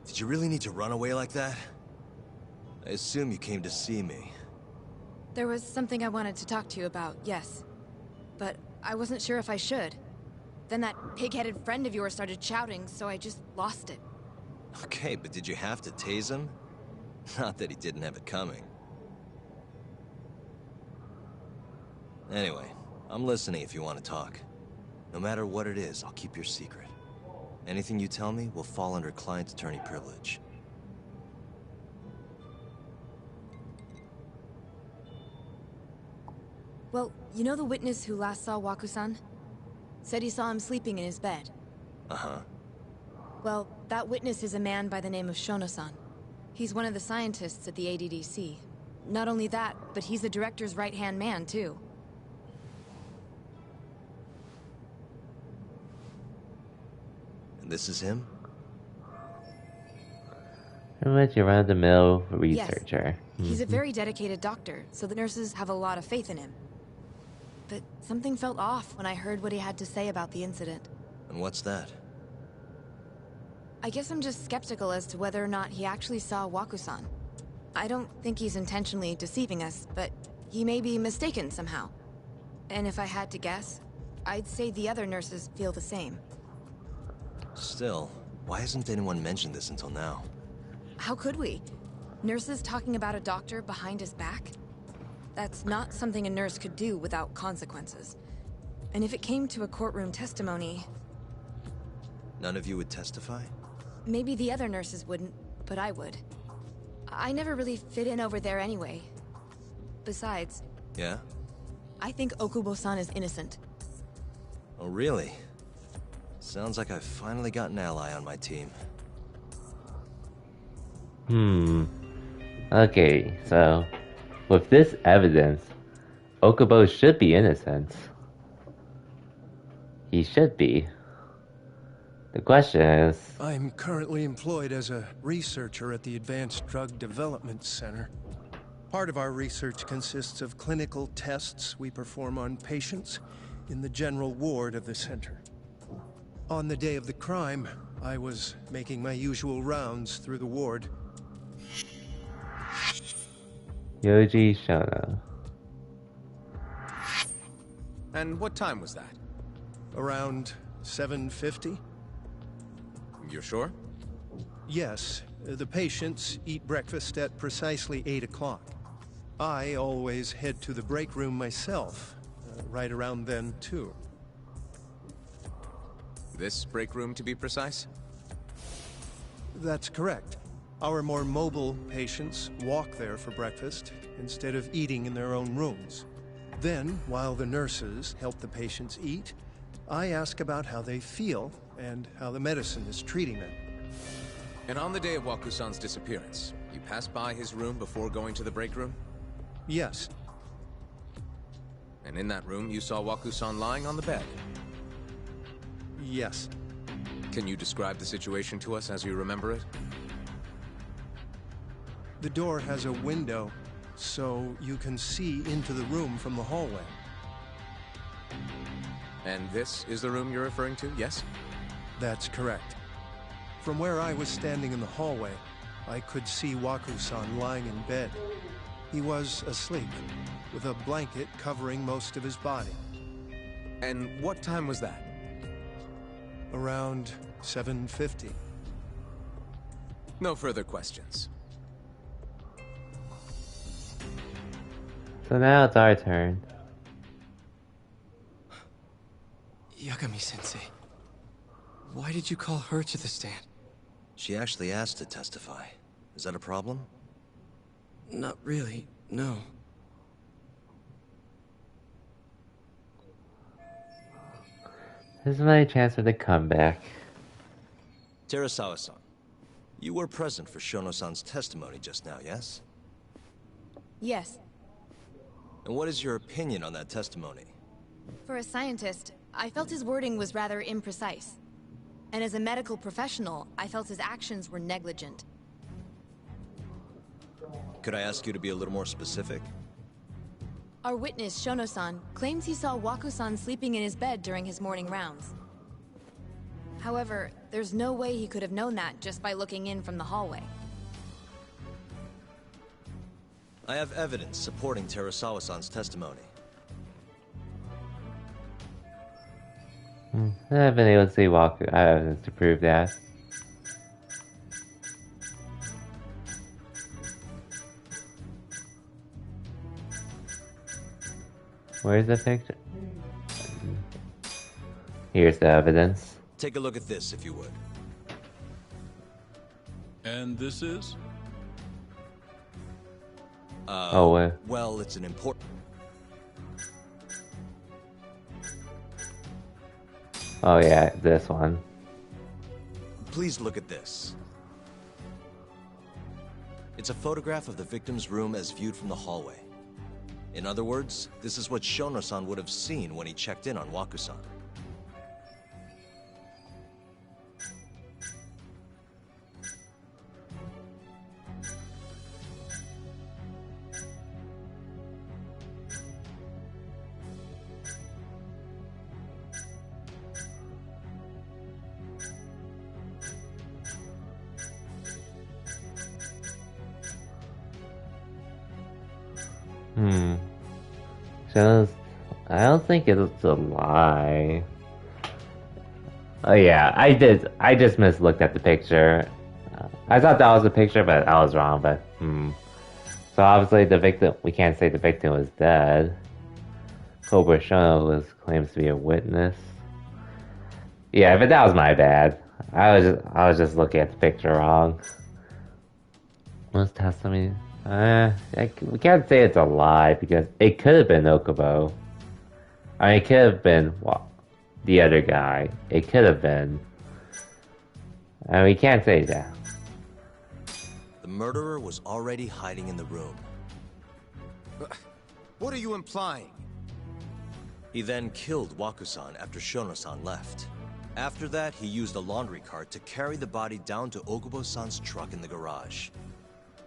Did you really need to run away like that? I assume you came to see me. There was something I wanted to talk to you about, yes. But I wasn't sure if I should. Then that pig-headed friend of yours started shouting, so I just lost it. Okay, but did you have to tase him? Not that he didn't have it coming. Anyway, I'm listening if you want to talk. No matter what it is, I'll keep your secret. Anything you tell me will fall under client attorney privilege. Well, you know the witness who last saw Waku-san? Said he saw him sleeping in his bed. Uh-huh. Well, that witness is a man by the name of Shono-san. He's one of the scientists at the ADDC. Not only that, but he's the director's right-hand man, too. And this is him? Pretty much your run-of-the-mill researcher. Yes. He's a very dedicated doctor, so the nurses have a lot of faith in him. But something felt off when I heard what he had to say about the incident. And what's that? I guess I'm just skeptical as to whether or not he actually saw Waku-san. I don't think he's intentionally deceiving us, but he may be mistaken somehow. And if I had to guess, I'd say the other nurses feel the same. Still, why hasn't anyone mentioned this until now? How could we? Nurses talking about a doctor behind his back? That's not something a nurse could do without consequences. And if it came to a courtroom testimony... None of you would testify? Maybe the other nurses wouldn't, but I would. I never really fit in over there anyway. Besides... Yeah? I think Okubo-san is innocent. Oh, really? Sounds like I've finally got an ally on my team. Okay, so... with this evidence, Okubo should be innocent. He should be. The question is... I'm currently employed as a researcher at the Advanced Drug Development Center. Part of our research consists of clinical tests we perform on patients in the general ward of the center. On the day of the crime, I was making my usual rounds through the ward. Yoji Shono. And what time was that? Around 7:50? You're sure? Yes. The patients eat breakfast at precisely 8 o'clock. I always head to the break room myself, right around then, too. This break room, to be precise? That's correct. Our more mobile patients walk there for breakfast instead of eating in their own rooms. Then, while the nurses help the patients eat, I ask about how they feel and how the medicine is treating them. And on the day of Waku-san's disappearance, you passed by his room before going to the break room? Yes. And in that room, you saw Waku-san lying on the bed? Yes. Can you describe the situation to us as you remember it? The door has a window, so you can see into the room from the hallway. And this is the room you're referring to, yes? That's correct. From where I was standing in the hallway, I could see Waku-san lying in bed. He was asleep, with a blanket covering most of his body. And what time was that? Around 7:50. No further questions. So now it's our turn. Yagami-sensei. Why did you call her to the stand? She actually asked to testify. Is that a problem? Not really, no. This is my chance for the comeback. Terasawa-san, you were present for Shono-san's testimony just now, yes? Yes. And what is your opinion on that testimony? For a scientist, I felt his wording was rather imprecise. And as a medical professional, I felt his actions were negligent. Could I ask you to be a little more specific? Our witness, Shono-san, claims he saw Waku-san sleeping in his bed during his morning rounds. However, there's no way he could have known that just by looking in from the hallway. I have evidence supporting Terasawa-san's testimony. I haven't been able to see Waku. I have evidence to prove that. Where's the picture? Here's the evidence. Take a look at this, if you would. And this is? Well, it's an important... Oh yeah, this one. Please look at this. It's a photograph of the victim's room as viewed from the hallway. In other words, this is what Shono-san would have seen when he checked in on Waku-san. I don't think it's a lie. Oh yeah, I just mislooked at the picture. I thought that was a picture, but I was wrong, but So obviously the victim, we can't say the victim was dead. Cobra Shono claims to be a witness. Yeah, but that was my bad. I was just looking at the picture wrong. Must have somebody. We can't say it's a lie because it could have been Okubo. I mean, it could have been the other guy. It could have been. We can't say that. The murderer was already hiding in the room. What are you implying? He then killed Waku-san after Shono-san left. After that, he used a laundry cart to carry the body down to Okubo-san's truck in the garage.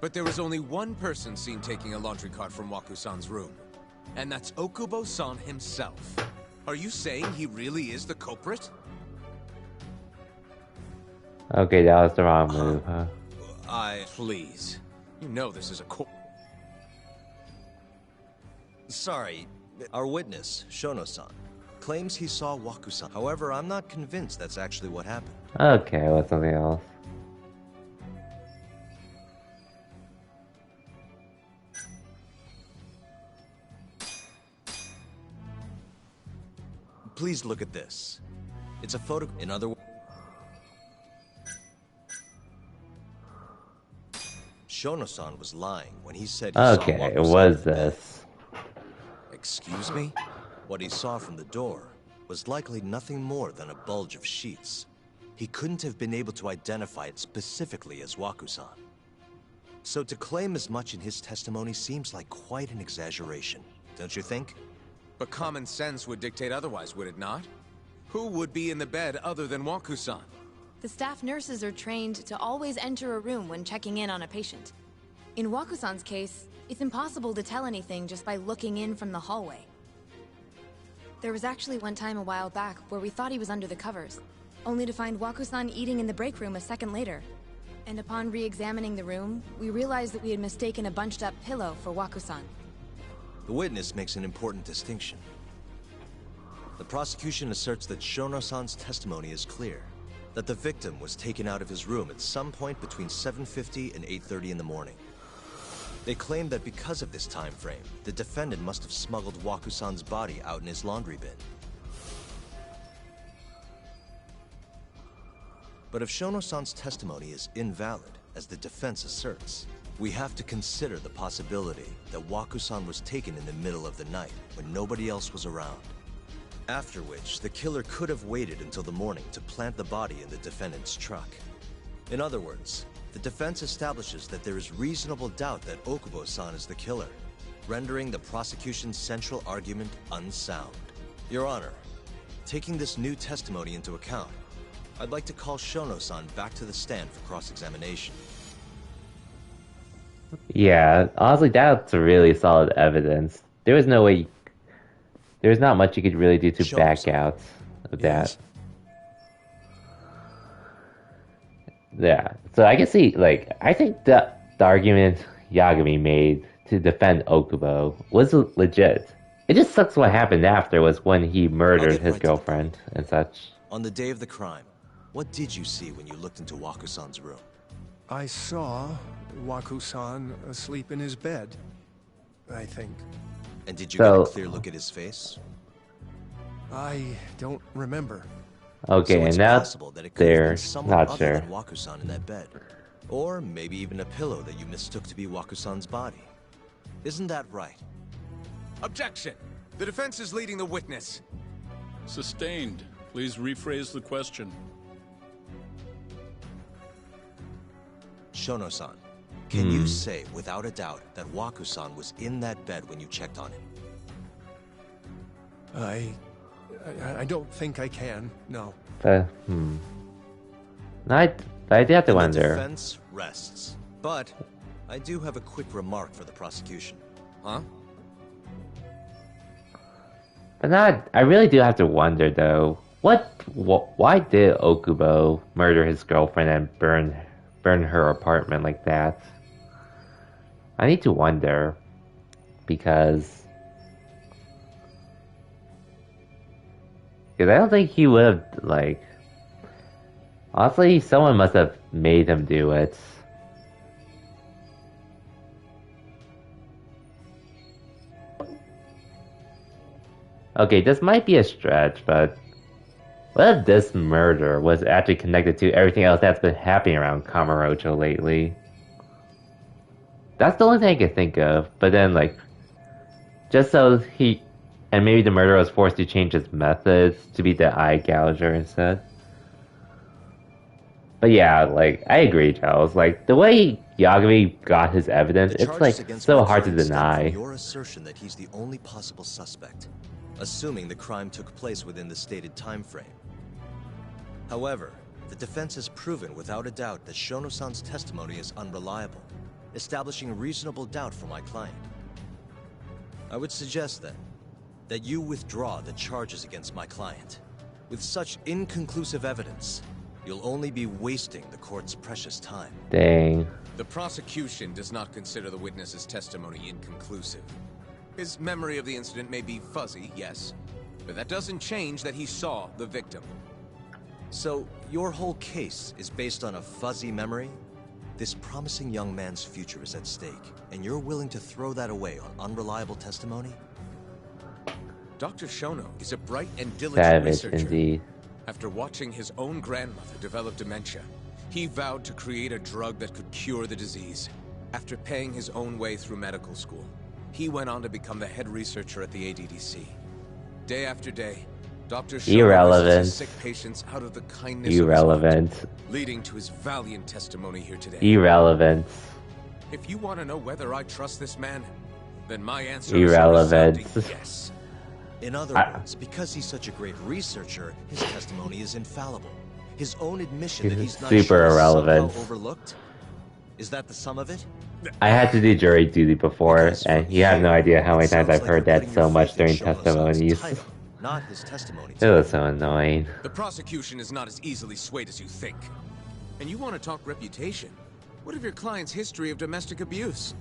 But there was only one person seen taking a laundry cart from Waku-san's room. And that's Okubo-san himself. Are you saying he really is the culprit? Okay, that was the wrong move, huh? Please. You know this is a Sorry, our witness, Shono-san, claims he saw Waku-san. However, I'm not convinced that's actually what happened. Okay, what's something else? Please look at this. It's a photo. In other words, Shono-san was lying when he said he saw Okay, it Waku-san was in bed. this. Excuse me? What he saw from the door was likely nothing more than a bulge of sheets. He couldn't have been able to identify it specifically as Waku-san. So to claim as much in his testimony seems like quite an exaggeration, don't you think? But common sense would dictate otherwise, would it not? Who would be in the bed other than Waku-san? The staff nurses are trained to always enter a room when checking in on a patient. In Waku-san's case, it's impossible to tell anything just by looking in from the hallway. There was actually one time a while back where we thought he was under the covers, only to find Waku-san eating in the break room a second later. And upon re-examining the room, we realized that we had mistaken a bunched-up pillow for Waku-san. The witness makes an important distinction. The prosecution asserts that Shono-san's testimony is clear, that the victim was taken out of his room at some point between 7:50 and 8:30 in the morning. They claim that because of this time frame, the defendant must have smuggled Waku-san's body out in his laundry bin. But if Shono-san's testimony is invalid, as the defense asserts, we have to consider the possibility that Waku-san was taken in the middle of the night when nobody else was around. After which, the killer could have waited until the morning to plant the body in the defendant's truck. In other words, the defense establishes that there is reasonable doubt that Okubo-san is the killer, rendering the prosecution's central argument unsound. Your Honor, taking this new testimony into account, I'd like to call Shono-san back to the stand for cross-examination. Yeah, honestly, that's really solid evidence. There was no way... There's not much you could really do to back out of that. Yeah, so I can see, like, I think the argument Yagami made to defend Okubo was legit. It just sucks what happened after was when he murdered his girlfriend and such. On the day of the crime, what did you see when you looked into Waku-san's room? I saw Waku-san asleep in his bed, I think. And did you get a clear look at his face? I don't remember. Okay, so it's and now possible that it could have been someone not other sure. than Waku-san in that bed. Or maybe even a pillow that you mistook to be Waku-san's body. Isn't that right? Objection! The defense is leading the witness. Sustained. Please rephrase the question. Shono-san, can you say without a doubt that Waku-san was in that bed when you checked on him? I don't think I can, no. I do have to wonder. The defense rests. But I do have a quick remark for the prosecution. Huh? But I really do have to wonder though. Why did Okubo murder his girlfriend and burn her apartment like that? I need to wonder because I don't think he would have, like, honestly, someone must have made him do it. Okay, this might be a stretch, but what if this murder was actually connected to everything else that's been happening around Kamurocho lately? That's the only thing I can think of, but then, like, just so and maybe the murderer was forced to change his methods to be the eye gouger instead. But yeah, like, I agree, Charles. Like, the way Yagami got his evidence, it's, like, so hard to deny. Your assertion that he's the only possible suspect, assuming the crime took place within the stated time frame. However, the defense has proven without a doubt that Shono-san's testimony is unreliable, establishing reasonable doubt for my client. I would suggest then that you withdraw the charges against my client. With such inconclusive evidence, you'll only be wasting the court's precious time. Dang. The prosecution does not consider the witness's testimony inconclusive. His memory of the incident may be fuzzy, yes, but that doesn't change that he saw the victim. So, your whole case is based on a fuzzy memory? This promising young man's future is at stake, and you're willing to throw that away on unreliable testimony? Dr. Shono is a bright and diligent Savage, researcher. indeed. After watching his own grandmother develop dementia, he vowed to create a drug that could cure the disease. After paying his own way through medical school, he went on to become the head researcher at the ADDC. Day after day, Dr. Shono visits his sick patients out of the kindness of his heart, leading to his valiant testimony here today. Irrelevant. If you want to know whether I trust this man, then my answer Irrelevant. is a resounding yes. In other words, because he's such a great researcher, his testimony is infallible. His own admission that he's not super irrelevant. Overlooked? Is that the sum of it? I had to do jury duty before, and you have no idea how many times I've heard that so much during testimonies. Not his testimony. It was so annoying. The prosecution is not as easily swayed as you think. And you want to talk reputation? What of your client's history of domestic abuse?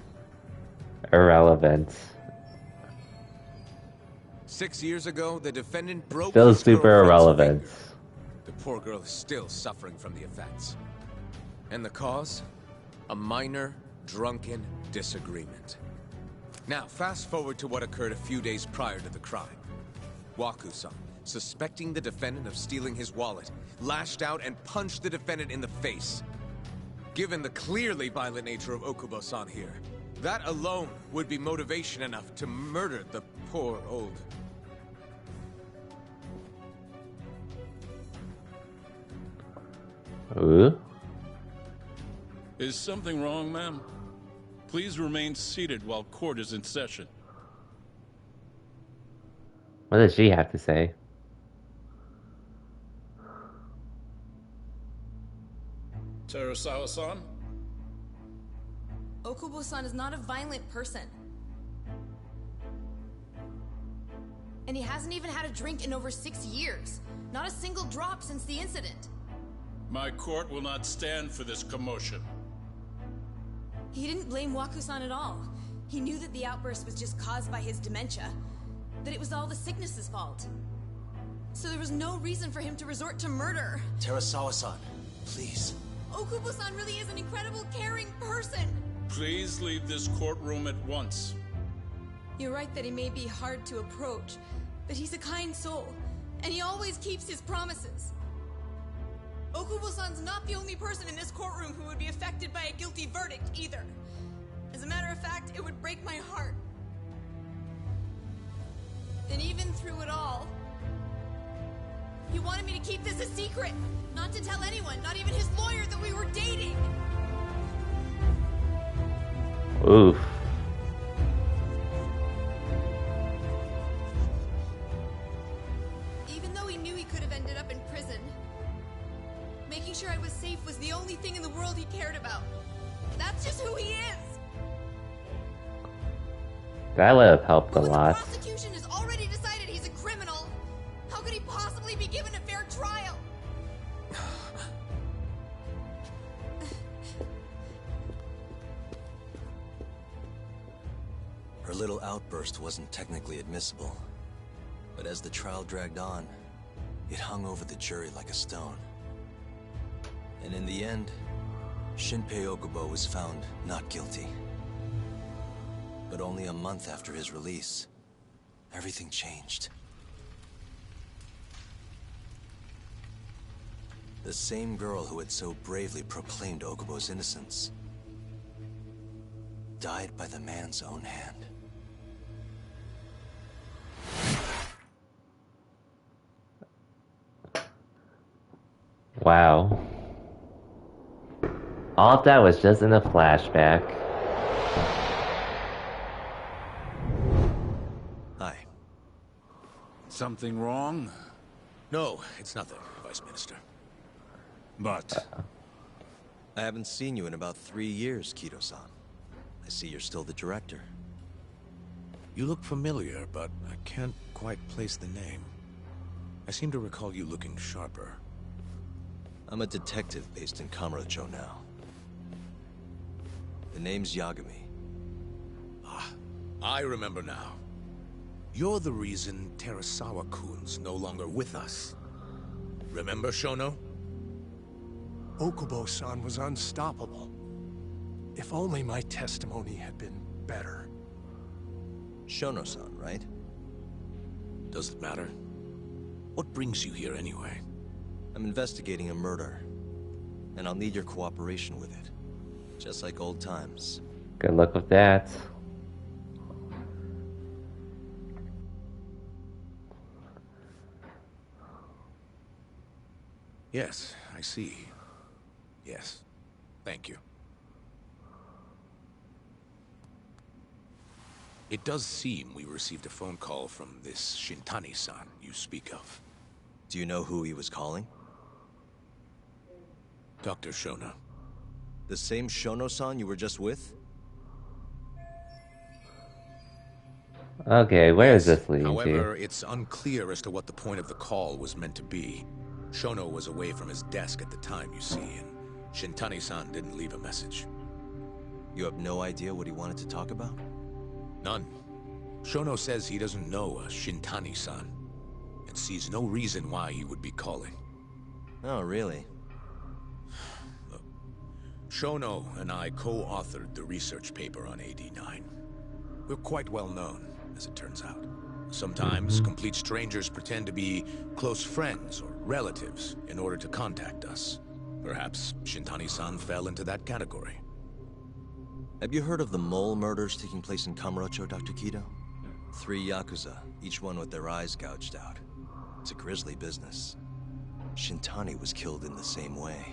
Irrelevant. 6 years ago, the defendant broke Still his super girlfriend's irrelevant. finger. The poor girl is still suffering from the effects. And the cause? A minor, drunken disagreement. Now, fast forward to what occurred a few days prior to the crime. Waku-san, suspecting the defendant of stealing his wallet, lashed out and punched the defendant in the face. Given the clearly violent nature of Okubo-san here, that alone would be motivation enough to murder the poor old... Is something wrong, ma'am? Please remain seated while court is in session. What does she have to say? Terasawa-san? Okubo-san is not a violent person. And he hasn't even had a drink in over 6 years. Not a single drop since the incident. My court will not stand for this commotion. He didn't blame Waku-san at all. He knew that the outburst was just caused by his dementia. That it was all the sickness's fault. So there was no reason for him to resort to murder. Terasawa-san, please. Okubo-san really is an incredible, caring person. Please leave this courtroom at once. You're right that he may be hard to approach, but he's a kind soul, and he always keeps his promises. Okubo-san's not the only person in this courtroom who would be affected by a guilty verdict, either. As a matter of fact, it would break my heart. And even through it all, he wanted me to keep this a secret, not to tell anyone, not even his lawyer, that we were dating. Oof. Even though he knew he could have ended up in prison, making sure I was safe was the only thing in the world he cared about. That's just who he is. That would have helped a The lot. prosecution has already decided he's a criminal. How could he possibly be given a fair trial? Her little outburst wasn't technically admissible, but as the trial dragged on, it hung over the jury like a stone. And in the end, Shinpei Okubo was found not guilty. But only a month after his release, everything changed. The same girl who had so bravely proclaimed Okubo's innocence died by the man's own hand. Wow. All of that was just in a flashback. Hi. Something wrong? No, it's nothing, Vice Minister. But... I haven't seen you in about 3 years, Kido-san. I see you're still the director. You look familiar, but I can't quite place the name. I seem to recall you looking sharper. I'm a detective based in Kamurocho now. The name's Yagami. Ah, I remember now. You're the reason Terasawa-kun's no longer with us. Remember, Shono? Okubo-san was unstoppable. If only my testimony had been better. Shono-san, right? Does it matter? What brings you here anyway? I'm investigating a murder, and I'll need your cooperation with it. Just like old times. Good luck with that. Yes, I see. Yes. Thank you. It does seem we received a phone call from this Shintani-san you speak of. Do you know who he was calling? Dr. Shono. The same Shono-san you were just with? Okay, where is this leading However, to? it's unclear as to what the point of the call was meant to be. Shono was away from his desk at the time, you see, and Shintani-san didn't leave a message. You have no idea what he wanted to talk about? None. Shono says he doesn't know a Shintani-san, and sees no reason why he would be calling. Oh, really? Shono and I co-authored the research paper on AD9. We're quite well known, as it turns out. Sometimes complete strangers pretend to be close friends or relatives in order to contact us. Perhaps Shintani-san fell into that category. Have you heard of the mole murders taking place in Kamurocho, Dr. Kido? 3 Yakuza, each one with their eyes gouged out. It's a grisly business. Shintani was killed in the same way.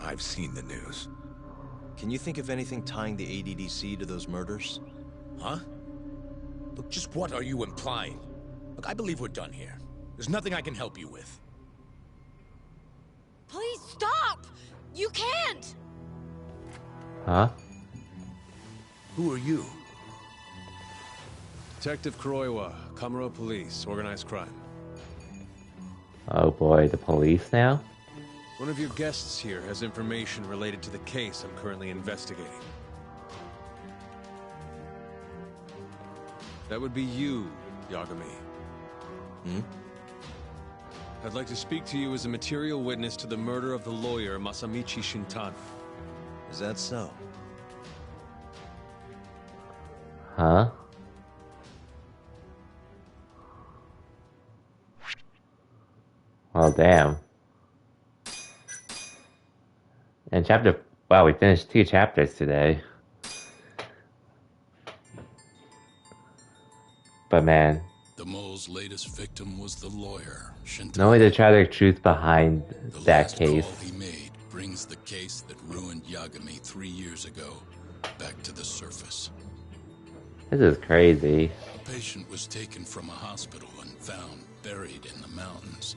I've seen the news. Can you think of anything tying the ADDC to those murders? Huh? Look, just what are you implying? Look, I believe we're done here. There's nothing I can help you with. Please stop! You can't! Huh? Who are you? Detective Kuroiwa, Kamuro Police, Organized Crime. Oh boy, the police now? One of your guests here has information related to the case I'm currently investigating. That would be you, Yagami. Hmm? I'd like to speak to you as a material witness to the murder of the lawyer Masamichi Shintani. Is that so? Huh? Well, damn. And wow, we finished 2 chapters today. But man, The mole's latest victim was the lawyer, Shintani. no way to try the truth behind The that last case. call he made brings the case that ruined Yagami 3 years ago back to the surface. This is crazy. The patient was taken from a hospital and found buried in the mountains.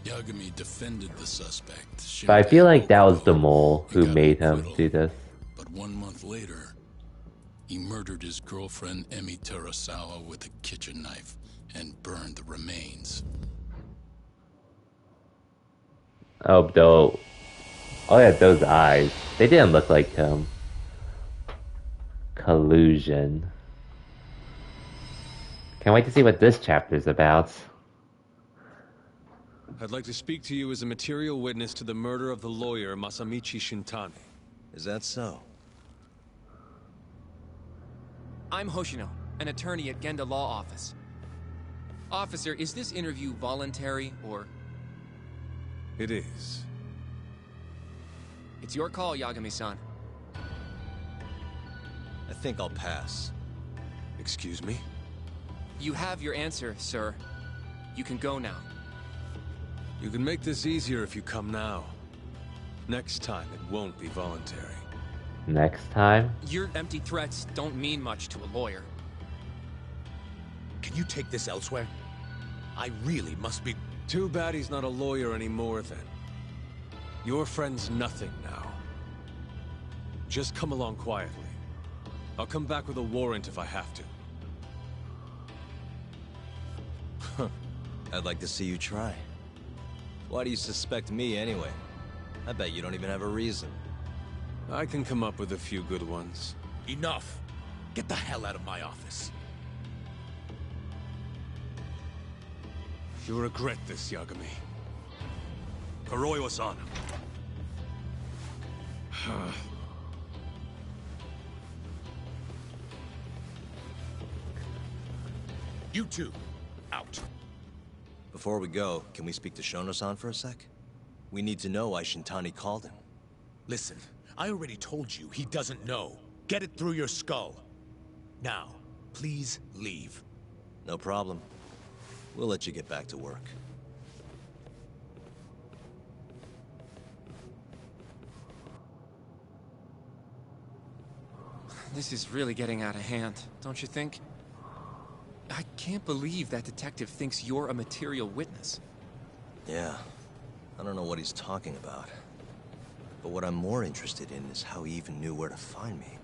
Yagami defended the suspect. But I feel like that was the mole who made him do this. But 1 month later, he murdered his girlfriend Emi Terasawa with a kitchen knife and burned the remains. Oh, though. Oh yeah, those eyes. They didn't look like him. Collusion. Can't wait to see what this chapter's about. I'd like to speak to you as a material witness to the murder of the lawyer Masamichi Shintani. Is that so? I'm Hoshino, an attorney at Genda Law Office. Officer, is this interview voluntary, or...? It is. It's your call, Yagami-san. I think I'll pass. Excuse me? You have your answer, sir. You can go now. You can make this easier if you come now. Next time, it won't be voluntary. Next time? Your empty threats don't mean much to a lawyer. Can you take this elsewhere? I really must be... Too bad he's not a lawyer anymore, then. Your friend's nothing now. Just come along quietly. I'll come back with a warrant if I have to. I'd like to see you try. Why do you suspect me anyway? I bet you don't even have a reason. I can come up with a few good ones. Enough! Get the hell out of my office. You'll regret this, Yagami. Kuroiwa-san. You two, out. Before we go, can we speak to Shono-san for a sec? We need to know why Shintani called him. Listen, I already told you he doesn't know. Get it through your skull. Now, please leave. No problem. We'll let you get back to work. This is really getting out of hand, don't you think? I can't believe that detective thinks you're a material witness. Yeah. I don't know what he's talking about. But what I'm more interested in is how he even knew where to find me.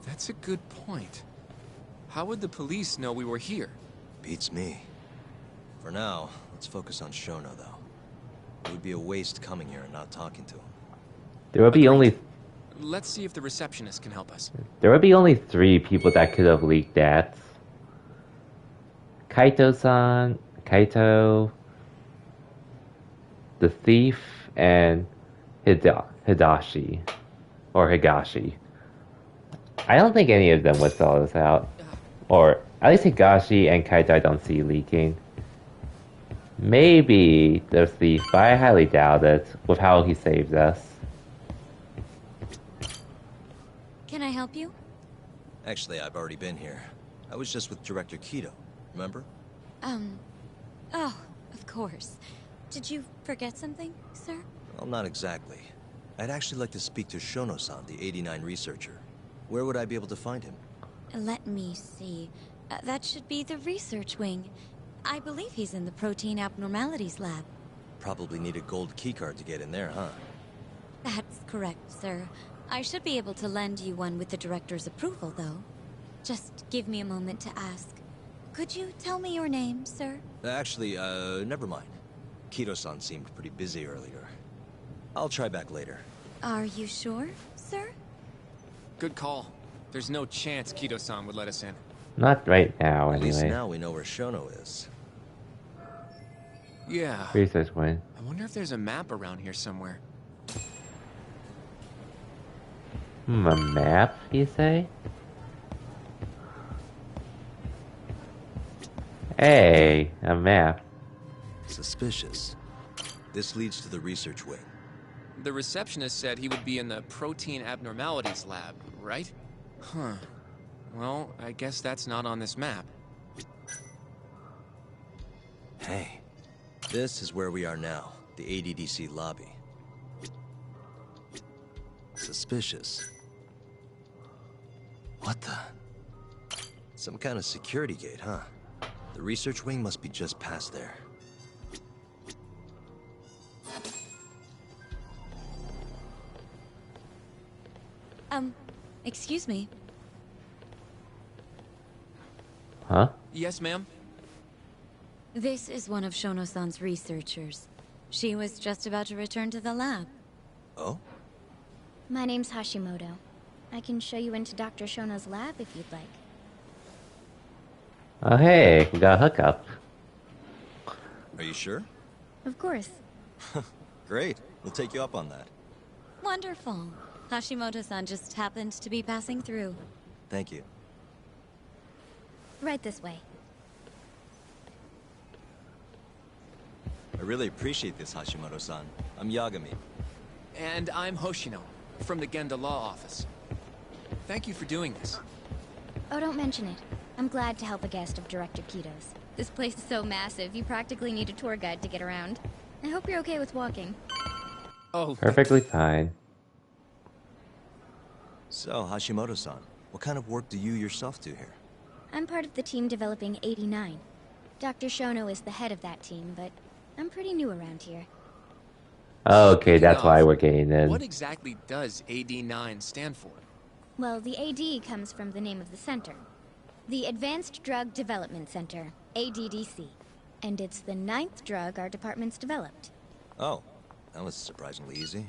That's a good point. How would the police know we were here? Beats me. For now, let's focus on Shono, though. It would be a waste coming here and not talking to him. There would be only... Let's see if the receptionist can help us. There would be only 3 people that could have leaked that. Kaito-san, Kaito, the thief, and Hidashi. Or Higashi. I don't think any of them would sell this out. Or At least Higashi and Kaito I don't see leaking. Maybe there's thief, but I highly doubt it with how he saved us. Can I help you? Actually, I've already been here. I was just with Director Kido, remember? Oh, of course. Did you forget something, sir? Well, not exactly. I'd actually like to speak to Shono-san, the 89 researcher. Where would I be able to find him? Let me see. That should be the research wing. I believe he's in the protein abnormalities lab. Probably need a gold keycard to get in there, huh? That's correct, sir. I should be able to lend you one with the director's approval, though. Just give me a moment to ask. Could you tell me your name, sir? Actually, never mind. Kido-san seemed pretty busy earlier. I'll try back later. Are you sure, sir? Good call. There's no chance Kido-san would let us in. Not right now, At least anyway. now we know where Shono is. Yeah. Research wing. I wonder if there's a map around here somewhere. A map, you say? Hey, a map. Suspicious. This leads to the research wing. The receptionist said he would be in the protein abnormalities lab, right? Huh. Well, I guess that's not on this map. Hey, this is where we are now, the ADDC lobby. Suspicious. What the? Some kind of security gate, huh? The research wing must be just past there. Excuse me. Huh? Yes, ma'am? This is one of Shono-san's researchers. She was just about to return to the lab. Oh? My name's Hashimoto. I can show you into Dr. Shono's lab if you'd like. Oh, hey, we got a hookup. Are you sure? Of course. Great. We'll take you up on that. Wonderful. Hashimoto-san just happened to be passing through. Thank you. Right this way. I really appreciate this, Hashimoto-san. I'm Yagami. And I'm Hoshino, from the Genda Law Office. Thank you for doing this. Oh, don't mention it. I'm glad to help a guest of Director Kido's. This place is so massive, you practically need a tour guide to get around. I hope you're okay with walking. Oh, Perfectly fine. So, Hashimoto-san, what kind of work do you yourself do here? I'm part of the team developing 89. Dr. Shono is the head of that team, but I'm pretty new around here. Okay, that's why we're getting in. What exactly does AD9 stand for? Well, the AD comes from the name of the center. The Advanced Drug Development Center, ADDC. And it's the 9th drug our department's developed. Oh, that was surprisingly easy.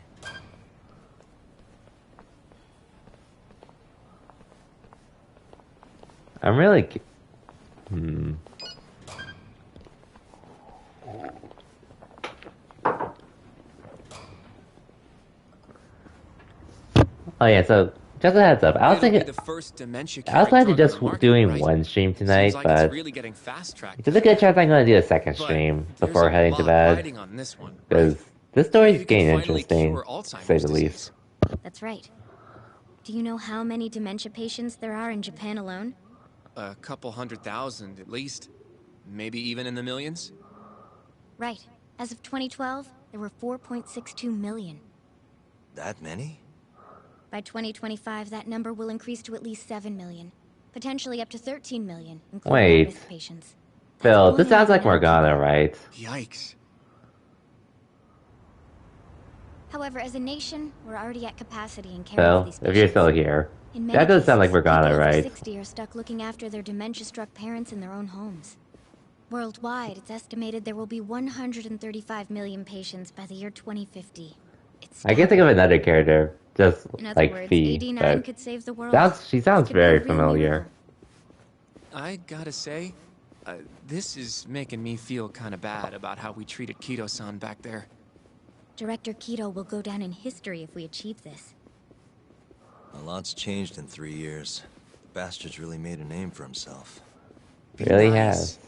I'm really... Oh yeah, so just a heads up. I was thinking, The first dementia I was planning to drug just on the market, doing right? one stream tonight, Seems like but it's really getting fast-tracked. there's a good chance I'm going to do a second But stream there's before a heading to lot bed. riding on this one, Because this story's You can getting finally interesting, cure to Alzheimer's say the least. That's right. Do you know how many dementia patients there are in Japan alone? A couple 100,000 at least. Maybe even in the millions? Right. As of 2012, there were 4.62 million. That many? By 2025, that number will increase to at least 7 million. Potentially up to 13 million, including Wait. high-risk patients. Phil, this only sounds like one Morgana, right? Yikes. However, as a nation, we're already at capacity in caring for Phil, these if you're patients. still here. In many That does sound like cases, Morgana, people over right? 60 are stuck looking after their dementia-struck parents in their own homes. Worldwide, it's estimated there will be 135 million patients by the year 2050. I can think of another character, just In other like words, Fee, 89 but could save the world. she sounds This could be very a real familiar. I gotta say, this is making me feel kinda bad about how we treated Kido-san back there. Director Kido will go down in history if we achieve this. A lot's changed in 3 years. The bastard's really made a name for himself. Really has.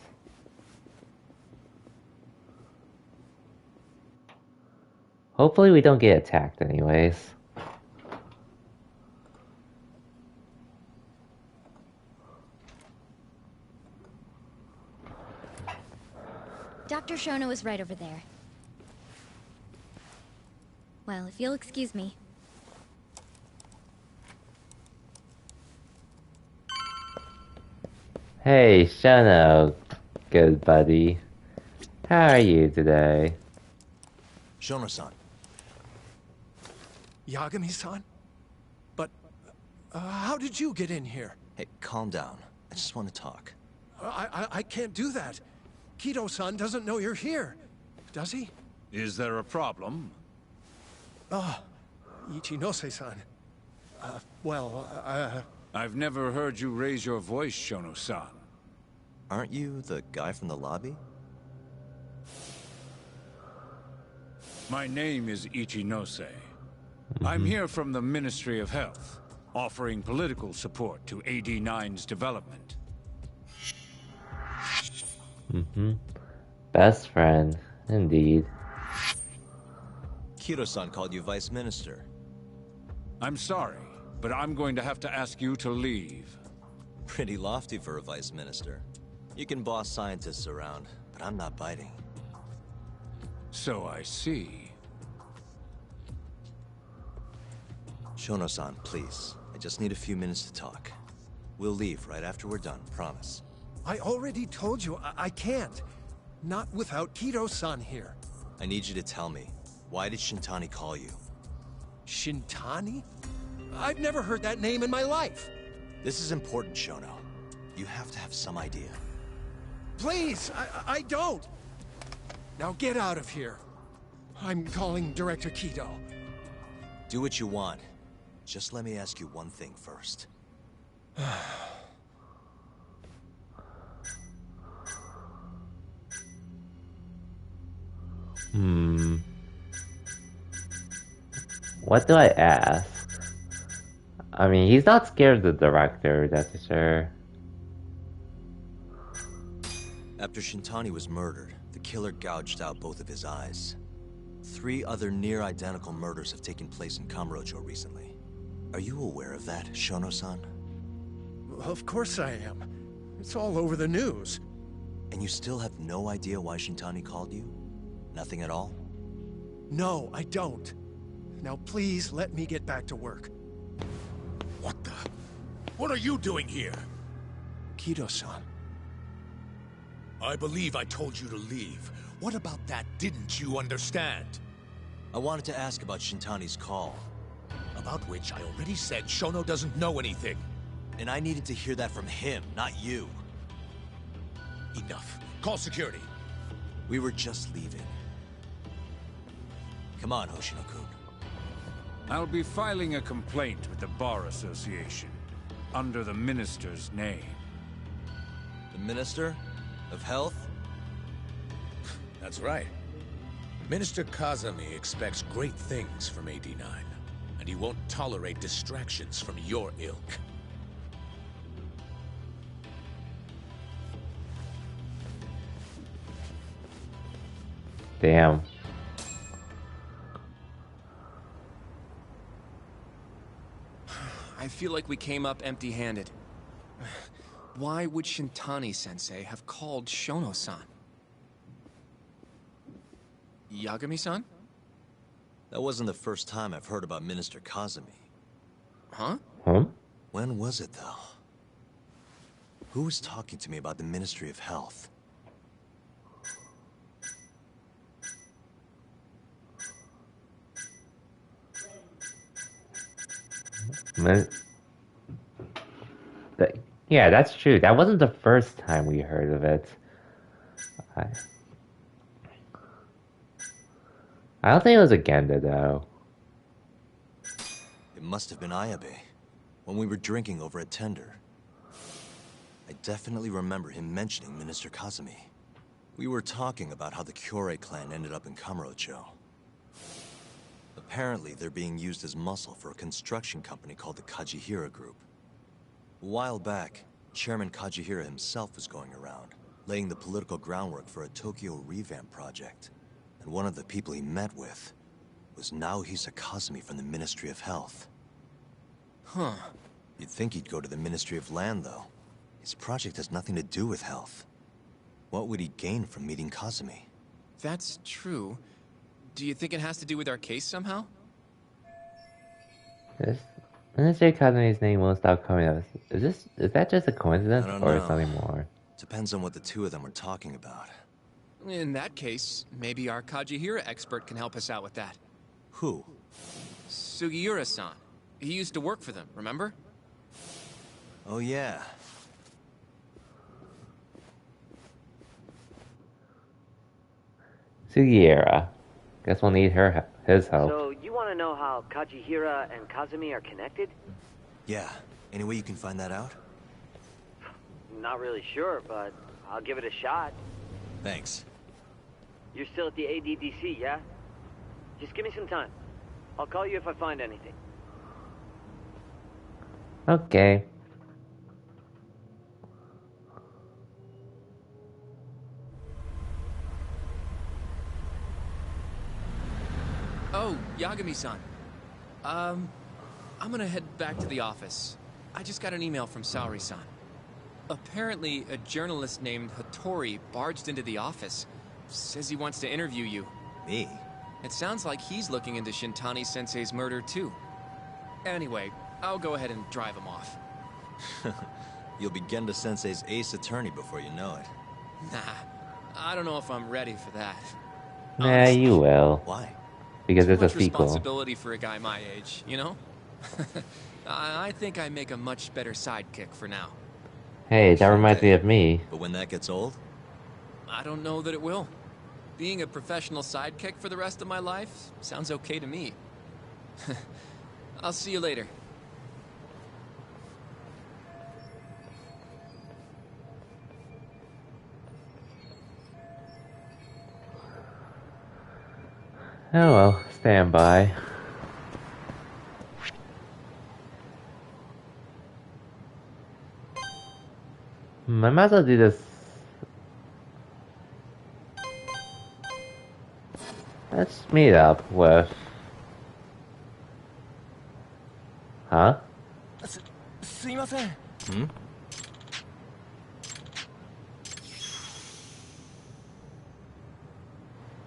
Hopefully we don't get attacked anyways. Dr. Shono is right over there. Well, if you'll excuse me. Hey, Shono, good buddy. How are you today? Shono-san. Yagami-san? But, how did you get in here? Hey, calm down. I just want to talk. I can't do that. Kido-san doesn't know you're here, does he? Is there a problem? Ah, Ichinose-san. I've never heard you raise your voice, Shono-san. Aren't you the guy from the lobby? My name is Ichinose. I'm here from the Ministry of Health, offering political support to AD9's development. Best friend, indeed. Kido-san called you Vice Minister. I'm sorry, but I'm going to have to ask you to leave. Pretty lofty for a Vice Minister. You can boss scientists around, but I'm not biting. So I see. Shono-san, please. I just need a few minutes to talk. We'll leave right after we're done, promise. I already told you I can't. Not without Kido-san here. I need you to tell me, why did Shintani call you? Shintani? I've never heard that name in my life. This is important, Shono. You have to have some idea. Please, I don't. Now get out of here. I'm calling Director Kido. Do what you want. Just let me ask you one thing first. What do I ask? I mean, he's not scared of the director, that's for sure. After Shintani was murdered, the killer gouged out both of his eyes. 3 other near-identical murders have taken place in Kamurocho recently. Are you aware of that, Shono-san? Of course I am. It's all over the news. And you still have no idea why Shintani called you? Nothing at all? No, I don't. Now please let me get back to work. What the? What are you doing here? Kido-san. I believe I told you to leave. What about that didn't you understand? I wanted to ask about Shintani's call. About which I already said Shono doesn't know anything. And I needed to hear that from him, not you. Enough. Call security. We were just leaving. Come on, Hoshino-kun. I'll be filing a complaint with the Bar Association, under the Minister's name. The Minister of Health? That's right. Minister Kazami expects great things from AD9, and he won't tolerate distractions from your ilk. Damn. I feel like we came up empty-handed. Why would Shintani-sensei have called Shono-san? Yagami-san? That wasn't the first time I've heard about Minister Kazami. Huh? When was it, though? Who was talking to me about the Ministry of Health? Yeah, that's true. That wasn't the first time we heard of it. I don't think it was Agenda, though. It must have been Ayabe, when we were drinking over at Tender. I definitely remember him mentioning Minister Kazami. We were talking about how the Kyorei clan ended up in Kamurocho. Apparently, they're being used as muscle for a construction company called the Kajihira Group. A while back, Chairman Kajihira himself was going around, laying the political groundwork for a Tokyo revamp project. And one of the people he met with was Naohisa Kazumi from the Ministry of Health. Huh. You'd think he'd go to the Ministry of Land, though. His project has nothing to do with health. What would he gain from meeting Kazumi? That's true. Do you think it has to do with our case somehow? This Ministry Kazumi's name won't stop coming up. Is that just a coincidence I don't or know. something more? Depends on what the two of them were talking about. In that case, maybe our Kajihira expert can help us out with that. Who? Sugiura-san. He used to work for them, remember? Oh yeah. Sugiura. Guess we'll need his help. So, you want to know how Kajihira and Kazumi are connected? Yeah. Any way you can find that out? Not really sure, but I'll give it a shot. Thanks. You're still at the ADDC, yeah? Just give me some time. I'll call you if I find anything. Okay. Oh, Yagami-san. I'm gonna head back to the office. I just got an email from Saori-san. Apparently, a journalist named Hattori barged into the office. Says he wants to interview you. Me? It sounds like he's looking into Shintani-sensei's murder, too. Anyway, I'll go ahead and drive him off. You'll be Genda-sensei's ace attorney before you know it. Nah, I don't know if I'm ready for that. Nah, you will. Why? Because it's a Much sequel. responsibility for a guy my age, you know? I think I make a much better sidekick for now. Hey, that reminds me of me. But when that gets old? I don't know that it will. Being a professional sidekick for the rest of my life sounds okay to me. I'll see you later. Oh well, stand by. I might as well do this. Let's meet up with. Huh? すいません。 Hmm?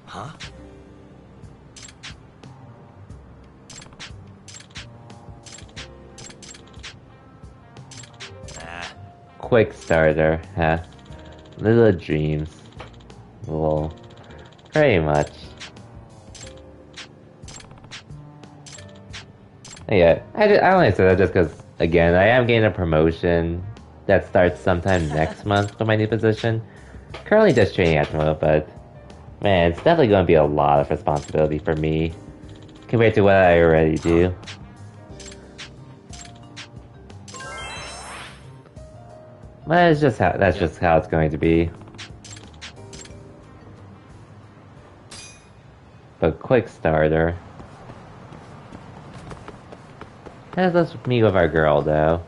Huh? Quick starter, huh? Little dreams. Well, pretty much. Yeah, I only said that just because, again, I am getting a promotion that starts sometime next month for my new position. Currently just training at the moment, but man, it's definitely going to be a lot of responsibility for me compared to what I already do. But it's just that's just how it's going to be. But quick starter. Let's meet with our girl, though.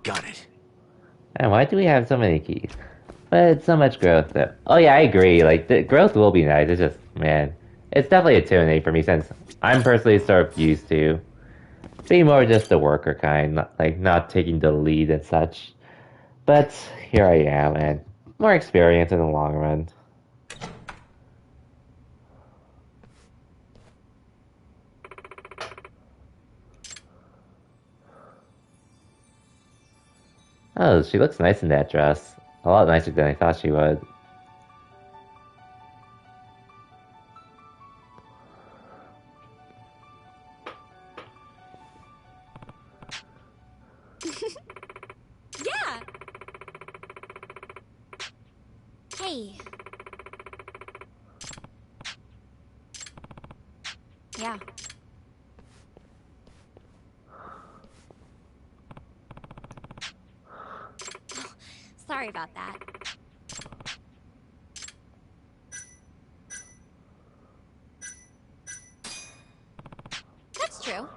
Got it. And why do we have so many keys? But it's so much growth, though. Oh yeah, I agree. Like, the growth will be nice. It's just, man, it's definitely a tuning for me since I'm personally sort of used to being more just the worker kind, not taking the lead and such. But here I am, and more experience in the long run. Oh, she looks nice in that dress. A lot nicer than I thought she would. Yeah! Hey. Yeah. Sorry about that. That's true.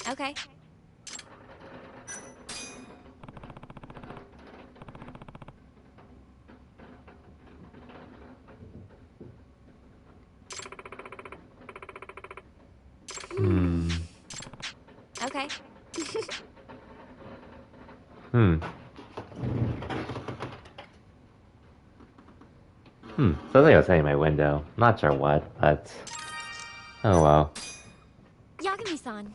Okay. Okay. Something was hitting my window. Not sure what, but... Oh well. Yagami-san.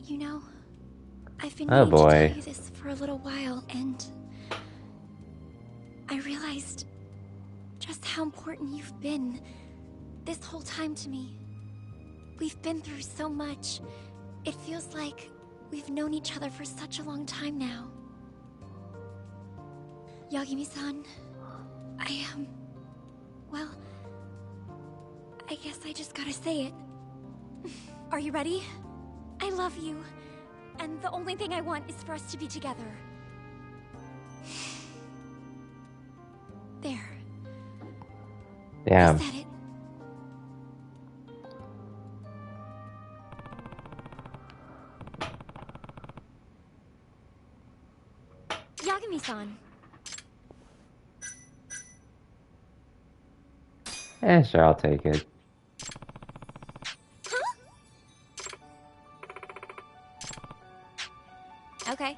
You know, I've been Oh meaning to boy. tell you this for a little while, and I realized just how important you've been this whole time to me. We've been through so much. It feels like we've known each other for such a long time now. Yagami-san, I well, I guess I just gotta say it. Are you ready? I love you, and the only thing I want is for us to be together. There. Damn. I said it. Yagami-san. Sure, I'll take it. Okay.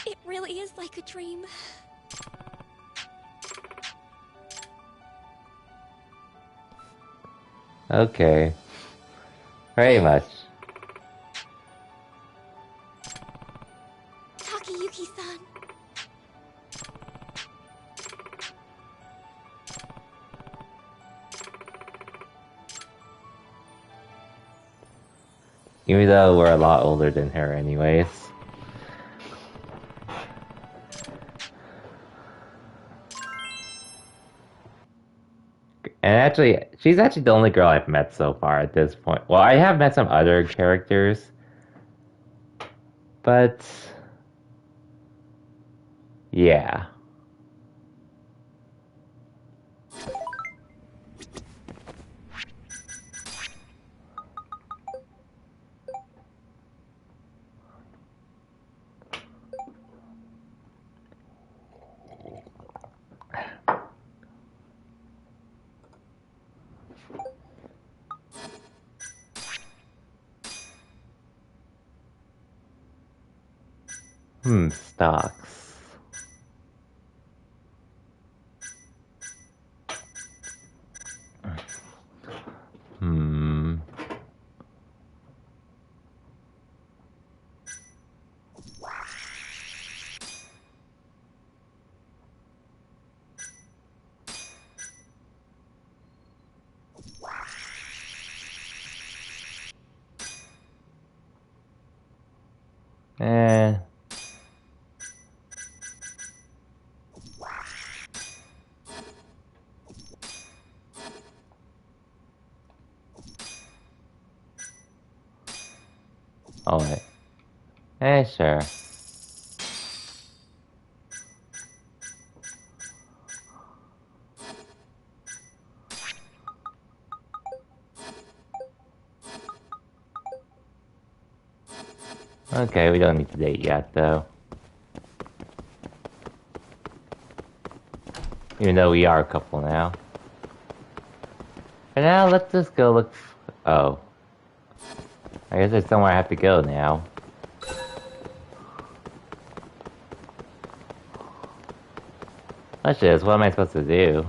It really is like a dream. Okay. Very much. Takayuki-san. Even though we're a lot older than her anyways. And actually, she's actually the only girl I've met so far at this point. Well, I have met some other characters. But... yeah. Stocks. Oh wait. Sure. Okay, we don't need to date yet, though. Even though we are a couple now. For now, let's just go look... Oh. I guess there's somewhere I have to go now. Let's just, what am I supposed to do?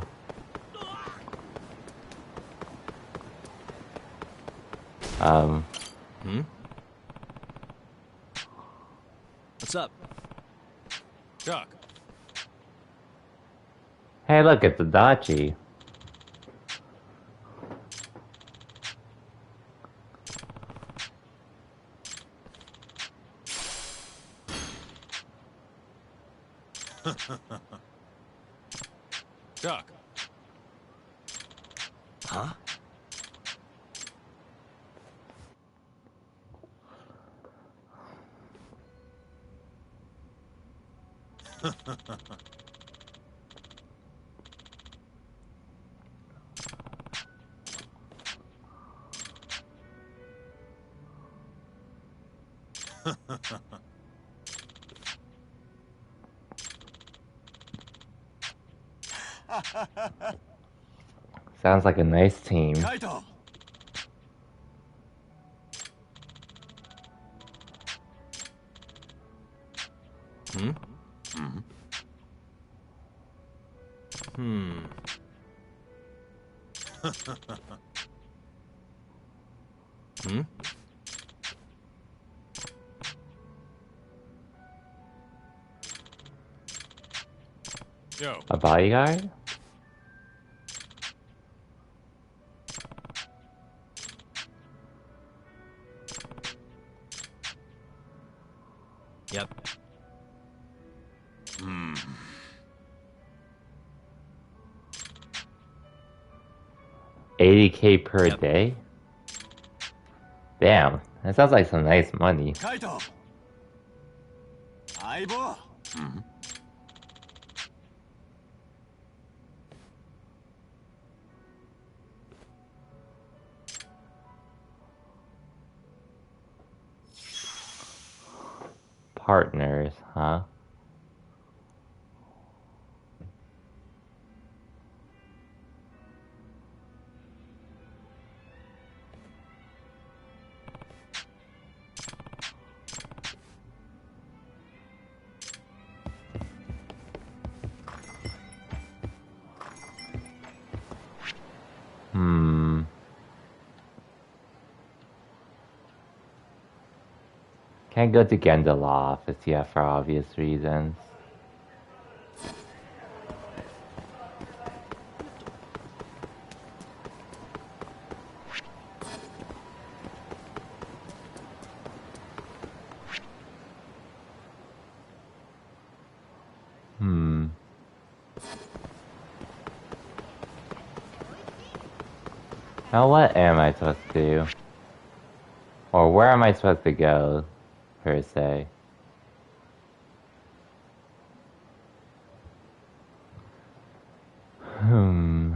What's up? Doc. Hey, look, it's Adachi. Doc. Huh? Sounds like a nice team. Kaito! Hmm? Hmm. Hmm? Yo. A bodyguard? Yep. Hmm. 80K per day? Damn, that sounds like some nice money. Kaito! Aibo! Hmm. Partners, huh? Hmm. Can't go to Gendala office yet for obvious reasons. Hmm. Now what am I supposed to do? Or where am I supposed to go, per se? Hmm.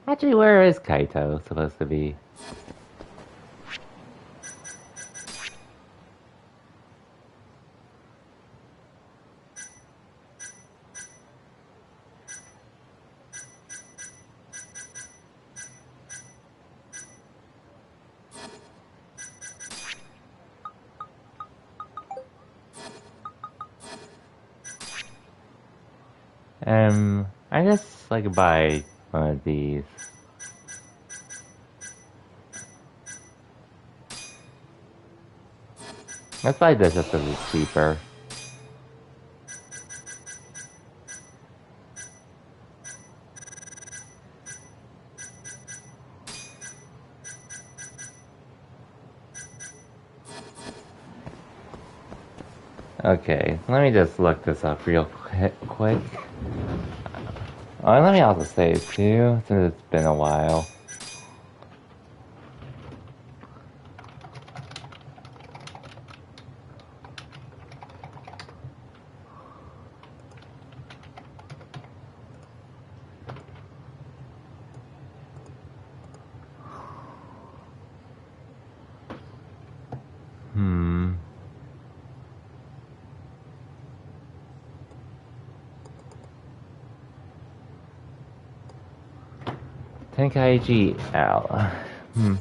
Actually, where is Kaito supposed to be? I just like buy one of these. Let's buy this just because it's cheaper. Okay, let me just look this up real quick. Oh, let me also save too, since it's been a while. Hmm. Tenkaichi out. Hmm.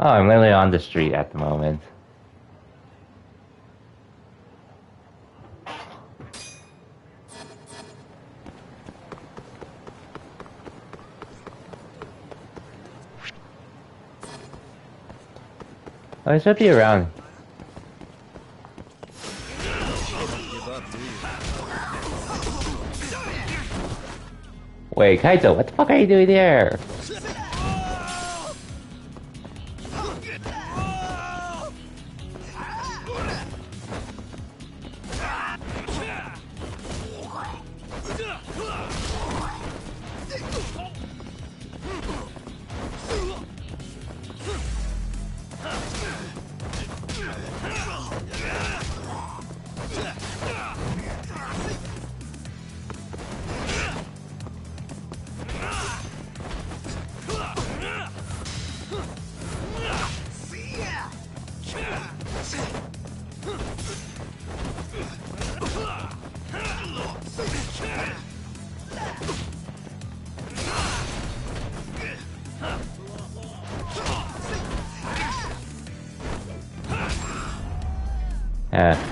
Oh, I'm literally on the street at the moment. Oh, it should be around. Wait, Kaito, what the fuck are you doing there?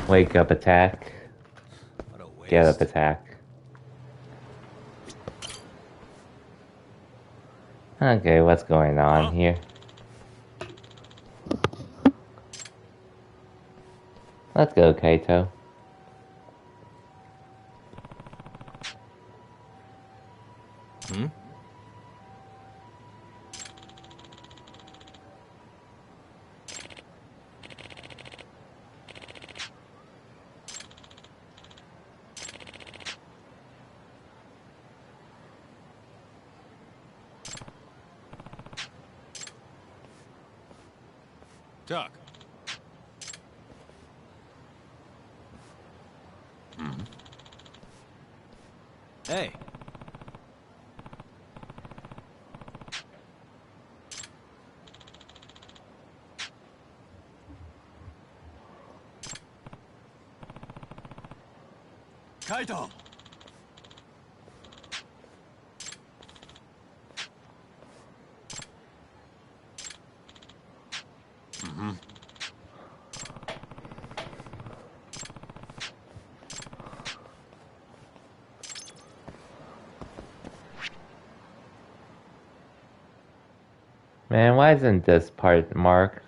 Wake up attack. Get up attack. Okay, what's going on here? Let's go, Kaito. Hmm? Doc. Hey. Kaito! Man, why isn't this part marked?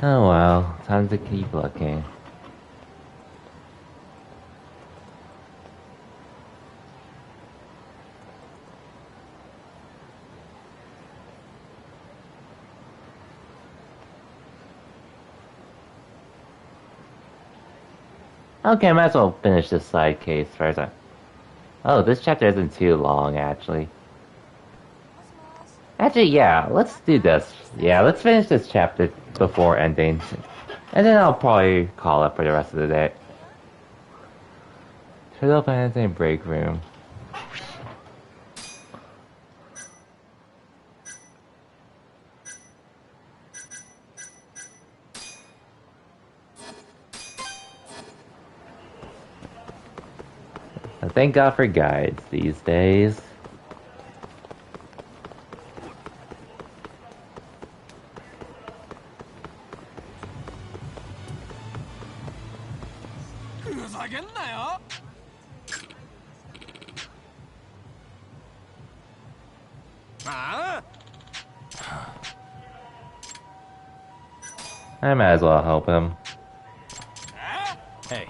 Oh well, time to keep looking. Okay, might as well finish this side case first. Oh, this chapter isn't too long, actually. Actually, yeah, let's do this. Yeah, let's finish this chapter before ending. And then I'll probably call it for the rest of the day. Turtle Financing Break Room. Thank God for guides these days. I might as well help him. Hey.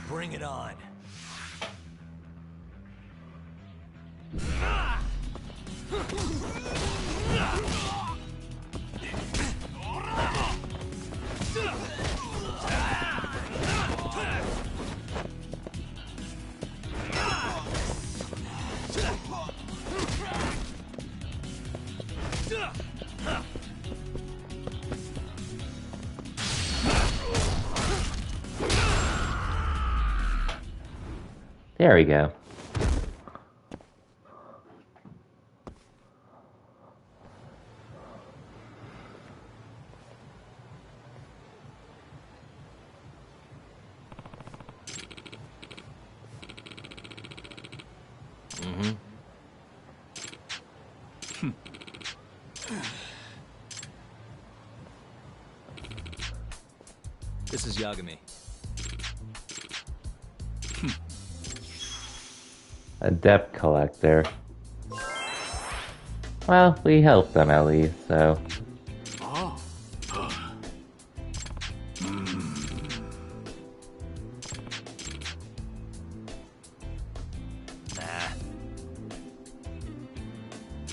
Bring it on. There we go. This is Yagami. A debt collector. Well, we helped them at least, so...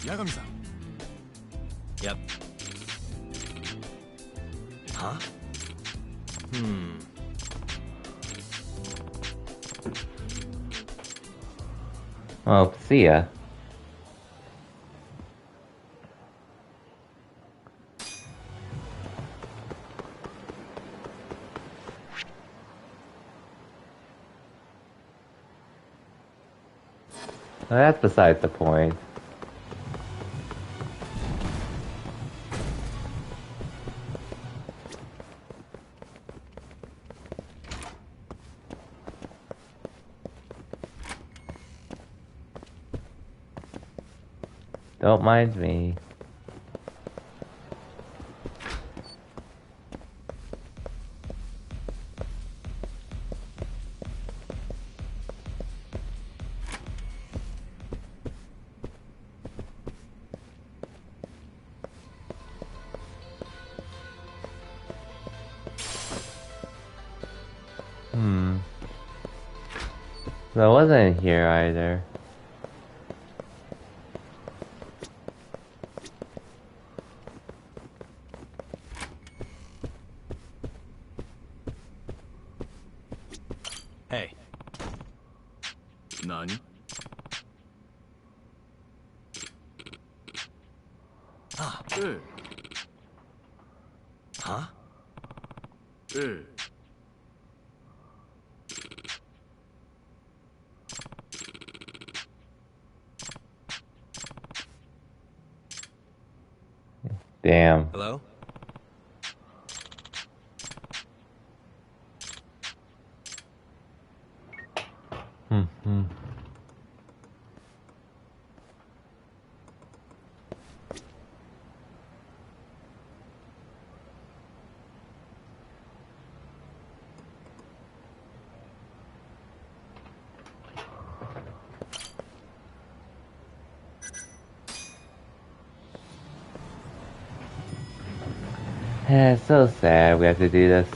Yagami-san. Yep. Huh? Well, see ya. Well, that's beside the point. Don't mind me. So I wasn't here either. Hey. Nani? Ah. Huh? Damn. Hello? Yeah, it's so sad we have to do this.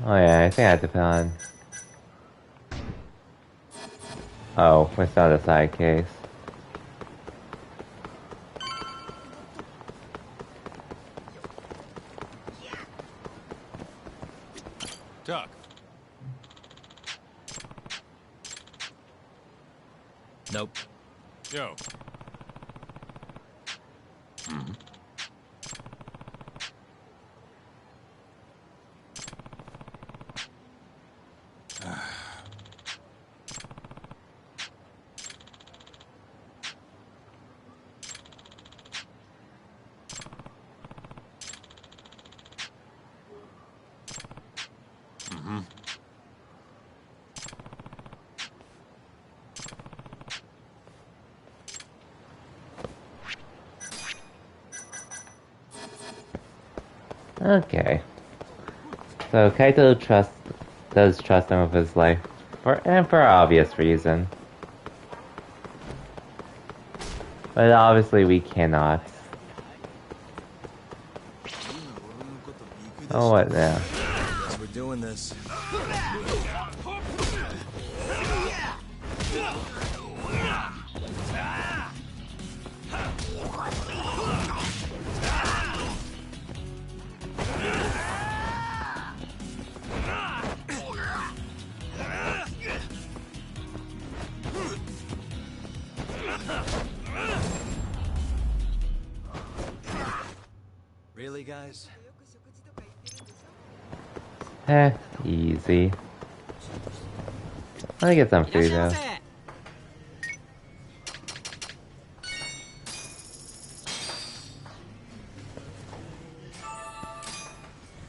Oh yeah, I think I have to put on. Oh, it's not a side case. Duck. Nope. Yo. Okay. So Kaito does trust him with his life, for obvious reason. But obviously we cannot. Oh, what now? Guess we're doing this. Really, guys? Easy. Let me get some food though.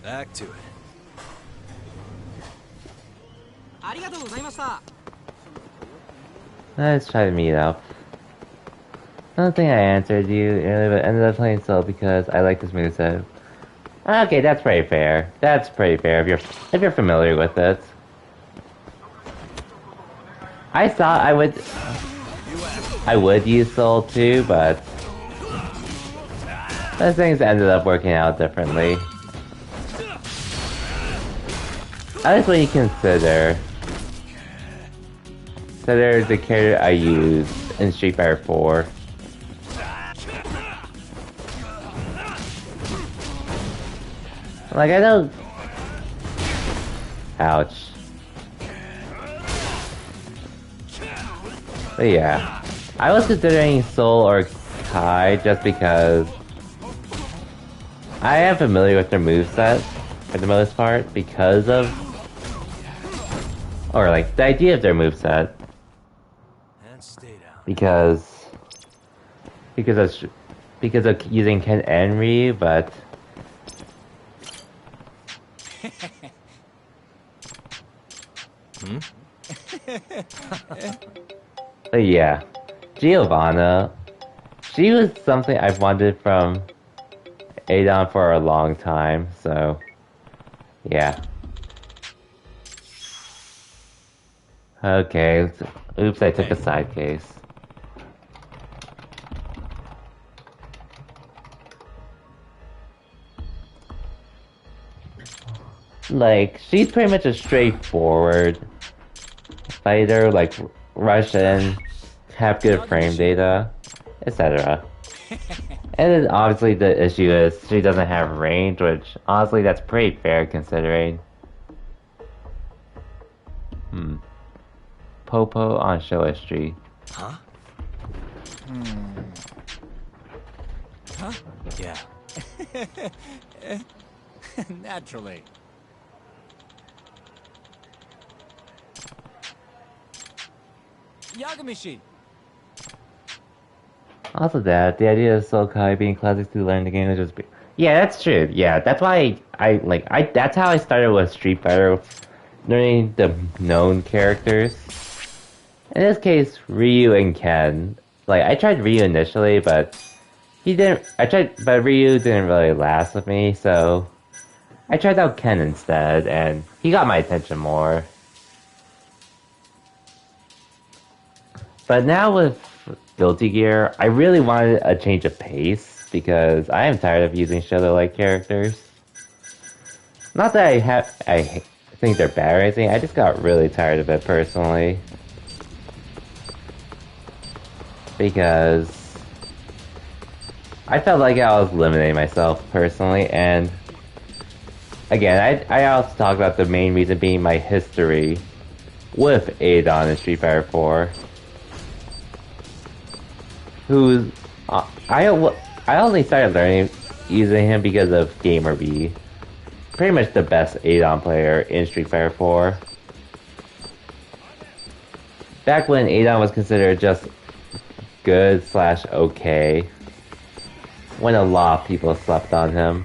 Back to it. ありがとうございました。Let's try to meet up. I don't think I answered you earlier, but ended up playing Soul because I like this moveset. Okay, that's pretty fair. That's pretty fair if you're familiar with it. I thought I would use Soul too, but those things ended up working out differently. At least when you consider the character I used in Street Fighter 4. Like, I don't... Ouch. But yeah. I was considering Soul or Kai just because I am familiar with their moveset for the most part because of... Or like, the idea of their moveset. Because of using Ken and Ryu, but... But yeah, Giovanna, she was something I've wanted from Adon for a long time, so yeah. Okay, oops, I took a side case. Like, she's pretty much a straightforward fighter, like, rush in, have good frame data, etc. And then obviously the issue is she doesn't have range, which honestly that's pretty fair considering. Popo on show history. Huh? Huh? Yeah. Naturally. Yagamishi! Also that, the idea of Soul Kai being classic to learn the game is just... Yeah, that's true. Yeah, that's why that's how I started with Street Fighter, learning the known characters. In this case, Ryu and Ken. Like, I tried Ryu initially, but Ryu didn't really last with me, so I tried out Ken instead, and he got my attention more. But now with Guilty Gear, I really wanted a change of pace, because I am tired of using Shadow-like characters. Not that I think they're bad or anything, I just got really tired of it personally. Because I felt like I was limiting myself personally, and again, I also talk about the main reason being my history with Adon in Street Fighter 4. Who's... I only started using him because of GamerB. Pretty much the best Adon player in Street Fighter 4. Back when Adon was considered just good / okay. When a lot of people slept on him.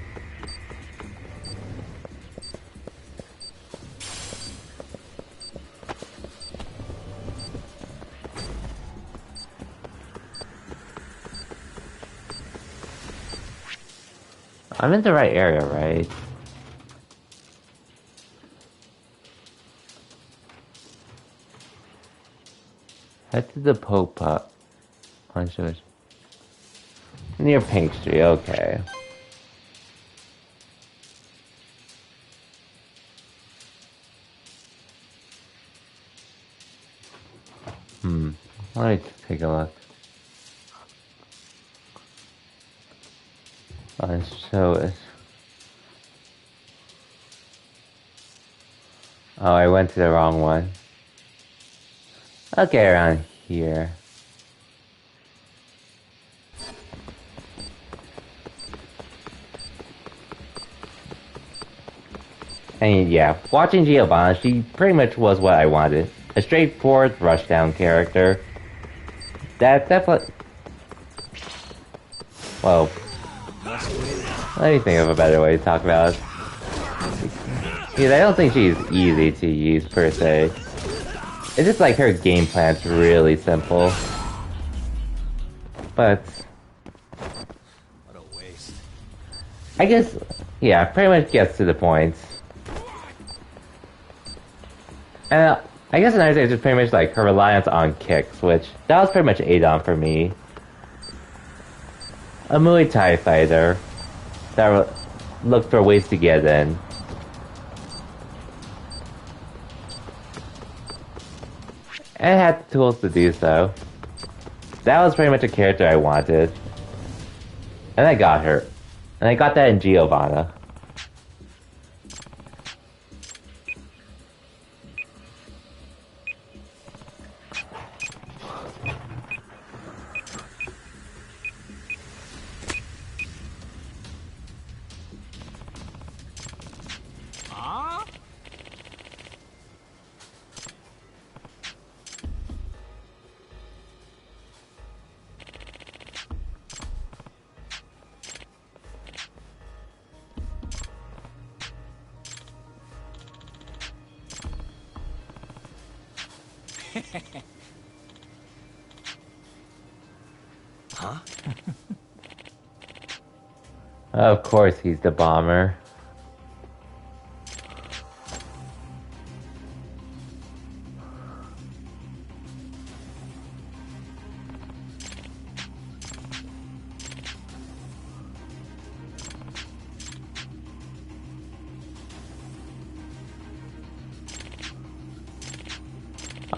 I'm in the right area, right? Head to the Popa on Shores. Near Pink Street, okay. Let me take a look. On Shores. Oh, I went to the wrong one. Okay, around here. And yeah, watching Giovanna, she pretty much was what I wanted. A straightforward rushdown character. That definitely... Well, let me think of a better way to talk about it. Yeah, I don't think she's easy to use per se. It's just like her game plan's really simple. But what a waste. I guess, yeah, pretty much gets to the point. And I guess another thing is just pretty much like her reliance on kicks, which that was pretty much Adon for me. A Muay Thai fighter that looked for ways to get in. And had the tools to do so. That was pretty much a character I wanted. And I got her. And I got that in Giovanna. Huh? Of course he's the bomber.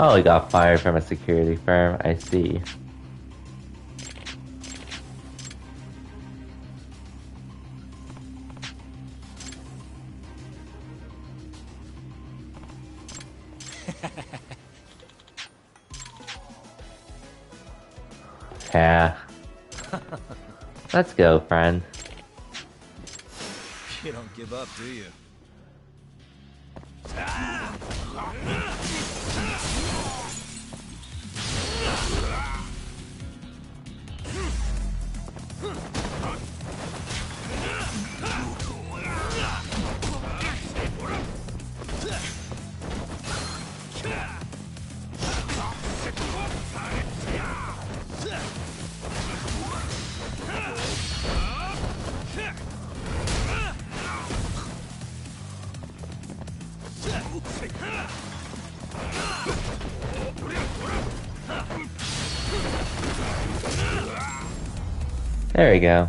Oh, he got fired from a security firm, I see. Yeah. Let's go, friend. You don't give up, do you? There we go.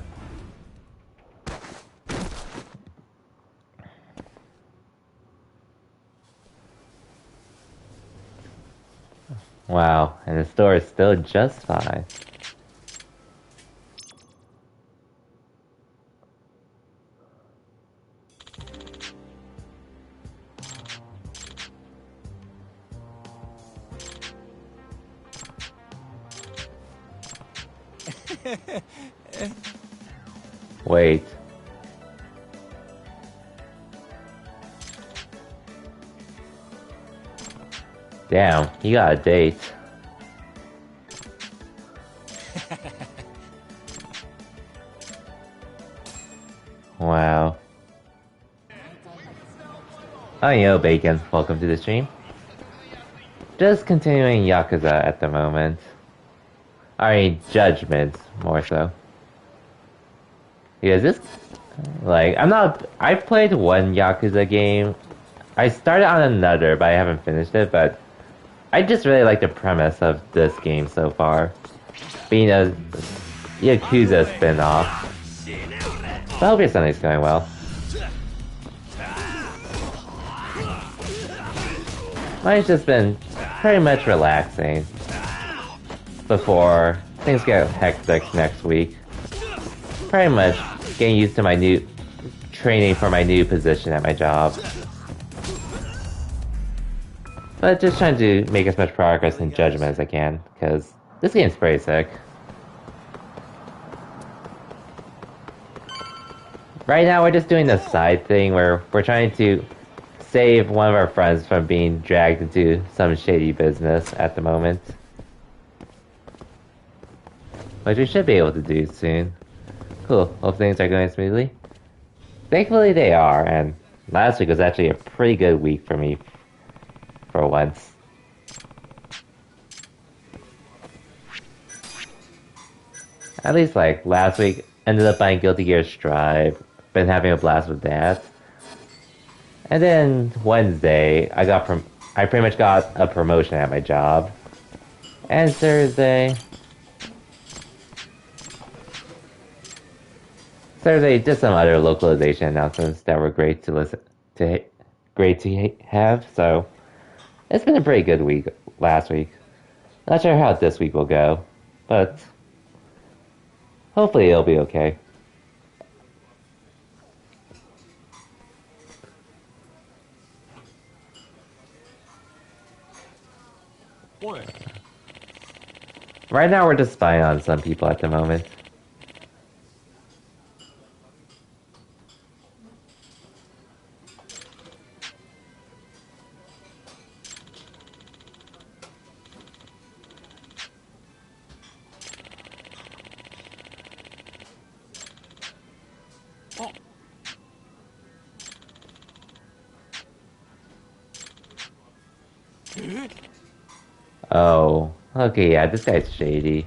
Wow, and the store is still just fine. Wait. Damn, you got a date. Wow. Oh, yo, Bacon. Welcome to the stream. Just continuing Yakuza at the moment. I mean, Judgment, more so. Yeah, this... Like, I've played one Yakuza game. I started on another, but I haven't finished it, but... I just really like the premise of this game so far. Being a Yakuza spin-off. So I hope your Sunday's going well. Mine's just been pretty much relaxing before things get hectic next week. Pretty much getting used to my new training for my new position at my job. But just trying to make as much progress in Judgment as I can, because this game's pretty sick. Right now we're just doing the side thing where we're trying to save one of our friends from being dragged into some shady business at the moment. Which we should be able to do soon. Cool, hope things are going smoothly. Thankfully they are, and last week was actually a pretty good week for me. For once. at least like last week, ended up buying Guilty Gear Strive. Been having a blast with that. And then Wednesday, I pretty much got a promotion at my job. And Thursday, just some other localization announcements that were great to have. So it's been a pretty good week last week. Not sure how this week will go, but hopefully it'll be okay. What? Right now we're just spying on some people at the moment. Oh, okay, yeah, this guy's shady.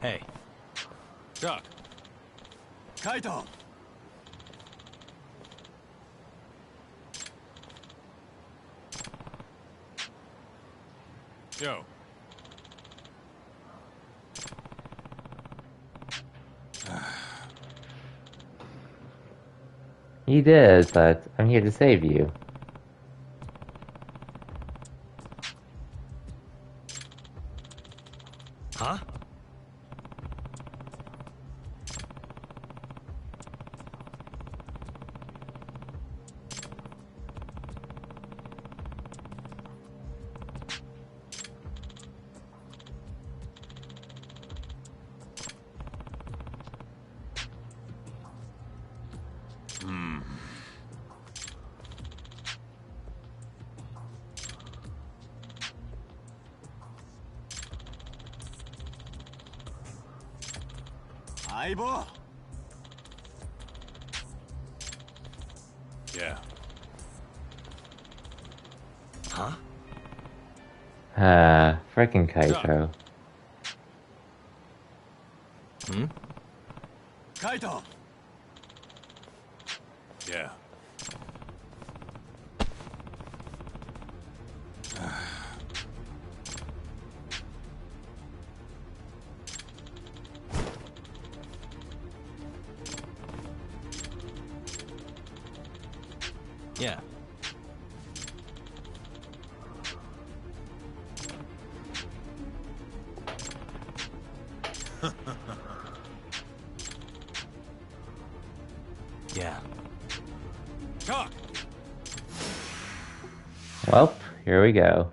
Hey. Chuck. Kaito! Yo. He did, but I'm here to save you. Huh? Aibo! Yeah. Huh? Frickin' Kaito. Hmm? Kaito! Yeah. Yeah. Yeah. Talk. Well, here we go.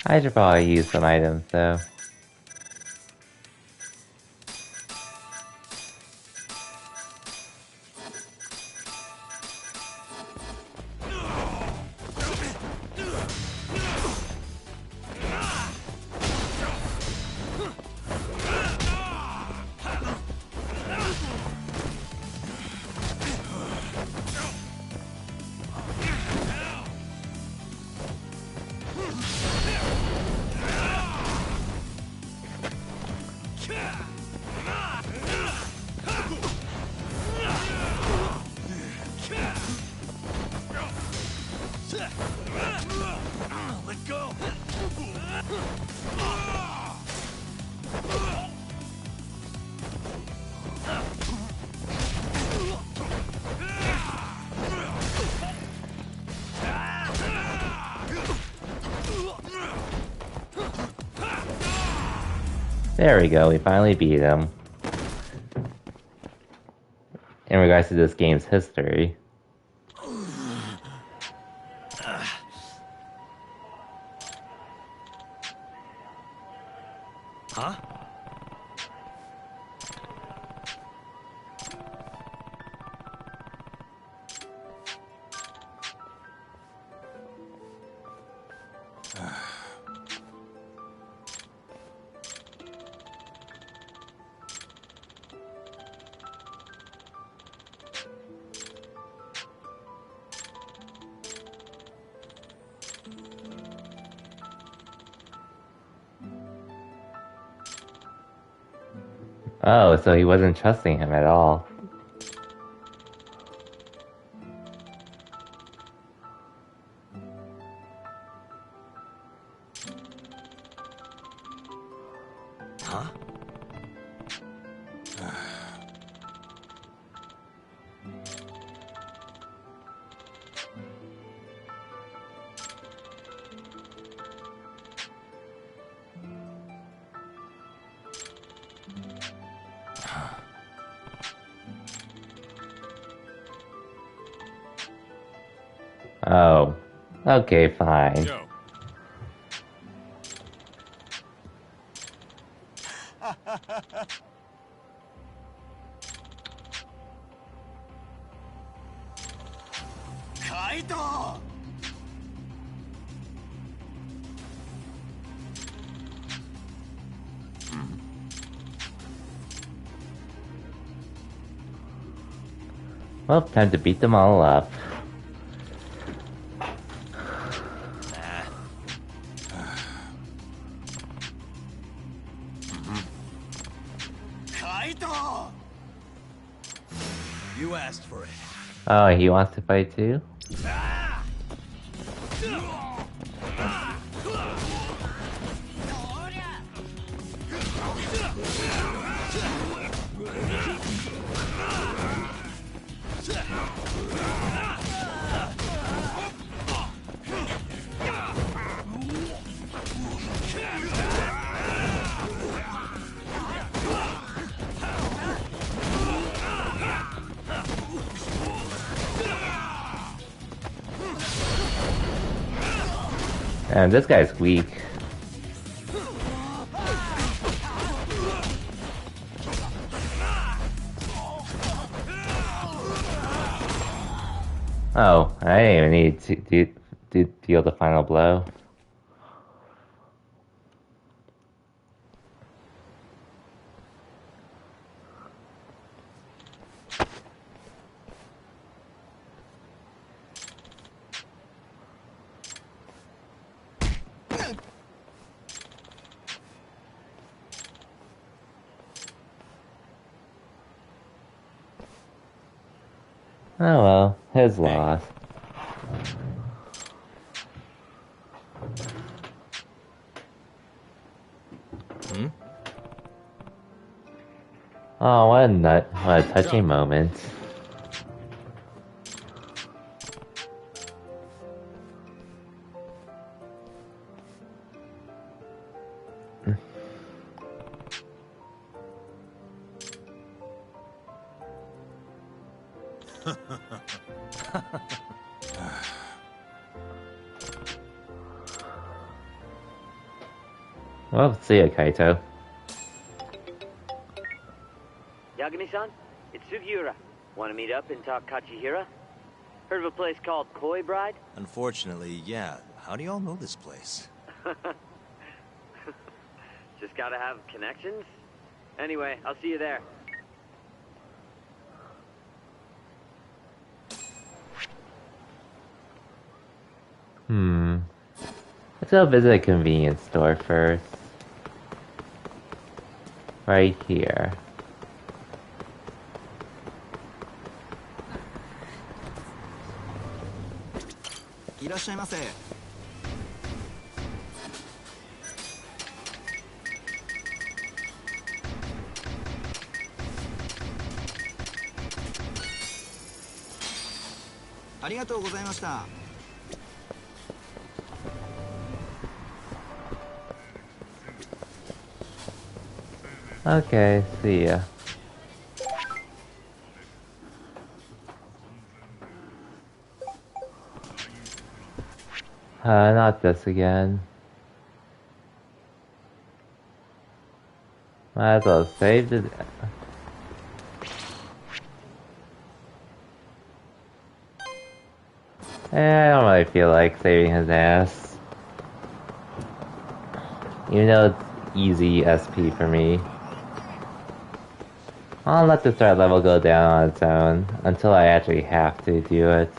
I should probably use some items, though. There we go, we finally beat him. In regards to this game's history. Huh? Oh, so he wasn't trusting him at all. Huh? Oh. Okay, fine. Joe. Kaito! Well, time to beat them all up. Kaito! You asked for it. Oh, he wants to fight too? And this guy's weak. Oh, I didn't even need to deal the final blow. Oh well, his loss. Hmm? Oh, what a touching moment. Well, see ya, Kaito. Yagami-san, it's Sugiura. Want to meet up and talk Kachihira? Heard of a place called Koi Bride? Unfortunately, yeah. How do y'all know this place? Just gotta have connections? Anyway, I'll see you there. Let's go visit a convenience store first. Right here. Okay, see ya. Not this again. Might as well save it. I don't really feel like saving his ass. Even though it's easy SP for me. I'll let the threat level go down on its own until I actually have to do it.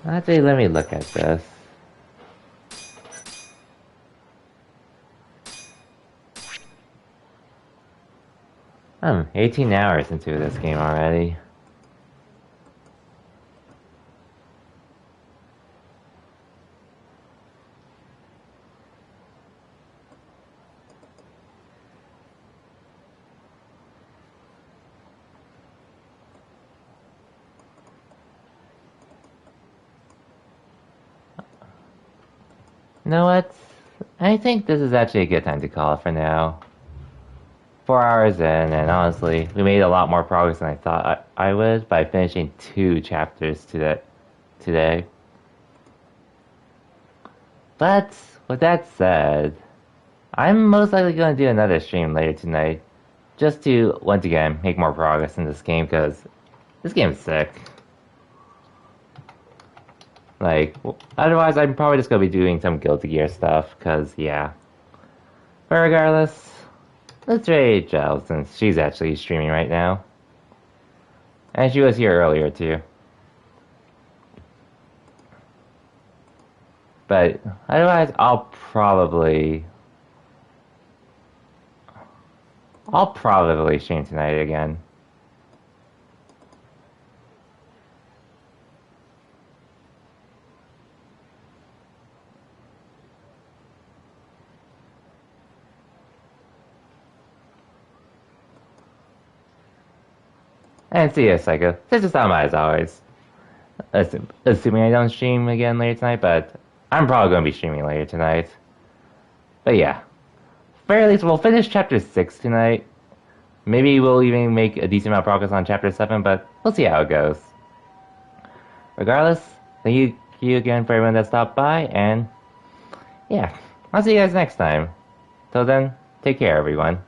Actually, let me look at this. 18 hours into this game already. You know what? I think this is actually a good time to call it for now. 4 hours in, and honestly, we made a lot more progress than I thought I would by finishing 2 chapters today. But, with that said, I'm most likely going to do another stream later tonight, just to, once again, make more progress in this game, because this game is sick. Like, otherwise I'm probably just going to be doing some Guilty Gear stuff, because, yeah. But regardless, let's raid Giles, since she's actually streaming right now. And she was here earlier, too. But, otherwise, I'll probably stream tonight again. And see ya, Psycho. This is Sama as always. Assuming I don't stream again later tonight, but I'm probably going to be streaming later tonight. But yeah. Very least, we'll finish Chapter 6 tonight. Maybe we'll even make a decent amount of progress on Chapter 7, but we'll see how it goes. Regardless, thank you again for everyone that stopped by, and yeah, I'll see you guys next time. Till then, take care, everyone.